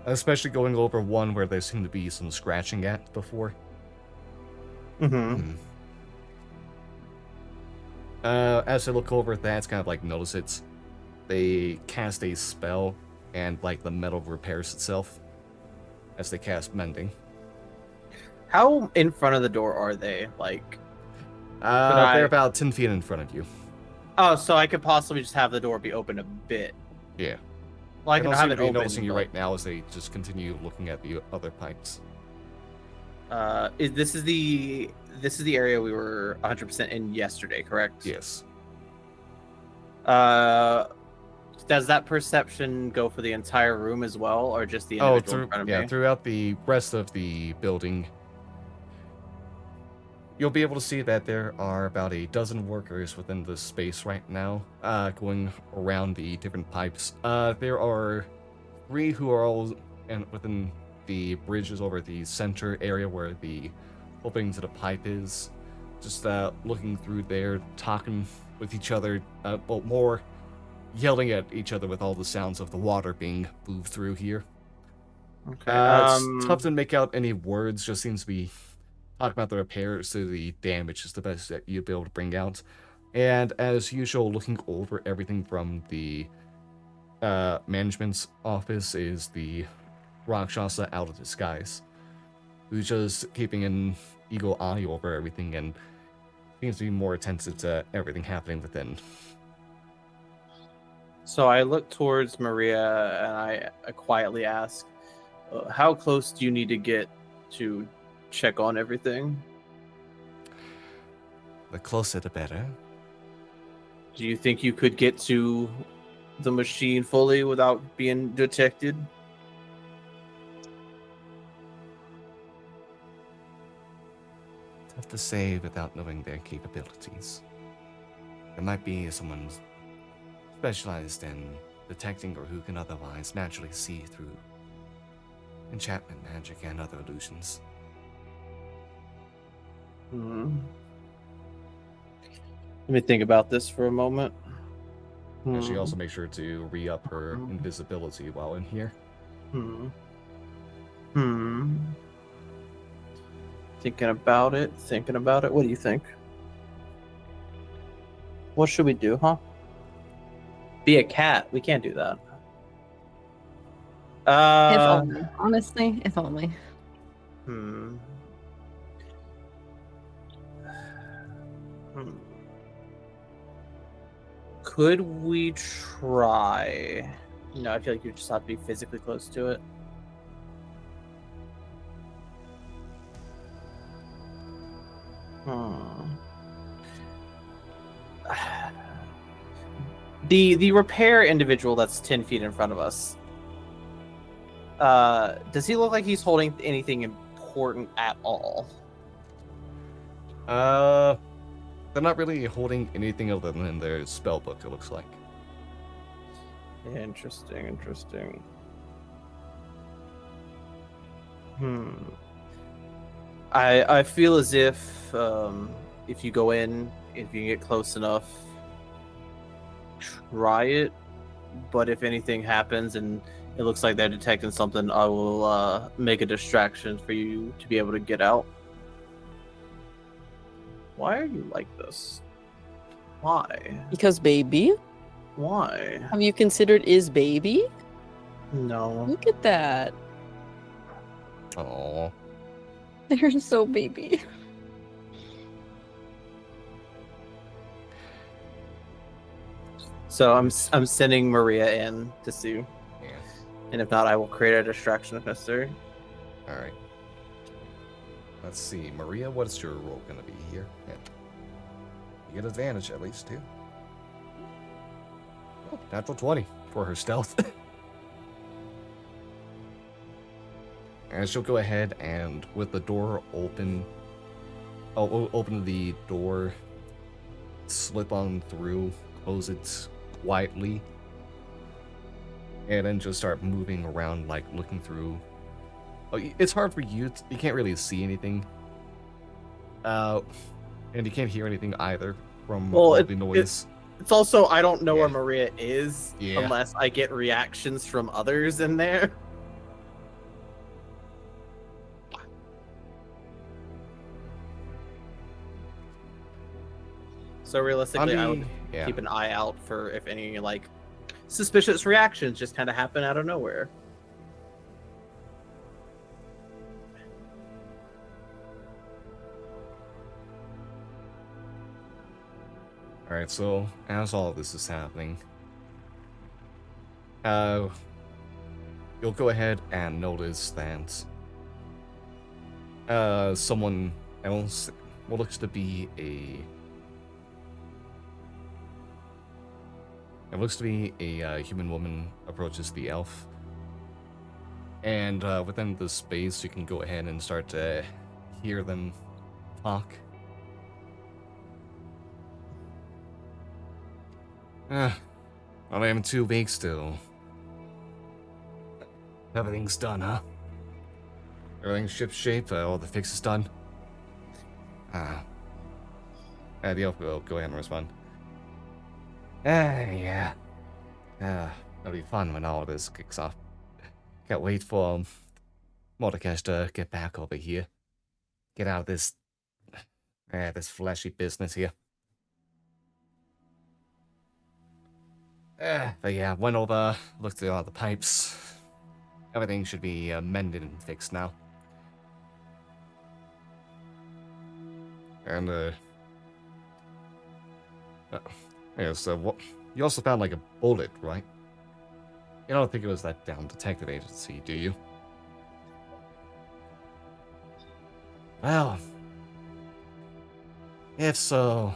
Especially going over one where there seemed to be some scratching at before. As they look over at that, it's kind of like notice it. They cast a spell, and like the metal repairs itself as they cast mending. how in front of the door are they? Like, They're about 10 feet in front of you. oh, so I could possibly just have the door be open a bit. Yeah. Well, I They can don't have seem it to be open. noticing you but, right now as they just continue looking at the other pipes. This is the area we were 100% in yesterday, correct? Yes. Does that perception go for the entire room as well, or just the individual in front of me? Throughout the rest of the building, you'll be able to see that there are about a dozen workers within the space right now, going around the different pipes. There are 3 who are all within the bridges over the center area where the opening to the pipe is. Just looking through there, talking with each other, well, more yelling at each other with all the sounds of the water being moved through here. Okay. It's tough to make out any words, just seems to be talking about the repairs to the damage is the best that you'd be able to bring out. And as usual, looking over everything from the management's office is the Rakshasa out of disguise, who's just keeping an eagle eye over everything and seems to be more attentive to everything happening within. So I look towards Maria and I quietly ask, how close do you need to get to check on everything? The closer the better. Do you think you could get to the machine fully without being detected? Tough to say without knowing their capabilities. There might be someone specialized in detecting or who can otherwise naturally see through enchantment magic and other illusions. Let me think about this for a moment. And she also makes sure to re-up her invisibility while in here. Thinking about it. What do you think? What should we do, huh? Be a cat. We can't do that. If only. Honestly, if only. Hmm. Hmm. Could we try? No, I feel like you just have to be physically close to it. Hmm. The repair individual that's 10 feet in front of us. Does he look like he's holding anything important at all? They're not really holding anything other than their spell book, it looks like. Interesting. I feel as if you go in, if you get close enough, try it. But if anything happens and it looks like they're detecting something, I will make a distraction for you to be able to get out. Why are you like this? Why? Because baby? Why? Have you considered is baby? No. Look at that. Oh, They're so baby. So I'm sending Maria in to Sue, yeah. and if not, I will create a distraction if necessary. All right. Let's see, Maria. What's your role gonna be here? Yeah. You get advantage at least too. Oh, natural 20 for her stealth. And she'll go ahead and, with the door open, open the door, slip on through, close it quietly, and then just start moving around, like looking through. Oh, it's hard for you. You can't really see anything. And you can't hear anything either from all the noise. It's also, I don't know Yeah. where Maria is unless I get reactions from others in there. So realistically, I would keep an eye out for if any like suspicious reactions just kind of happen out of nowhere. Alright, so as all this is happening, you'll go ahead and notice that someone else, what looks to be a human woman approaches the elf. And within the space, you can go ahead and start to hear them talk. Only having 2 weeks still. Everything's done, huh? Everything's shipshape, all the fix is done. The elf will go ahead and respond. Yeah. It'll be fun when all this kicks off. Can't wait for Mordecai to get back over here. Get out of this flashy business here. But yeah, went over, looked at all the pipes. Everything should be mended and fixed now. And yeah, so what? You also found like a bullet, right? You don't think it was that down detective agency, do you? Well, if so,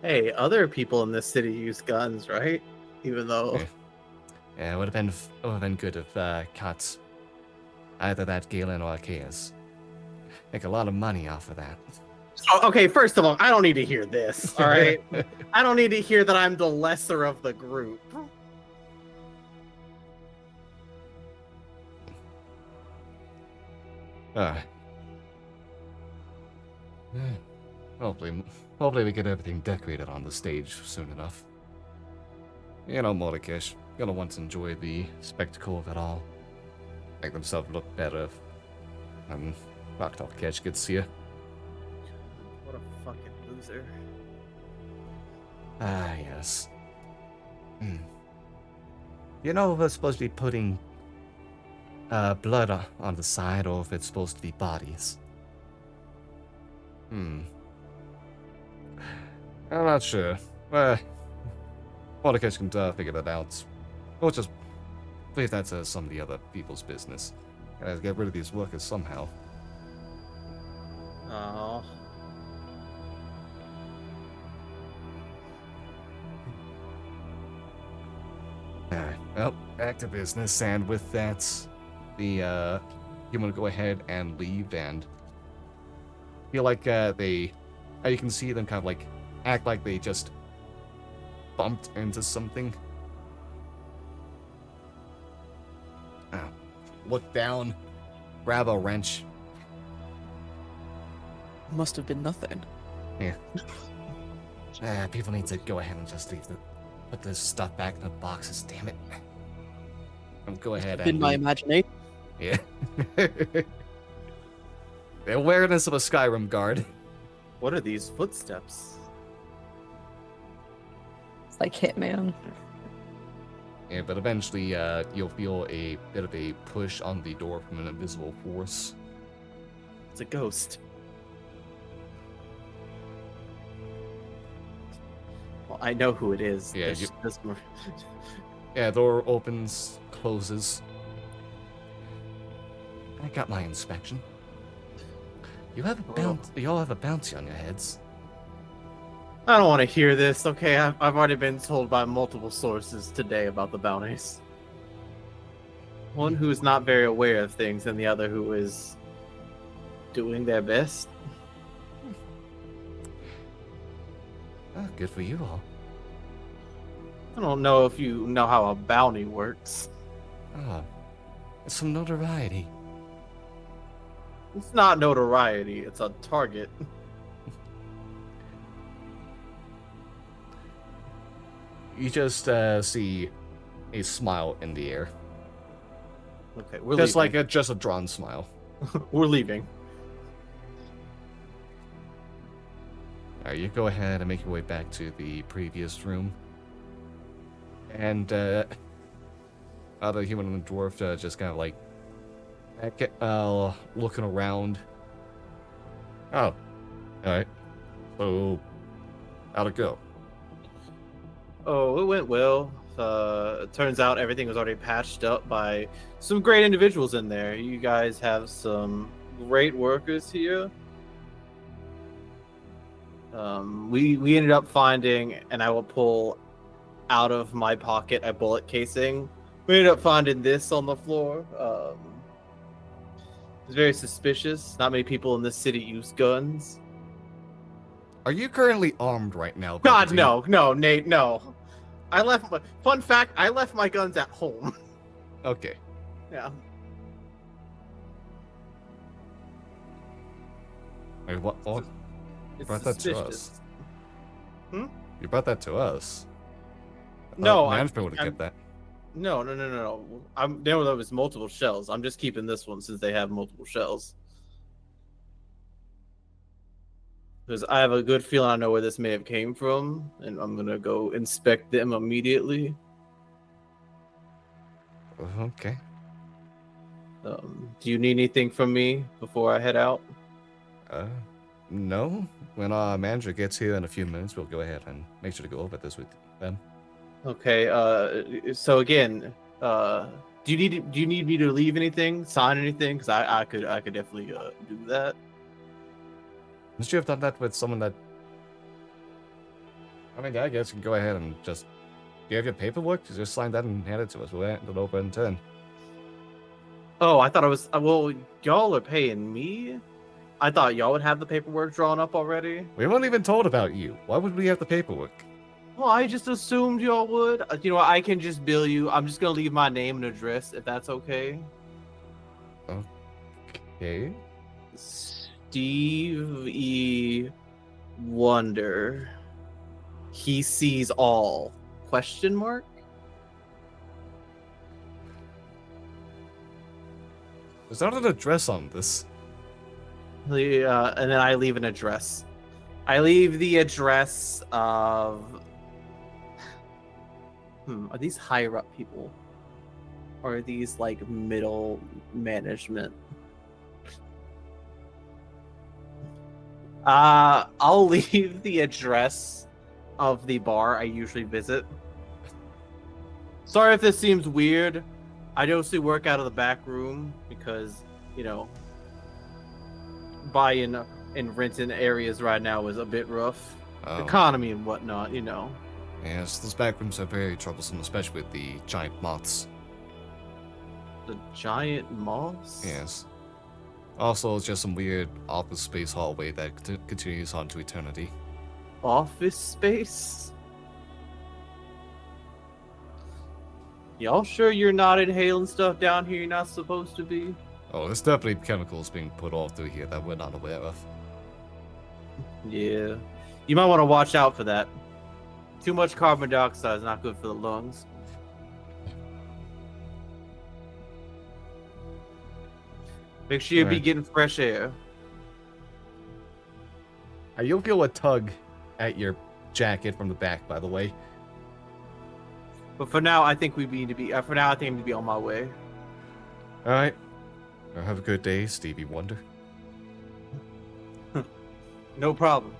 Hey, other people in this city use guns, right? Even though, yeah, it would have been good if caught either that Galen or Chaos. Make a lot of money off of that. Oh, okay, first of all, I don't need to hear this, all right? I don't need to hear that I'm the lesser of the group. Hopefully we get everything decorated on the stage soon enough. You know, Mordecai, gonna want to enjoy the spectacle of it all. Make themselves look better. And Rocktalk Catch gets here. What a fucking loser. Ah, yes. You know if it's supposed to be putting blood on the side or if it's supposed to be bodies? I'm not sure. Mordecai can figure that out. We'll just leave that to some of the other people's business. Gotta get rid of these workers somehow. Oh. Alright, well, back to business, and with that, you want to go ahead and leave, and feel like you can see them kind of like act like they just bumped into something. Look down, grab a wrench. Must have been nothing. People need to go ahead and just put this stuff back in the boxes, damn it. Go ahead and In my imagination. Yeah. The awareness of a Skyrim guard. What are these footsteps? It's like Hitman. Yeah, but eventually you'll feel a bit of a push on the door from an invisible force. It's a ghost. Well, I know who it is. Yeah, It's just- Yeah, door opens, closes. I got my inspection. You have you all have a bounty on your heads. I don't want to hear this, okay? I've already been told by multiple sources today about the bounties. One who is not very aware of things, and the other who is doing their best. Oh, good for you all. I don't know if you know how a bounty works. Ah, it's some notoriety. It's not notoriety, it's a target. You just see a smile in the air. Okay, we're Just leaving. like just a drawn smile. We're leaving. Alright, you go ahead and make your way back to the previous room. And the human and the dwarf just kind of like looking around. Oh, alright. So, how'd it go? Oh, it went well. It turns out everything was already patched up by some great individuals in there. You guys have some great workers here. We ended up finding, and I will pull out of my pocket a bullet casing. We ended up finding this on the floor. It's very suspicious. Not many people in this city use guns. Are you currently armed right now? God, Velveteen? no, Nate, no. Fun fact, I left my guns at home. Okay. Yeah. Wait, what? Oh, It's brought that to suspicious. us. Hmm? You brought that to us. No, management would have kept that. No. There was multiple shells. I'm just keeping this one since they have multiple shells. Because I have a good feeling I know where this may have came from, and I'm gonna go inspect them immediately. Okay. Do you need anything from me before I head out? No. When our manager gets here in a few minutes, we'll go ahead and make sure to go over this with them. Okay. So again, do you need me to leave anything, sign anything? Because I could definitely do that. Must you have done that with someone that... I mean, I guess you can go ahead and just... Do you have your paperwork? Just sign that and hand it to us. We'll hand it over in turn. Oh, I thought it was. Well, y'all are paying me. I thought y'all would have the paperwork drawn up already. We weren't even told about you. Why would we have the paperwork? Well, I just assumed y'all would. You know, I can just bill you. I'm just gonna leave my name and address if that's okay. Okay. Steve E. Wonder. He sees all. Question mark? There's not an address on this. And then I leave an address. I leave the address of Are these higher up people? Or are these like middle management? I'll leave the address of the bar I usually visit. Sorry if this seems weird. I mostly work out of the back room because, buying and renting areas right now is a bit rough. Oh. Economy and whatnot, Yes, those back rooms are very troublesome, especially with the giant moths. The giant moths? Yes. Also, it's just some weird office space hallway that continues on to eternity. Office space? Y'all sure you're not inhaling stuff down here you're not supposed to be? Oh, there's definitely chemicals being put off through here that we're not aware of. Yeah. You might want to watch out for that. Too much carbon dioxide is not good for the lungs. Make sure you be Alright. getting fresh air. You'll feel a tug at your jacket from the back, by the way. But for now, I think we need to be. For now, I think I need to be on my way. All right. Well, have a good day, Stevie Wonder. No problem.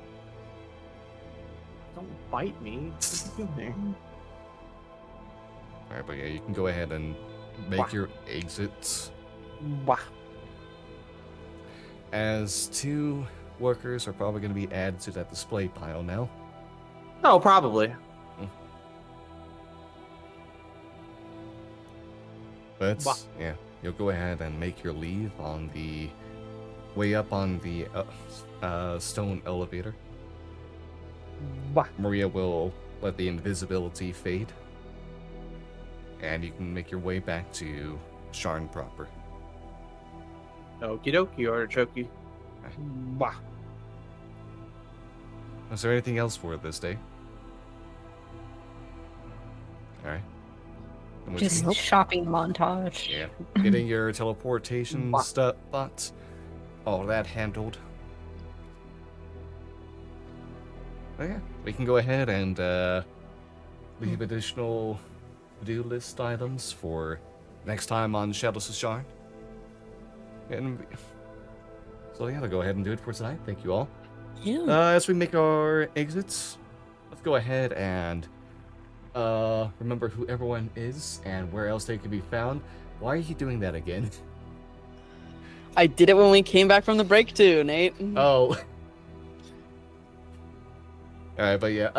Don't bite me. What are you doing? All right, but yeah, you can go ahead and make your exits. Wah. As 2 workers are probably going to be added to that display pile now. Oh, probably. But Wah. yeah, you'll go ahead and make your leave on the way up on the stone elevator. Wah. Maria will let the invisibility fade, and you can make your way back to Sharn proper. Okie dokie, artichoke. Wah. Is there anything else for this day? All right. In which Just case- shopping montage. Yeah, getting your teleportation Wah. stuff, but all that handled. Oh yeah, we can go ahead and leave additional to-do list items for next time on Shadows of Sharn. And so yeah, I'll go ahead and do it for tonight. Thank you all. Yeah. As we make our exits, let's go ahead and remember who everyone is and where else they can be found. Why are you doing that again? I did it when we came back from the break too, Nate. Oh. Alright, but yeah,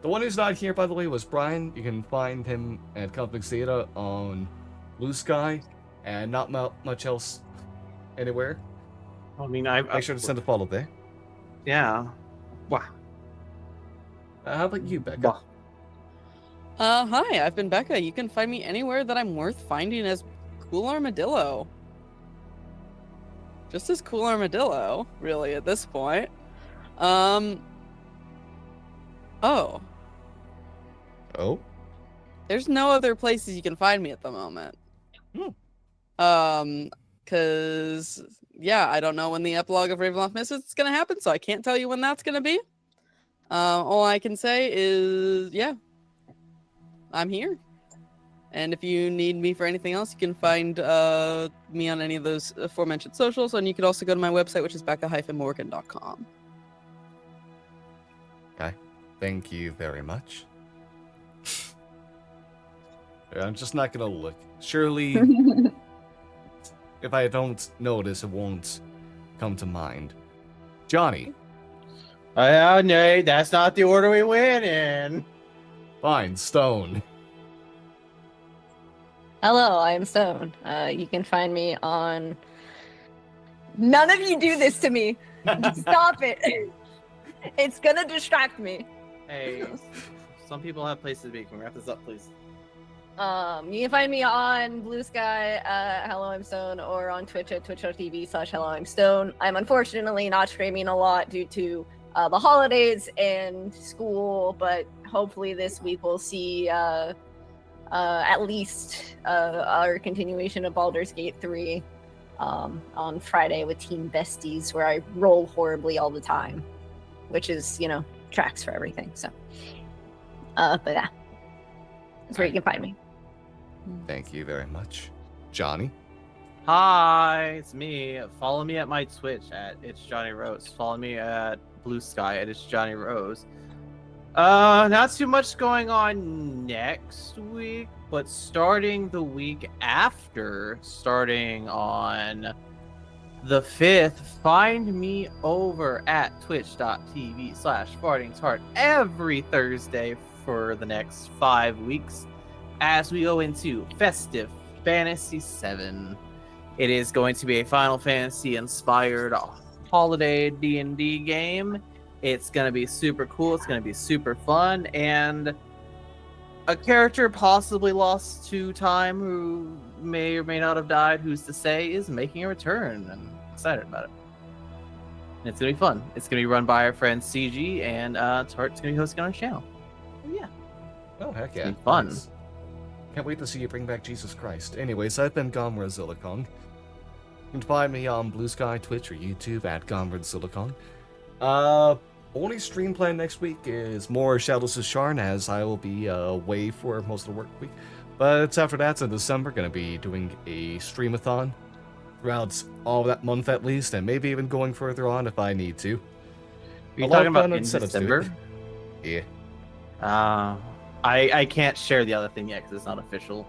the one who's not here, by the way, was Brian. You can find him at Conflict Zeta on Blue Sky, and not much else anywhere. I mean, Make sure to send a follow there. Yeah. Wah. How about you, Becca? Wah. Hi, I've been Becca. You can find me anywhere that I'm worth finding as Cool Armadillo. Just as Cool Armadillo, really, at this point. Oh, Oh? there's no other places you can find me at the moment. Cause yeah, I don't know when the epilogue of Ravenloft Misfits is gonna happen, so I can't tell you when that's gonna be. All I can say is, yeah, I'm here. And if you need me for anything else, you can find me on any of those aforementioned socials, and you could also go to my website, which is becca-morgan.com. Thank you very much. I'm just not gonna look. Surely, if I don't notice, it won't come to mind. Johnny. Oh, no, that's not the order we went in. Fine, Stone. Hello, I'm Stone. You can find me on. None of you do this to me. Stop it. It's gonna distract me. Hey, some people have places to be. Can we wrap this up, please? You can find me on Blue Sky, Hello I'm Stone, or on Twitch at twitch.tv/Hello I'm Stone. I'm unfortunately not streaming a lot due to the holidays and school, but hopefully this week we'll see at least our continuation of Baldur's Gate 3 on Friday with Team Besties, where I roll horribly all the time, which is, tracks for everything. So, but yeah. That's where you can find me. Thank you very much. Johnny? Hi, it's me. Follow me at my Twitch at It's Johnny Rose. Follow me at Blue Sky at It's Johnny Rose. Not too much going on next week, but starting the week after, starting on the 5th, find me over at twitch.tv/fartingtart every Thursday for the next 5 weeks as we go into Festive Fantasy 7. It is going to be a Final Fantasy inspired holiday D&D game. It's going to be super cool. It's going to be super fun. And a character possibly lost to time who may or may not have died, who's to say, is making a return. I'm excited about it. And it's going to be fun. It's going to be run by our friend CG, and Tart's going to be hosting on our channel. So, yeah. Oh, heck yeah. It's fun. Nice. Can't wait to see you bring back Jesus Christ. Anyways, I've been Gomrazillicon. You can find me on Blue Sky, Twitch, or YouTube at Gomrazillicon. Only stream plan next week is more Shadows of Sharn, as I will be away for most of the work week. But after that, in December, going to be doing a streamathon throughout all that month at least, and maybe even going further on if I need to. Are you A lot talking of about fun in incentives to it. December? Yeah. I can't share the other thing yet because it's not official.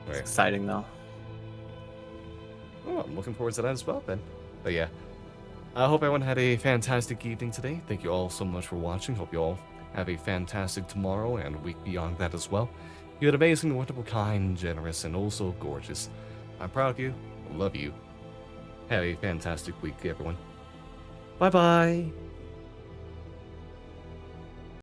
It's Right. exciting though. Oh, I'm looking forward to that as well then. But yeah, I hope everyone had a fantastic evening today. Thank you all so much for watching. Hope you all have a fantastic tomorrow and week beyond that as well. You're amazing, wonderful, kind, generous, and also gorgeous. I'm proud of you. Love you. Have a fantastic week, everyone. Bye-bye.